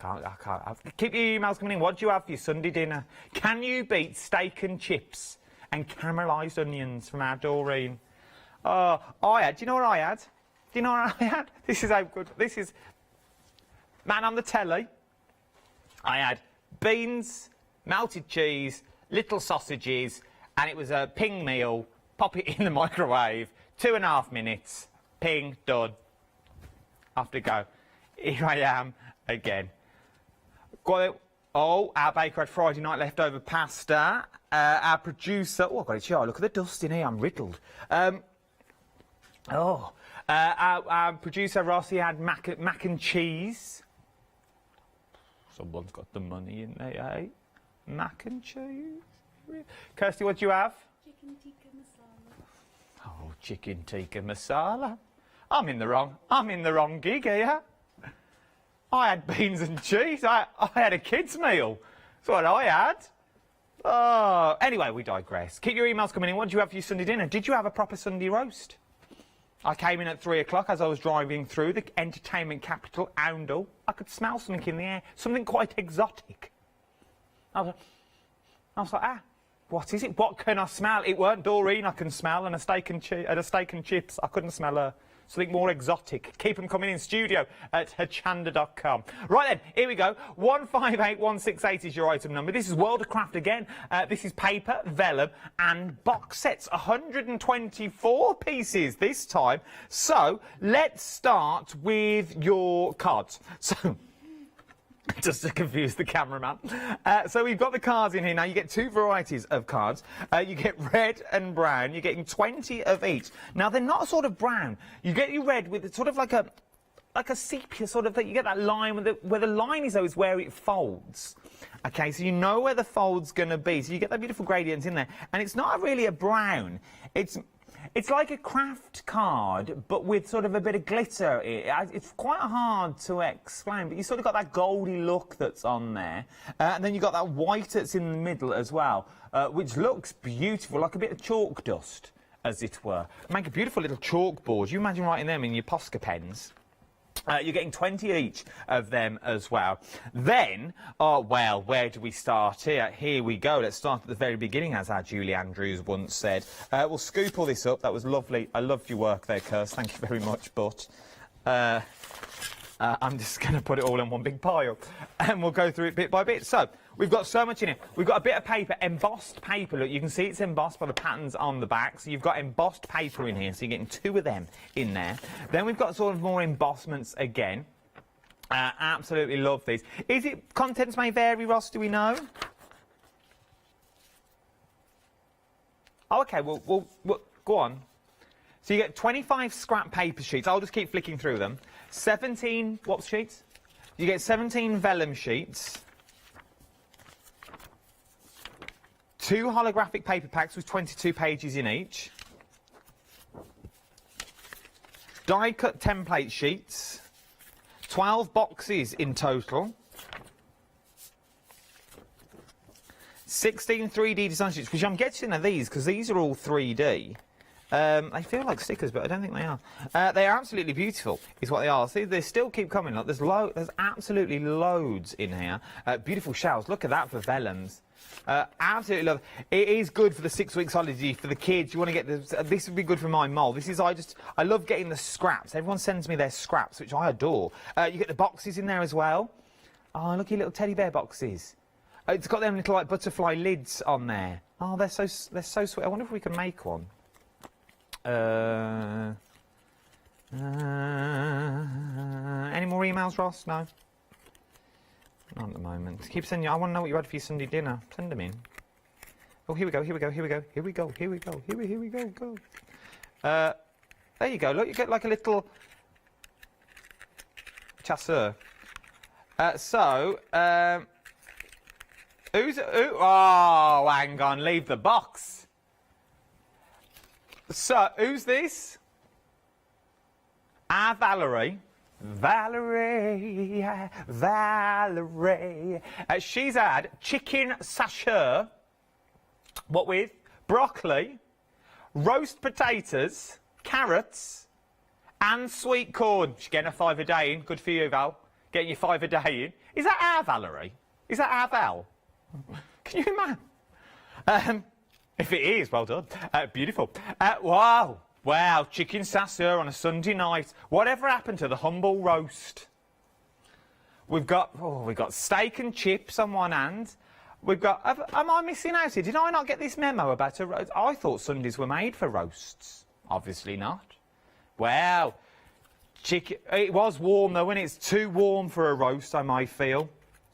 I can't. Keep your emails coming in. What do you have for your Sunday dinner? Can you beat steak and chips and caramelised onions from our Doreen? Oh, I had. Do you know what I had? Do you know what I had? This is how good. This is man on the telly. I had beans, melted cheese, little sausages, and it was a ping meal. Pop it in the microwave. 2.5 minutes. Ping, done. Off to go. Here I am again. Got it. Oh, our baker had Friday night leftover pasta. Our producer. Oh, I've got it here. Look at the dust in here. I'm riddled. Our producer Rossi had mac and cheese. Someone's got the money in there, eh? Mac and cheese. Kirsty, what do you have? Chicken tikka masala. Oh, chicken tikka masala. I'm in the wrong gig here. I had beans and cheese. I had a kids' meal. That's what I had. Oh, anyway, we digress. Keep your emails coming in. What did you have for your Sunday dinner? Did you have a proper Sunday roast? I came in at 3 o'clock as I was driving through the entertainment capital, Oundle. I could smell something in the air, something quite exotic. I was like, what is it? What can I smell? It weren't Doreen I can smell, and a steak and chips. I couldn't smell her. Something more exotic. Keep them coming in studio at hochanda.com. Right then, here we go. 158168 is your item number. This is World of Craft again. This is paper, vellum, and box sets. 124 pieces this time. So, let's start with your cards. So, just to confuse the cameraman. So we've got the cards in here. Now, you get 2 varieties of cards. You get red and brown. You're getting 20 of each. Now, they're not sort of brown. You get your red with sort of like a sepia sort of thing. You get that line where the line is, though, is where it folds. Okay, so you know where the fold's going to be. So you get that beautiful gradient in there. And it's not really a brown. It's like a craft card, but with sort of a bit of glitter. It's quite hard to explain, but you sort of got that goldy look that's on there. And then you've got that white that's in the middle as well, which looks beautiful, like a bit of chalk dust, as it were. Make a beautiful little chalkboard. You imagine writing them in your Posca pens. You're getting 20 each of them as well. Then, well, where do we start here? Here we go. Let's start at the very beginning, as our Julie Andrews once said. We'll scoop all this up. That was lovely. I loved your work there, Kirst. Thank you very much. But I'm just going to put it all in one big pile, and we'll go through it bit by bit. So, we've got so much in here. We've got a bit of paper, embossed paper. Look, you can see it's embossed by the patterns on the back. So you've got embossed paper in here, so you're getting 2 of them in there. Then we've got sort of more embossments again. Absolutely love these. Is it contents may vary, Ross? Do we know? Oh, okay. We'll go on. So you get 25 scrap paper sheets. I'll just keep flicking through them. 17 what sheets? You get 17 vellum sheets. 2 holographic paper packs with 22 pages in each. Die-cut template sheets. 12 boxes in total. 16 3D design sheets, which I'm guessing are these, because these are all 3D. They feel like stickers, but I don't think they are. They are absolutely beautiful, is what they are. See, they still keep coming. Look, there's absolutely loads in here. Beautiful shells. Look at that for vellums. Absolutely love it. It is good for the 6 weeks holiday for the kids. You want to get this would be good for my mould. I love getting the scraps. Everyone sends me their scraps, which I adore. You get the boxes in there as well. Oh, look at little teddy bear boxes. It's got them little like butterfly lids on there. Oh, they're so sweet. I wonder if we can make one. Any more emails, Ross? No. Not at the moment. Keep sending. I want to know what you had for your Sunday dinner. Send them in. Oh, here we go. Here we go. Here we go. Here we go. Here we go. Here we go. Go. There you go. Look, you get like a little chasseur. Who's? Oh, hang on. Leave the box. So, who's this? Valerie. Valerie. She's had chicken sachet. What with? Broccoli, roast potatoes, carrots, and sweet corn. She's getting a 5 a day in. Good for you, Val. Getting your 5 a day in. Is that our Valerie? Is that our Val? Can you imagine? If it is, well done. Beautiful. Wow. Wow, chicken sasseur on a Sunday night. Whatever happened to the humble roast? We've got steak and chips on one hand. We've got... am I missing out here? Did I not get this memo about a roast? I thought Sundays were made for roasts. Obviously not. Well, chicken... It was warm, though, and it's too warm for a roast, I might feel.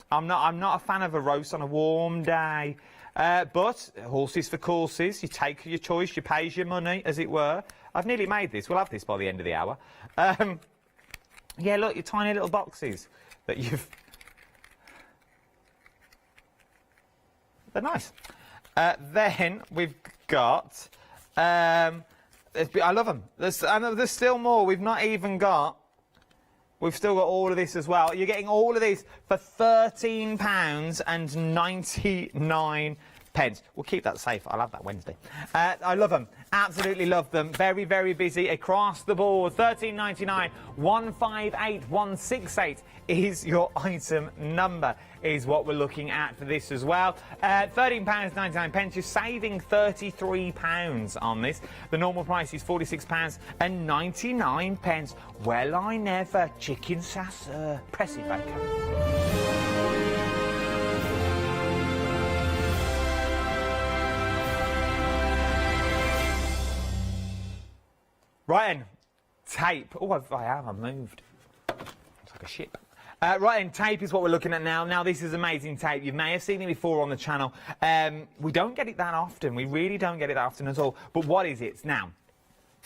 I'm not a fan of a roast on a warm day. But horses for courses. You take your choice. You pay your money, as it were. I've nearly made this. We'll have this by the end of the hour. Yeah, look, your tiny little boxes that you've... They're nice. Then we've got... I love them. There's still more. We've not even got... We've still got all of this as well. You're getting all of this for £13.99. We'll keep that safe. I'll have that Wednesday. I love them. Absolutely love them. Very, very busy across the board. £13.99. 158168 is your item number, is what we're looking at for this as well. £13.99. You're saving £33 on this. The normal price is £46.99. Well, I never. Chicken sasseur. Press it back. Right then, tape. Oh, I've moved. It's like a ship. Right then, tape is what we're looking at now. Now, this is amazing tape. You may have seen it before on the channel. We don't get it that often. We really don't get it that often at all. But what is it? Now,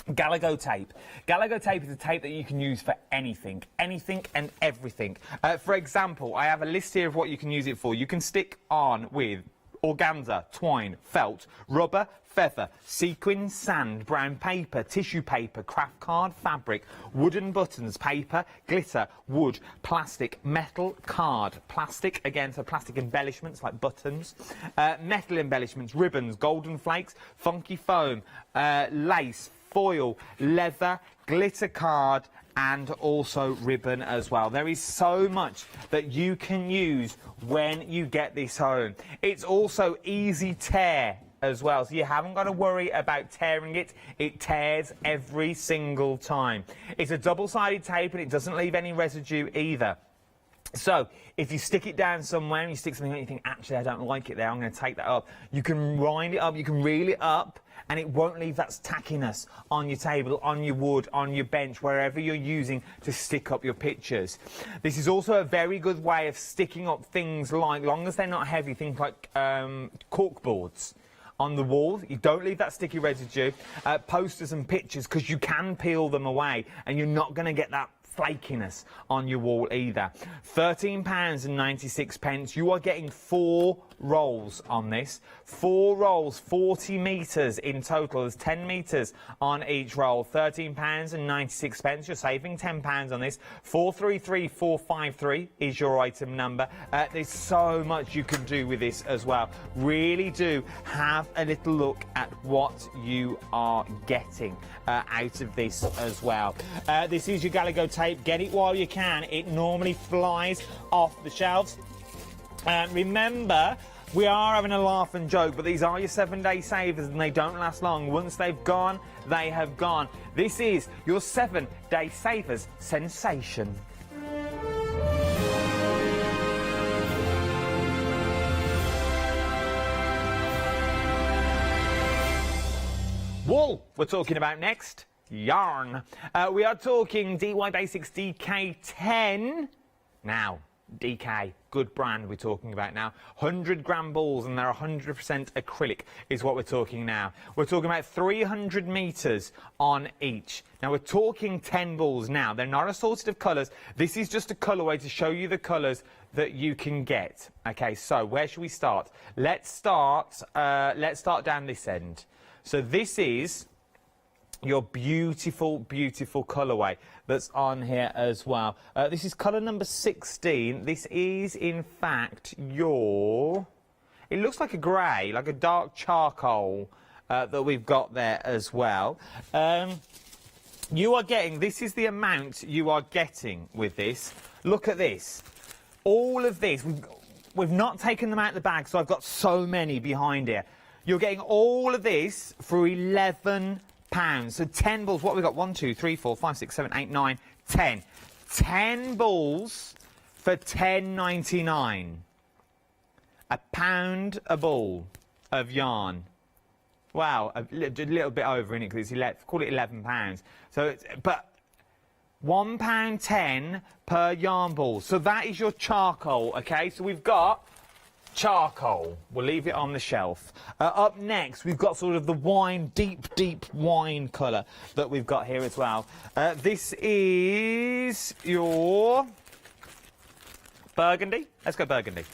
Galago tape. Galago tape is a tape that you can use for anything and everything. For example, I have a list here of what you can use it for. You can stick on with organza, twine, felt, rubber, feather, sequin, sand, brown paper, tissue paper, craft card, fabric, wooden buttons, paper, glitter, wood, plastic, metal, card, plastic, again, so plastic embellishments like buttons, metal embellishments, ribbons, golden flakes, funky foam, lace, foil, leather, glitter card, and also ribbon as well. There is so much that you can use when you get this home. It's also easy tear as well, so you haven't got to worry about tearing it. It tears every single time. It's a double-sided tape and it doesn't leave any residue either. So, if you stick it down somewhere and you stick something and you think, actually, I don't like it there, I'm going to take that up, you can wind it up, you can reel it up, and it won't leave that tackiness on your table, on your wood, on your bench, wherever you're using to stick up your pictures. This is also a very good way of sticking up things like, long as they're not heavy, things like cork boards on the wall. You don't leave that sticky residue. Posters and pictures, because you can peel them away and you're not going to get that flakiness on your wall either. £13.96. You are getting 4 rolls on this. 4 rolls, 40 metres in total. There's 10 metres on each roll. £13.96. You're saving £10 on this. 433453 is your item number. There's so much you can do with this as well. Really do have a little look at what you are getting out of this as well. This is your Galago tape. Get it while you can. It normally flies off the shelves. Remember, we are having a laugh and joke, but these are your 7-day savers and they don't last long. Once they've gone, they have gone. This is your 7-day savers sensation. Wool we're talking about next. Yarn. We are talking DY Basics DK10. Now, DK, good brand we're talking about now. 100-gram balls, and they're 100% acrylic is what we're talking now. We're talking about 300 metres on each. Now, we're talking 10 balls now. They're not assorted of colours. This is just a colourway to show you the colours that you can get. Okay, so where should we start? Let's start down this end. So this is your beautiful, beautiful colourway that's on here as well. This is colour number 16. This is, in fact, your... It looks like a grey, like a dark charcoal that we've got there as well. You are getting... This is the amount you are getting with this. Look at this. All of this. We've not taken them out of the bag, so I've got so many behind here. You're getting all of this for £11. So 10 balls. What have we got? 1, 2, 3, 4, 5, 6, 7, 8, 9, 10. 10 balls for £10.99. £1 a ball of yarn. Wow, a little bit over in it because it's call it £11. So, but £1.10 per yarn ball. So that is your charcoal. Okay, so we've got charcoal. We'll leave it on the shelf. Up next, we've got sort of the wine, deep wine colour that we've got here as well. This is your burgundy. Let's go burgundy.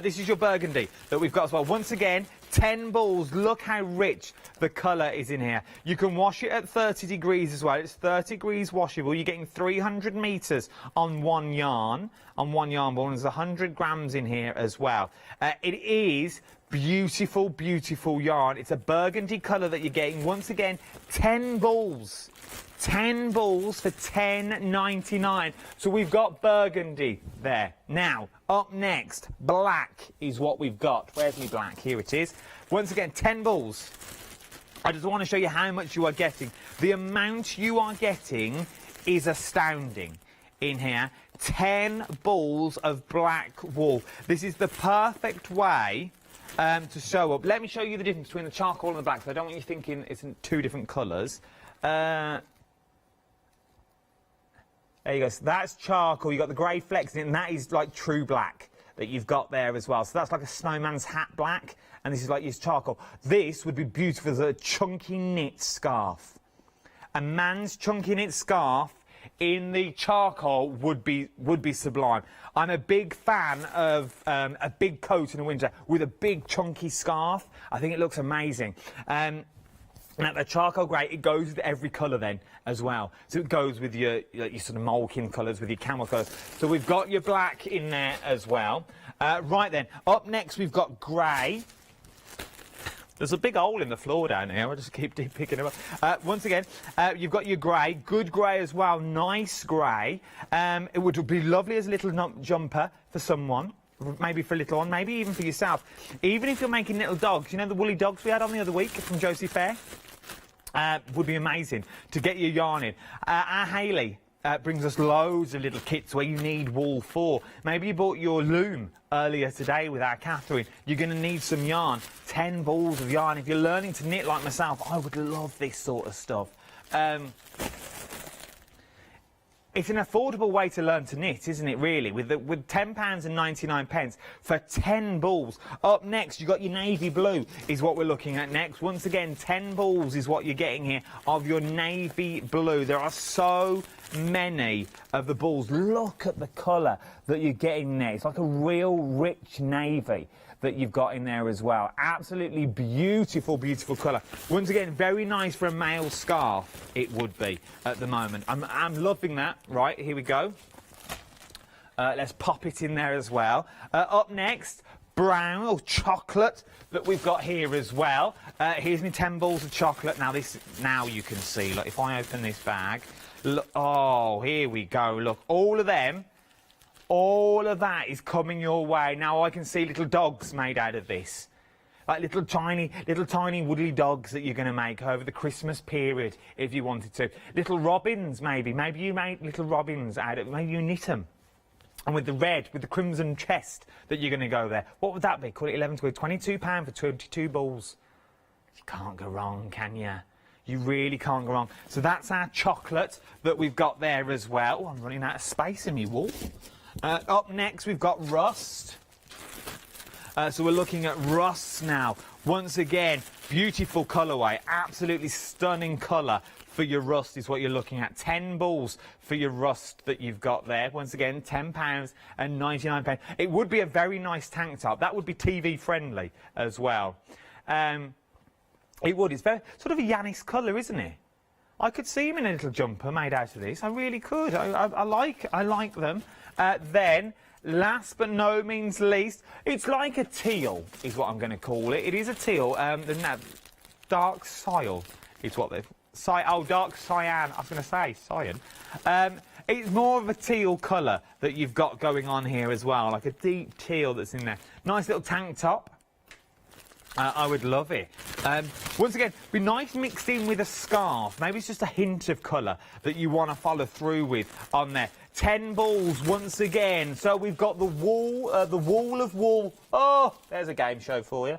This is your burgundy that we've got as well. Once again, 10 balls. Look how rich the colour is in here. You can wash it at 30 degrees as well. It's 30 degrees washable. You're getting 300 metres on one yarn ball, and there's 100 grams in here as well. It is beautiful, beautiful yarn. It's a burgundy colour that you're getting. Once again, 10 balls. 10 balls for £10.99. So we've got burgundy there. Now, up next, black is what we've got. Where's my black? Here it is. Once again, 10 balls. I just want to show you how much you are getting. The amount you are getting is astounding in here. 10 balls of black wool. This is the perfect way to show up. Let me show you the difference between the charcoal and the black, so I don't want you thinking it's in two different colours. There you go. So that's charcoal. You've got the grey flecks in it, and that is like true black that you've got there as well. So that's like a snowman's hat black, and this is like your charcoal. This would be beautiful as a chunky knit scarf. A man's chunky knit scarf in the charcoal would be sublime. I'm a big fan of a big coat in the winter with a big chunky scarf. I think it looks amazing. Now, the charcoal grey, it goes with every colour then as well. So it goes with your sort of moleskin colours, with your camel colours. So we've got your black in there as well. Right then, up next we've got grey. There's a big hole in the floor down here. I'll just keep picking them up. Once again, you've got your grey, good grey as well, nice grey. It would be lovely as a little jumper for someone. Maybe for a little one, maybe even for yourself. Even if you're making little dogs, you know the woolly dogs we had on the other week from Josie Fair? Would be amazing to get your yarn in. Our Hayley brings us loads of little kits where you need wool for. Maybe you bought your loom earlier today with our Catherine. You're going to need some yarn. 10 balls of yarn. If you're learning to knit like myself, I would love this sort of stuff. It's an affordable way to learn to knit, isn't it, really? With £10.99 for 10 balls. Up next, you've got your navy blue is what we're looking at next. Once again, 10 balls is what you're getting here of your navy blue. There are so many of the balls. Look at the colour that you're getting there. It's like a real rich navy that you've got in there as well. Absolutely beautiful, beautiful colour. Once again, very nice for a male scarf, it would be at the moment. I'm loving that. Right, here we go. Let's pop it in there as well. Up next, brown or chocolate that we've got here as well. Here's my 10 balls of chocolate. Now you can see. Look, if I open this bag, look, oh, here we go. Look, all of them. All of that is coming your way. Now I can see little dogs made out of this. Like little tiny woolly dogs that you're going to make over the Christmas period if you wanted to. Little robins, maybe. Maybe you make little robins out of it. Maybe you knit them. And with the red, with the crimson chest that you're going to go there. What would that be? Call it £11 quid. £22 for 22 balls. You can't go wrong, can you? You really can't go wrong. So that's our chocolate that we've got there as well. Oh, I'm running out of space in my wall. Up next, we've got rust. So we're looking at rust now. Once again, beautiful colourway, absolutely stunning colour for your rust is what you're looking at. 10 balls for your rust that you've got there. Once again, £10 and 99 pence. It would be a very nice tank top. That would be TV friendly as well. It would. It's very sort of a Yanis colour, isn't it? I could see him in a little jumper made out of this. I really could. I like them. Then, last but no means least, it's like a teal, is what I'm going to call it. It is a teal. Dark Sile is what they've... dark cyan. I was going to say cyan. It's more of a teal colour that you've got going on here as well, like a deep teal that's in there. Nice little tank top. I would love it. Once again, be nice mixed in with a scarf. Maybe it's just a hint of colour that you want to follow through with on there. 10 balls once again. So we've got the wall of wool. Oh, there's a game show for you.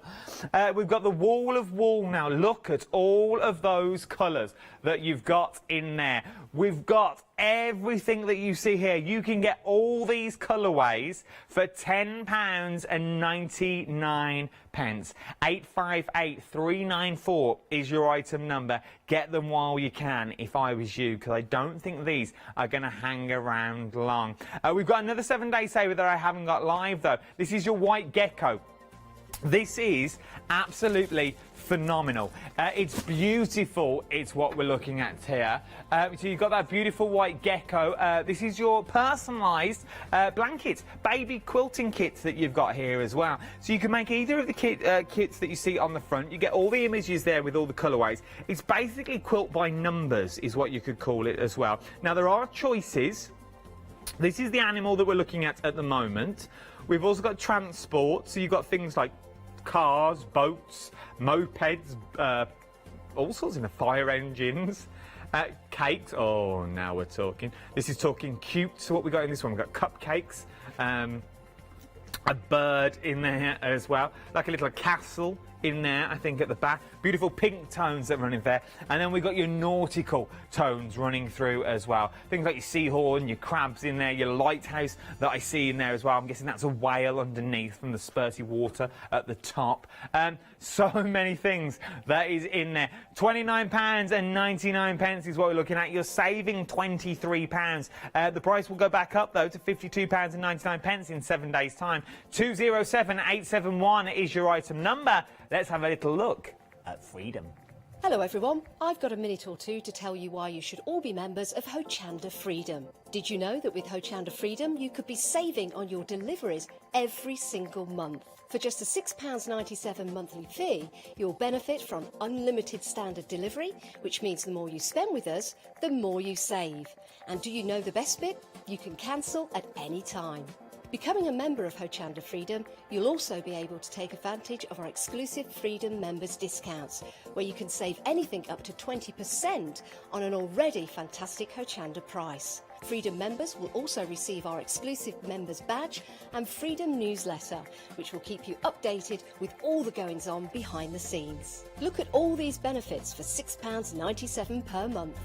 We've got the wall of wool now. Look at all of those colours that you've got in there. We've got everything that you see here. You can get all these colourways for £10 and 99 pence. 858394 is your item number. Get them while you can, if I was you, because I don't think these are going to hang around long. We've got another 7-day saver that I haven't got live, though. This is your white gecko. This is absolutely phenomenal. It's beautiful. It's what we're looking at here. So you've got that beautiful white gecko. This is your personalised blanket, baby quilting kits that you've got here as well. So you can make either of the kits that you see on the front. You get all the images there with all the colourways. It's basically quilt by numbers is what you could call it as well. Now there are choices. This is the animal that we're looking at the moment. We've also got transport, so you've got things like cars, boats, mopeds, all sorts of fire engines, cakes. Oh, now we're talking. This is talking cute. So what we got in this one? We've got cupcakes, a bird in there as well, like a little castle in there, I think, at the back. Beautiful pink tones that run in there. And then we've got your nautical tones running through as well. Things like your seahorn, your crabs in there, your lighthouse that I see in there as well. I'm guessing that's a whale underneath from the spurty water at the top. So many things that is in there. £29 and 99 pence is what we're looking at. You're saving £23. The price will go back up, though, to £52 and 99 pence in 7 days' time. 207871 is your item number. Let's have a little look at Freedom. Hello everyone, I've got a minute or two to tell you why you should all be members of Hochanda Freedom. Did you know that with Hochanda Freedom you could be saving on your deliveries every single month? For just a £6.97 monthly fee, you'll benefit from unlimited standard delivery, which means the more you spend with us, the more you save. And do you know the best bit? You can cancel at any time. Becoming a member of Hochanda Freedom, you'll also be able to take advantage of our exclusive Freedom members discounts, where you can save anything up to 20% on an already fantastic Hochanda price. Freedom members will also receive our exclusive members badge and Freedom newsletter, which will keep you updated with all the goings on behind the scenes. Look at all these benefits for £6.97 per month.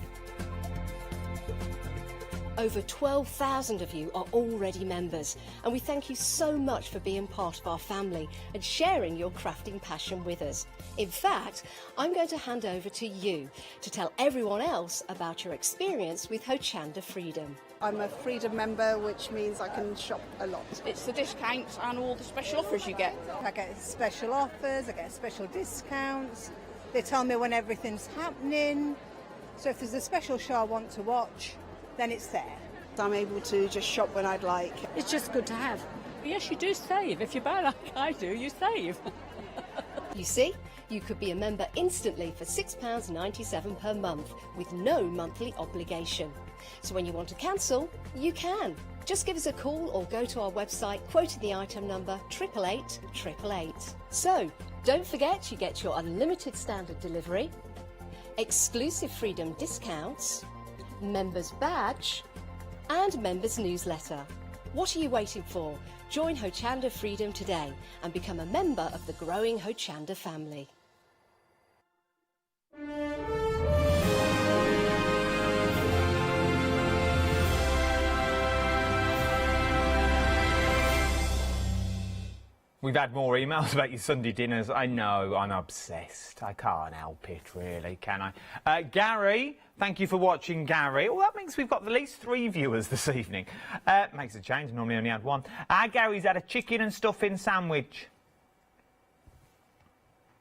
Over 12,000 of you are already members, and we thank you so much for being part of our family and sharing your crafting passion with us. In fact, I'm going to hand over to you to tell everyone else about your experience with Hochanda Freedom. I'm a Freedom member, which means I can shop a lot. It's the discounts and all the special offers you get. I get special offers, I get special discounts. They tell me when everything's happening. So if there's a special show I want to watch, then it's there. I'm able to just shop when I'd like. It's just good to have. Yes, you do save. If you buy like I do, you save. You see, you could be a member instantly for £6.97 per month with no monthly obligation. So when you want to cancel, you can. Just give us a call or go to our website quoting the item number 888 So, don't forget you get your unlimited standard delivery, exclusive Freedom discounts, members badge and members newsletter. What are you waiting for? Join Hochanda Freedom today and become a member of the growing Hochanda family. We've had more emails about your Sunday dinners. I know, I'm obsessed. I can't help it, really, can I? Gary, thank you for watching, Gary. Well, that means we've got at least 3 viewers this evening. Makes a change, normally only had 1. Gary's had a chicken and stuffing sandwich.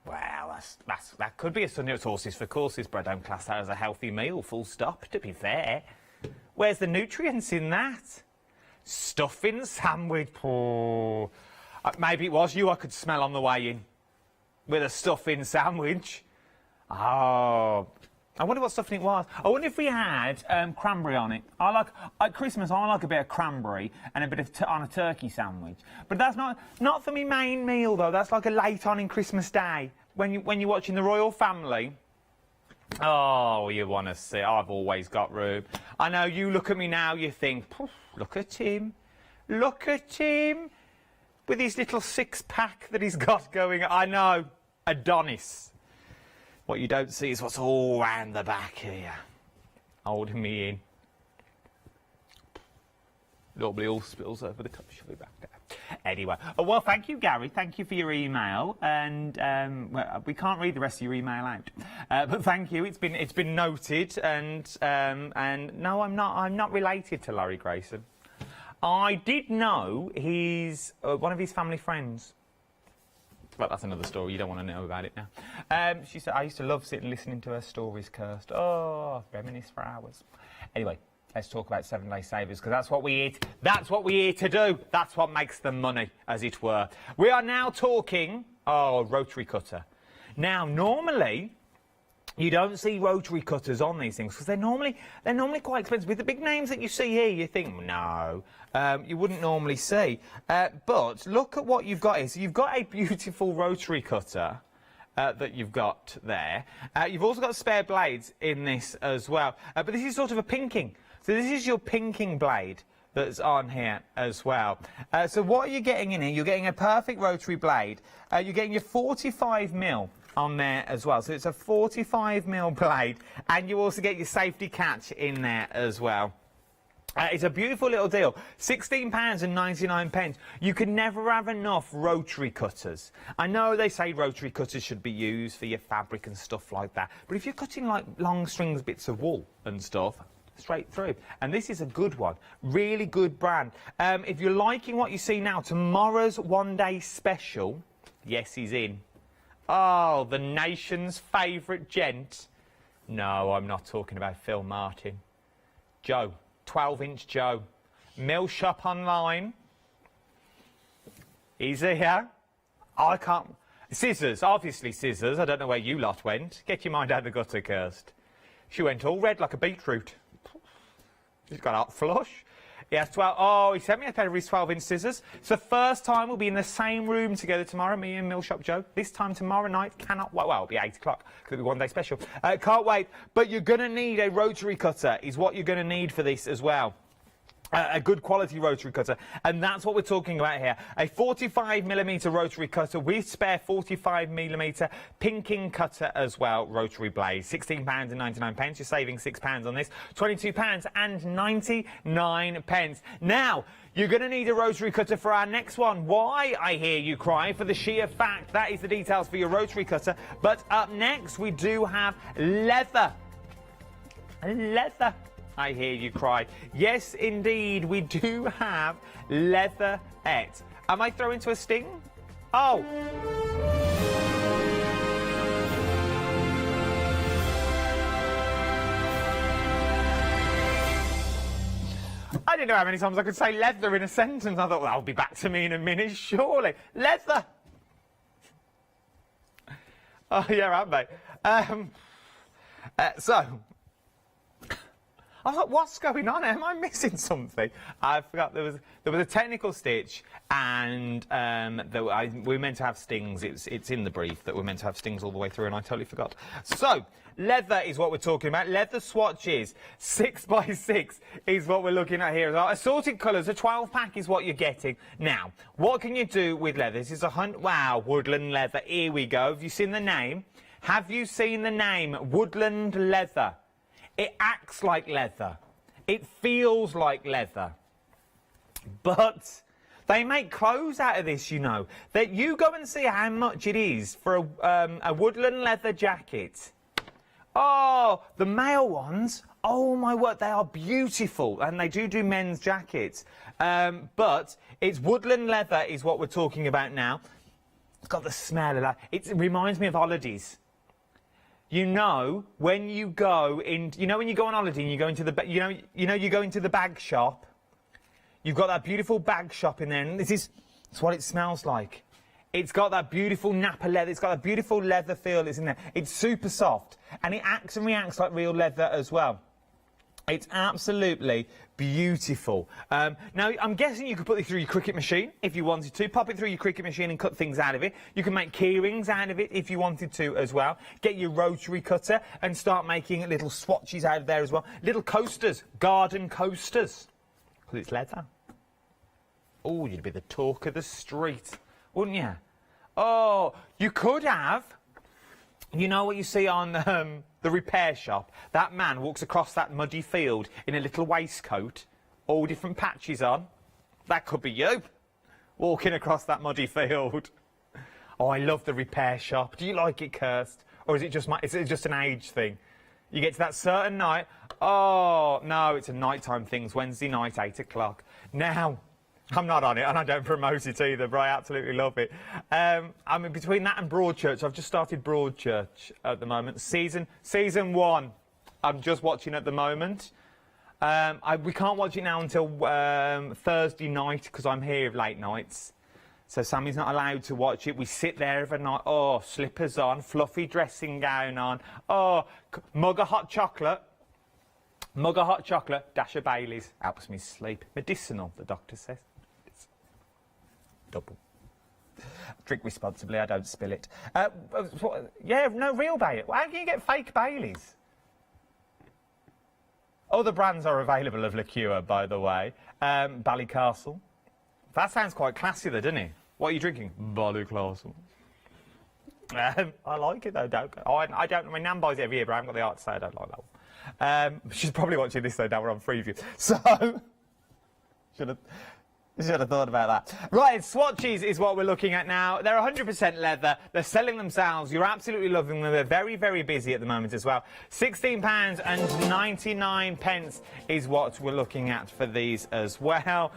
Well, that could be a Sunday. It's horses for courses, but I don't class that as a healthy meal, full stop, to be fair. Where's the nutrients in that? Stuffing sandwich, poor. Maybe it was you I could smell on the way in. With a stuffing sandwich. Oh, I wonder what stuffing it was. I wonder if we had cranberry on it. At Christmas, I like a bit of cranberry and a bit of on a turkey sandwich. But that's not for me main meal, though. That's like a late on in Christmas Day. When you're watching the royal family. Oh, you want to see. I've always got room. I know, you look at me now, you think, look at him. Look at him. With his little 6-pack that he's got going. I know. Adonis. What you don't see is what's all round the back here. Holding me in. Normally all spills over the cup. She'll be back there. Anyway. Oh, well, thank you, Gary. Thank you for your email. And well, we can't read the rest of your email out. But thank you. It's been noted. And no, I'm not related to Larry Grayson. I did know he's one of his family friends. Well, that's another story. You don't want to know about it now. She said, I used to love sitting and listening to her stories, Kirst. Oh, reminisce for hours. Anyway, let's talk about 7-day savers, because that's what we eat. That's what we here to do. That's what makes the money, as it were. We are now talking, rotary cutter. Now, normally, you don't see rotary cutters on these things because they're normally quite expensive. With the big names that you see here, you think, no, you wouldn't normally see. But look at what you've got here. So you've got a beautiful rotary cutter that you've got there. You've also got spare blades in this as well. But this is sort of a pinking. So this is your pinking blade that's on here as well. So what are you getting in here? You're getting a perfect rotary blade. You're getting your 45mm on there as well. So it's a 45mm blade, and you also get your safety catch in there as well. It's a beautiful little deal. £16.99. You can never have enough rotary cutters. I know they say rotary cutters should be used for your fabric and stuff like that, but if you're cutting like long strings, bits of wool and stuff, straight through. And this is a good one. Really good brand. If you're liking what you see now, tomorrow's one-day special, yes, he's in. Oh, the nation's favourite gent. No, I'm not talking about Phil Martin. Joe, 12-inch Joe. Mill Shop Online. He's here. I can't... Scissors, obviously scissors. I don't know where you lot went. Get your mind out of the gutter, Kirst. She went all red like a beetroot. She's got hot flush. He has 12. Oh, he sent me a pair of his 12-inch scissors. It's the first time we'll be in the same room together tomorrow, me and Mill Shop Joe. This time tomorrow night. Cannot wait. Well, it'll be 8 o'clock. Could be one-day special. Can't wait. But you're going to need a rotary cutter, is what you're going to need for this as well. A good quality rotary cutter, and that's what we're talking about here. A 45mm rotary cutter with spare 45mm pinking cutter as well, rotary blade. £16.99. You're saving £6 on this. £22.99. Now, you're going to need a rotary cutter for our next one. Why, I hear you cry, for the sheer fact that is the details for your rotary cutter. But up next, we do have leather. Leather. I hear you cry. Yes, indeed, we do have leatherette. Am I throwing to a sting? Oh. I didn't know how many times I could say leather in a sentence. I thought, well, that'll be back to me in a minute, surely. Leather. Oh, yeah, aren't they? So... I thought, what's going on? Am I missing something? I forgot there was a technical stitch, and we were meant to have stings. It's in the brief that we're meant to have stings all the way through, and I totally forgot. So, leather is what we're talking about. Leather swatches, 6x6 is what we're looking at here. Assorted colours, a 12-pack is what you're getting. Now, what can you do with leather? This is wow, woodland leather. Here we go. Have you seen the name? Have you seen the name? Woodland leather. It acts like leather. It feels like leather. But They make clothes out of this, you know. That you go and see how much it is for a woodland leather jacket. Oh, the male ones, oh my word, they are beautiful. And they do men's jackets. But it's woodland leather is what we're talking about now. It's got the smell of that. It reminds me of holidays. You know, when you go in, you know, when you go on holiday and you go into the, you go into the bag shop. You've got that beautiful bag shop in there, and it's what it smells like. It's got that beautiful Napa leather. It's got a beautiful leather feel that's in there. It's super soft, and it acts and reacts like real leather as well. It's absolutely beautiful. Now, I'm guessing you could put it through your Cricut machine if you wanted to. Pop it through your Cricut machine and cut things out of it. You can make key rings out of it if you wanted to as well. Get your rotary cutter and start making little swatches out of there as well. Little coasters, garden coasters, because it's leather. Oh, you'd be the talk of the street, wouldn't you? Oh, you could have, you know what you see on the repair shop? That man walks across that muddy field in a little waistcoat, all different patches on. That could be you, walking across that muddy field. Oh, I love the repair shop. Do you like it, Kirst? Or is it just an age thing? You get to that certain night, oh, no, it's a nighttime thing. It's Wednesday night, 8 o'clock. Now, I'm not on it, and I don't promote it either, but I absolutely love it. I mean, between that and Broadchurch, I've just started Broadchurch at the moment. Season 1, I'm just watching at the moment. We can't watch it now until Thursday night, because I'm here late nights. So Sammy's not allowed to watch it. We sit there every night. Oh, slippers on, fluffy dressing gown on. Oh, mug of hot chocolate. Mug of hot chocolate, dash of Baileys. Helps me sleep. Medicinal, the doctor says. Double. Drink responsibly, I don't spill it. Yeah, no, real Baileys. How can you get fake Baileys? Other brands are available of liqueur, by the way. Ballycastle. That sounds quite classy, though, doesn't it? What are you drinking? Ballycastle. I like it, though, don't I? I don't. My nan buys it every year, but I haven't got the art to say I don't like that one. She's probably watching this, though, now we're on Freeview. So, should have thought about that. Right, swatches is what we're looking at now. They're 100% leather. They're selling themselves. You're absolutely loving them. They're very, very busy at the moment as well. £16.99 is what we're looking at for these as well.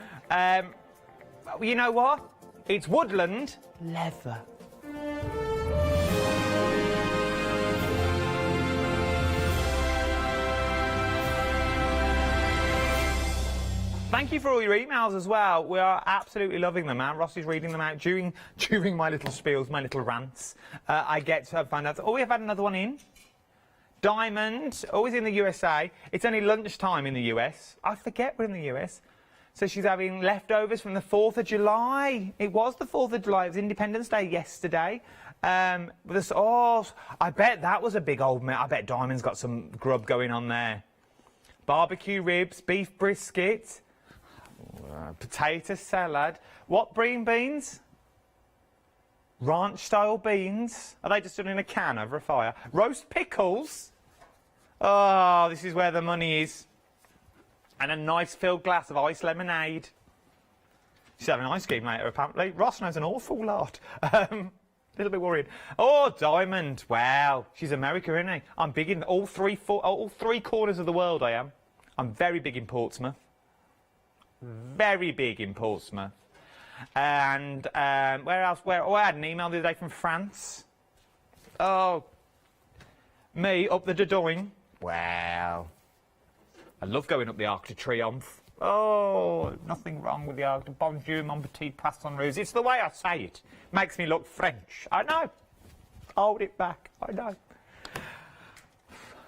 You know what? It's woodland leather. Thank you for all your emails as well. We are absolutely loving them, man. Ross is reading them out during my little spiels, my little rants. I get to find out. Oh, we have had another one in. Diamond, always in the USA. It's only lunchtime in the US. I forget we're in the US. So she's having leftovers from the 4th of July. It was the 4th of July. It was Independence Day yesterday. Oh, I bet that was a big old meal. I bet Diamond's got some grub going on there. Barbecue ribs, beef brisket. Potato salad. What green beans? Ranch-style beans. Are they just done in a can over a fire? Roast pickles. Oh, this is where the money is. And a nice filled glass of iced lemonade. She's having ice cream later, apparently. Ross knows an awful lot. A little bit worried. Oh, Diamond. Wow. She's America, isn't she? I'm big in all three corners of the world, I am. I'm very big in Portsmouth. Very big in Portsmouth. And where else? Oh, I had an email the other day from France. Oh, me up the Dordogne. Wow. I love going up the Arc de Triomphe. Oh, nothing wrong with the Arc de Bonjour, mon petit poisson rouge. It's the way I say it. Makes me look French. I know. Hold it back. I know.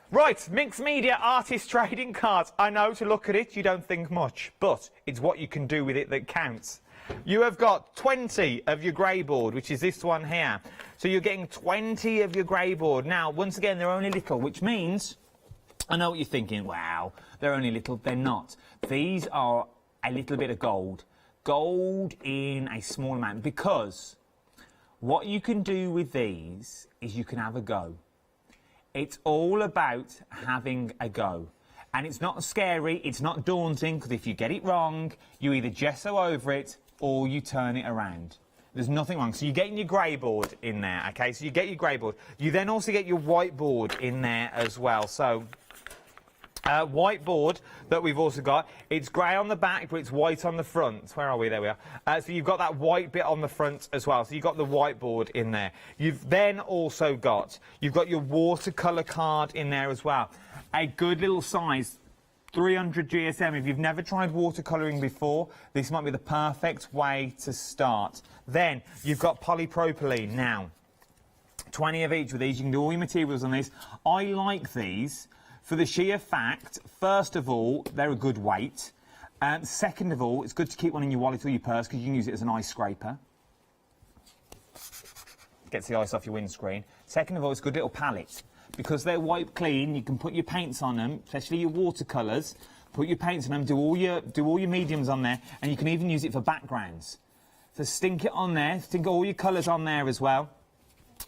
Right, mixed media artist trading cards. I know to look at it you don't think much, but it's what you can do with it that counts. You have got 20 of your grey board, which is this one here. So you're getting 20 of your grey board. Now, once again, they're only little, which means, I know what you're thinking, wow, they're only little. They're not. These are a little bit of gold. Gold in a small amount, because what you can do with these is you can have a go. It's all about having a go. And it's not scary, it's not daunting, because if you get it wrong, you either gesso over it or you turn it around. There's nothing wrong. So you're getting your grey board in there, okay? So you get your grey board. You then also get your white board in there as well. So white board that we've also got. It's grey on the back, but it's white on the front. Where are we? There we are. So you've got that white bit on the front as well. So you've got the whiteboard in there. You've then also got, you've got your watercolour card in there as well. A good little size, 300 GSM. If you've never tried watercolouring before, this might be the perfect way to start. Then you've got polypropylene. Now, 20 of each with these. You can do all your materials on these. I like these for the sheer fact, first of all, they're a good weight. Second of all, it's good to keep one in your wallet or your purse because you can use it as an ice scraper. Gets the ice off your windscreen. Second of all, it's a good little palette. Because they're wipe clean, you can put your paints on them, especially your watercolours. Put your paints on them, do all your mediums on there, and you can even use it for backgrounds. So stink it on there, stink all your colours on there as well.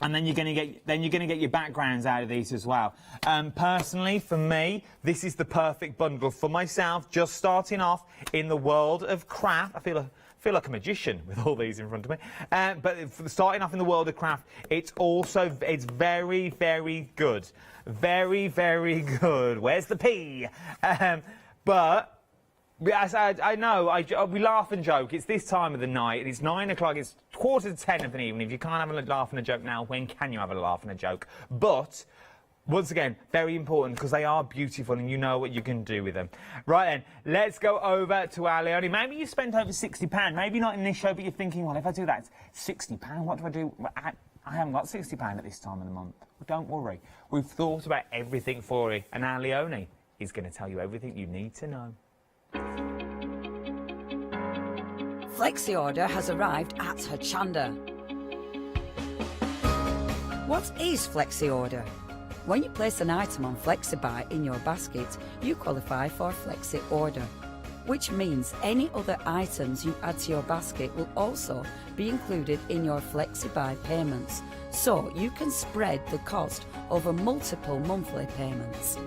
And then you're going to get your backgrounds out of these as well. Personally, for me, this is the perfect bundle for myself. Just starting off in the world of craft, I feel like a magician with all these in front of me. But for starting off in the world of craft, it's very, very good. Very, very good. Where's the P? But as I know, we laugh and joke. It's this time of the night. It's 9 o'clock. It's 9:45 of an evening. If you can't have a laugh and a joke now, when can you have a laugh and a joke? But once again, very important because they are beautiful and you know what you can do with them. Right then, let's go over to our Leonie. Maybe you spent over £60. Maybe not in this show, but you're thinking, well, if I do that, it's £60. What do I do? I haven't got £60 at this time of the month. Well, don't worry. We've thought about everything for you. And our Leonie is going to tell you everything you need to know. Flexi order has arrived at Hochanda. What is Flexi order? When you place an item on FlexiBuy in your basket, you qualify for Flexi order, which means any other items you add to your basket will also be included in your FlexiBuy payments, so you can spread the cost over multiple monthly payments.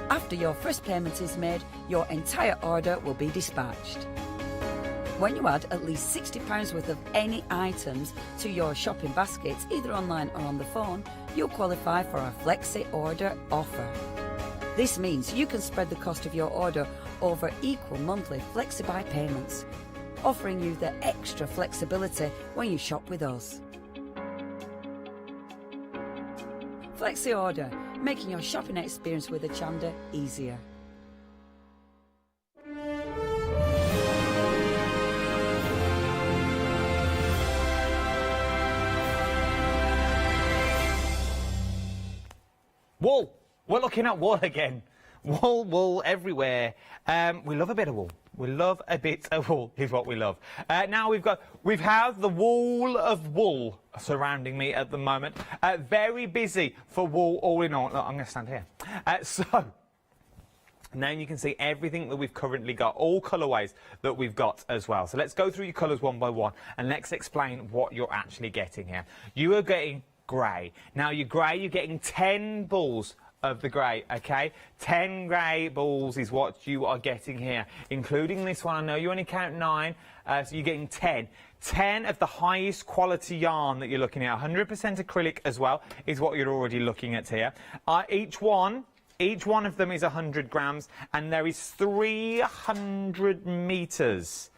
After your first payment is made, your entire order will be dispatched. When you add at least £60 worth of any items to your shopping baskets, either online or on the phone, you'll qualify for our Flexi Order offer. This means you can spread the cost of your order over equal monthly FlexiBuy payments, offering you the extra flexibility when you shop with us. Flexi Order, making your shopping experience with Hochanda easier. Wool. We're looking at wool again. Wool everywhere. We love a bit of wool. We love a bit of wool is what we love. Now we have the wall of wool surrounding me at the moment. Very busy for wool all in all. Look, I'm going to stand here. So now you can see everything that we've currently got, all colourways that we've got as well. So let's go through your colours one by one and let's explain what you're actually getting here. You are getting grey. Now your grey, you're getting 10 balls of the grey, okay? 10 grey balls is what you are getting here, including this one. I know you only count 9, so you're getting 10. 10 of the highest quality yarn that you're looking at. 100% acrylic as well is what you're already looking at here. Each one of them is 100 grams, and there is 300 metres.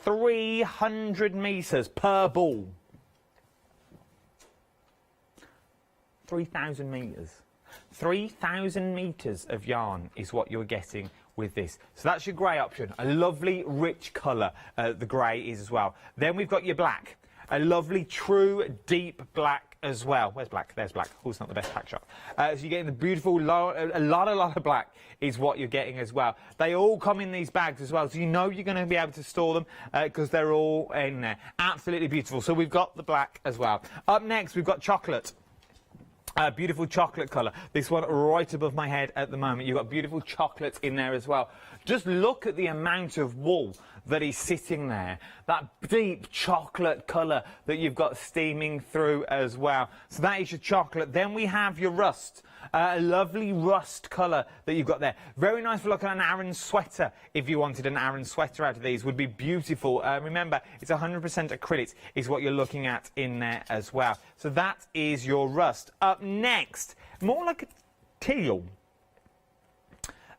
300 metres per ball. 3,000 metres. 3,000 metres of yarn is what you're getting with this. So that's your grey option. A lovely, rich colour, the grey is as well. Then we've got your black. A lovely, true, deep black as well. Where's black? There's black. Oh, it's not the best pack shop. So you're getting the beautiful, a lot of black is what you're getting as well. They all come in these bags as well, so you know you're going to be able to store them because they're all in there. Absolutely beautiful. So we've got the black as well. Up next, we've got chocolate. Beautiful chocolate colour. This one right above my head at the moment. You've got beautiful chocolate in there as well. Just look at the amount of wool that is sitting there. That deep chocolate colour that you've got steaming through as well. So that is your chocolate. Then we have your rust. A lovely rust colour that you've got there. Very nice for looking at an Aran sweater. If you wanted an Aran sweater out of these, would be beautiful. Remember, it's 100% acrylics is what you're looking at in there as well. So that is your rust. Up next, more like a teal.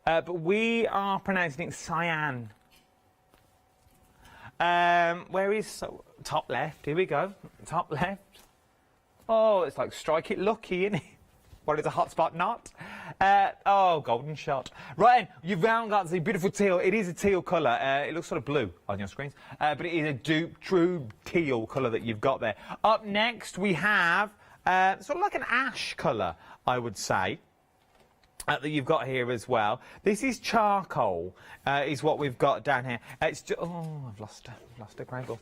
But we are pronouncing it cyan. Where is top left? Here we go. Top left. Oh, it's like strike it lucky, isn't it? Well, it's a hot spot, not. Oh, golden shot. Right, then, you've now got the beautiful teal. It is a teal colour. It looks sort of blue on your screens. But it is a true teal colour that you've got there. Up next, we have sort of like an ash colour, I would say. That you've got here as well. This is charcoal, is what we've got down here. It's just, oh, I've lost a Gregor.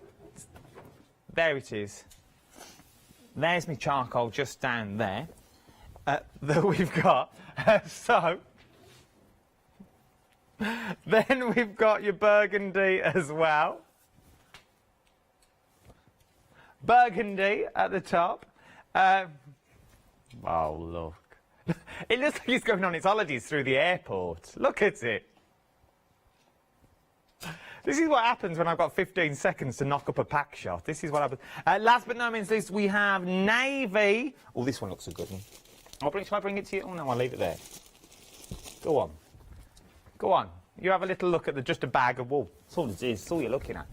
There it is. There's my charcoal just down there that we've got. So, then we've got your burgundy as well. Burgundy at the top. Oh, look. It looks like it's going on its holidays through the airport. Look at it. This is what happens when I've got 15 seconds to knock up a pack shot. This is what happens. Last but not least, we have navy. Oh, this one looks a good one. Shall I bring it to you? Oh, no, I'll leave it there. Go on. Go on. You have a little look at just a bag of wool. That's all it is. That's all you're looking at.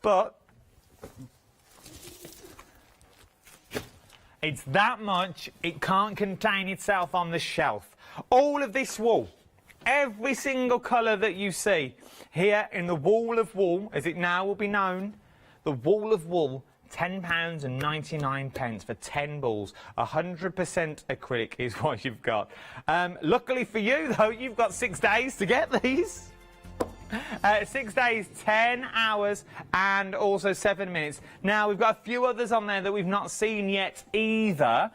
But it's that much, it can't contain itself on the shelf. All of this wool, every single colour that you see here in the wall of wool, as it now will be known, the wall of wool, £10.99 for 10 balls. 100% acrylic is what you've got. Luckily for you, though, you've got 6 days to get these. 6 days, 10 hours, and also 7 minutes. Now, we've got a few others on there that we've not seen yet either.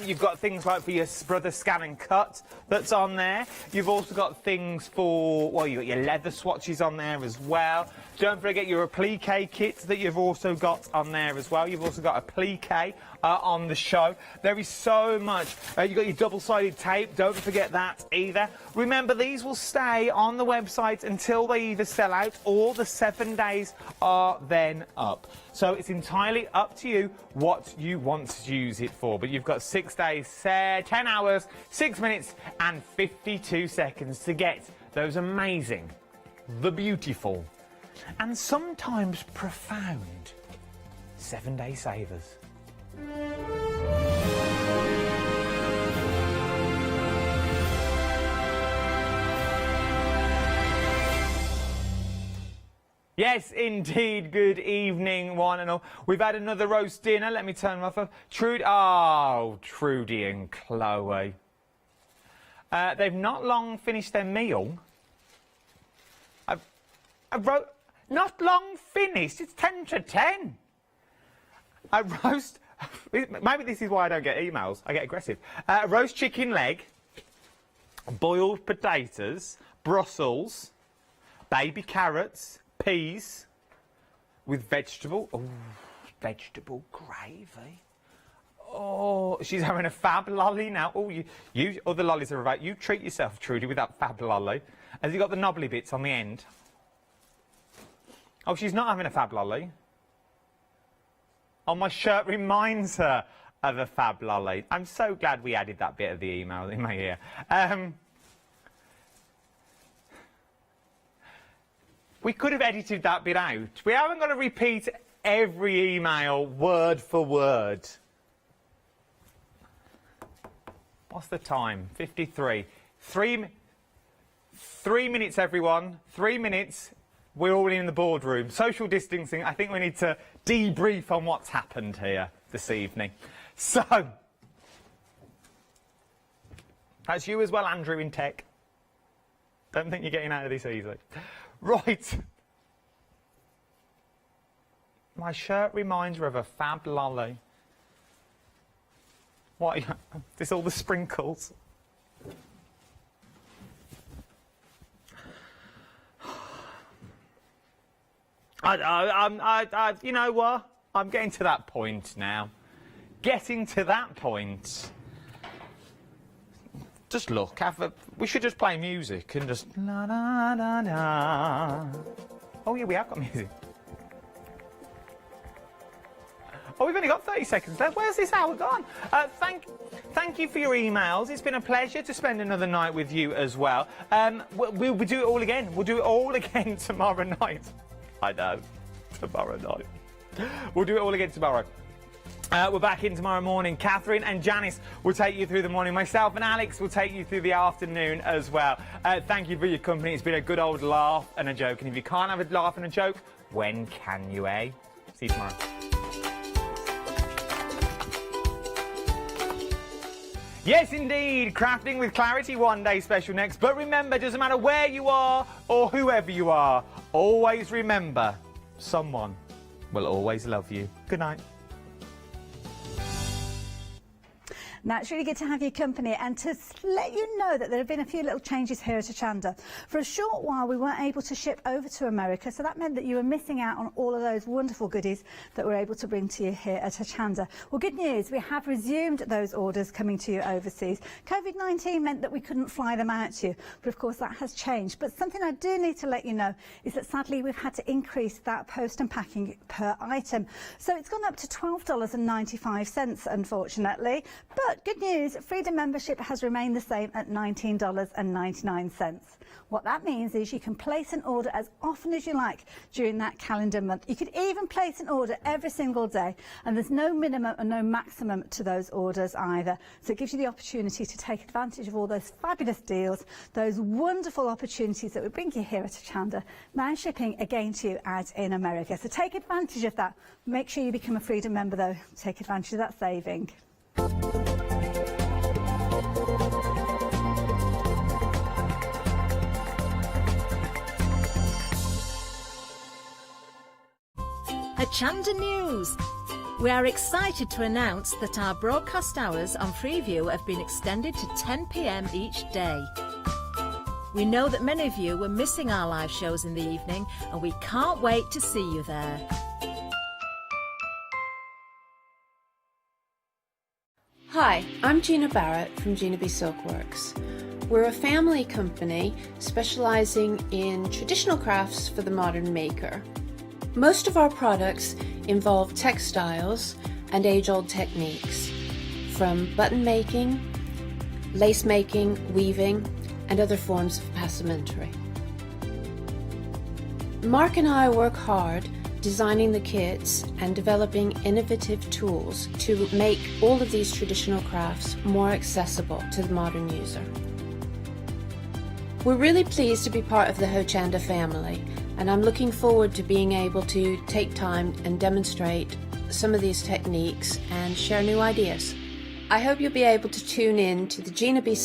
You've got things like for your brother scan and cut that's on there. You've also got things for, well, you've got your leather swatches on there as well. Don't forget your applique kit that you've also got on there as well. You've also got applique on the show. There is so much. You've got your double-sided tape. Don't forget that either. Remember, these will stay on the website until they either sell out or the 7 days are then up. So it's entirely up to you what you want to use it for. But you've got 6 days, 10 hours, 6 minutes and 52 seconds to get those amazing, the beautiful, and sometimes profound 7-day savers. Yes, indeed. Good evening, one and all. We've had another roast dinner. Let me turn my phone. Trudy and Chloe. They've not long finished their meal. Not long finished. It's 10 to 10. I roast. Maybe this is why I don't get emails. I get aggressive. Roast chicken leg, boiled potatoes, Brussels, baby carrots, peas with vegetable gravy. Oh, she's having a fab lolly now. Oh, you other lollies are about. You treat yourself, Trudy, with that fab lolly. Has he got the knobbly bits on the end? Oh, she's not having a fab lolly. Oh, my shirt reminds her of a fab lolly. I'm so glad we added that bit of the email in my ear. We could have edited that bit out. We haven't got to repeat every email word for word. What's the time? 53. 3 minutes, everyone. 3 minutes. We're all in the boardroom. Social distancing. I think we need to debrief on what's happened here this evening. So, that's you as well, Andrew, in tech. Don't think you're getting out of this easily. Right. My shirt reminds her of a fab lolly. What? This all the sprinkles? You know what? I'm getting to that point now. Getting to that point. Just look, we should just play music and just la la la la. Oh yeah, we have got music. Oh, we've only got 30 seconds left. Where's this hour gone? Thank you for your emails. It's been a pleasure to spend another night with you as well. We'll do it all again. We'll do it all again tomorrow night. I know, tomorrow night. We'll do it all again tomorrow. We're back in tomorrow morning. Catherine and Janice will take you through the morning. Myself and Alex will take you through the afternoon as well. Thank you for your company. It's been a good old laugh and a joke. And if you can't have a laugh and a joke, when can you, eh? See you tomorrow. Yes, indeed. Crafting with Clarity one day special next. But remember, it doesn't matter where you are or whoever you are, always remember, someone will always love you. Good night. Now, it's really good to have your company and to let you know that there have been a few little changes here at Hochanda. For a short while, we weren't able to ship over to America, so that meant that you were missing out on all of those wonderful goodies that we're able to bring to you here at Hochanda. Well, good news, we have resumed those orders coming to you overseas. COVID-19 meant that we couldn't fly them out to you, but of course that has changed. But something I do need to let you know is that sadly we've had to increase that post and packing per item. So it's gone up to $12.95, unfortunately. But good news, Freedom membership has remained the same at $19.99. What that means is you can place an order as often as you like during that calendar month. You could even place an order every single day, and there's no minimum and no maximum to those orders either. So it gives you the opportunity to take advantage of all those fabulous deals, those wonderful opportunities that we bring you here at Hochanda, now shipping again to you out in America. So take advantage of that. Make sure you become a Freedom member though. Take advantage of that saving. Hochanda News. We are excited to announce that our broadcast hours on Freeview have been extended to 10 p.m. each day. We know that many of you were missing our live shows in the evening, and we can't wait to see you there. Hi, I'm Gina Barrett from Gina B Silkworks. We're a family company specialising in traditional crafts for the modern maker. Most of our products involve textiles and age-old techniques, from button making, lace making, weaving, and other forms of passementerie. Mark and I work hard designing the kits and developing innovative tools to make all of these traditional crafts more accessible to the modern user. We're really pleased to be part of the Hochanda family, and I'm looking forward to being able to take time and demonstrate some of these techniques and share new ideas. I hope you'll be able to tune in to the Gina B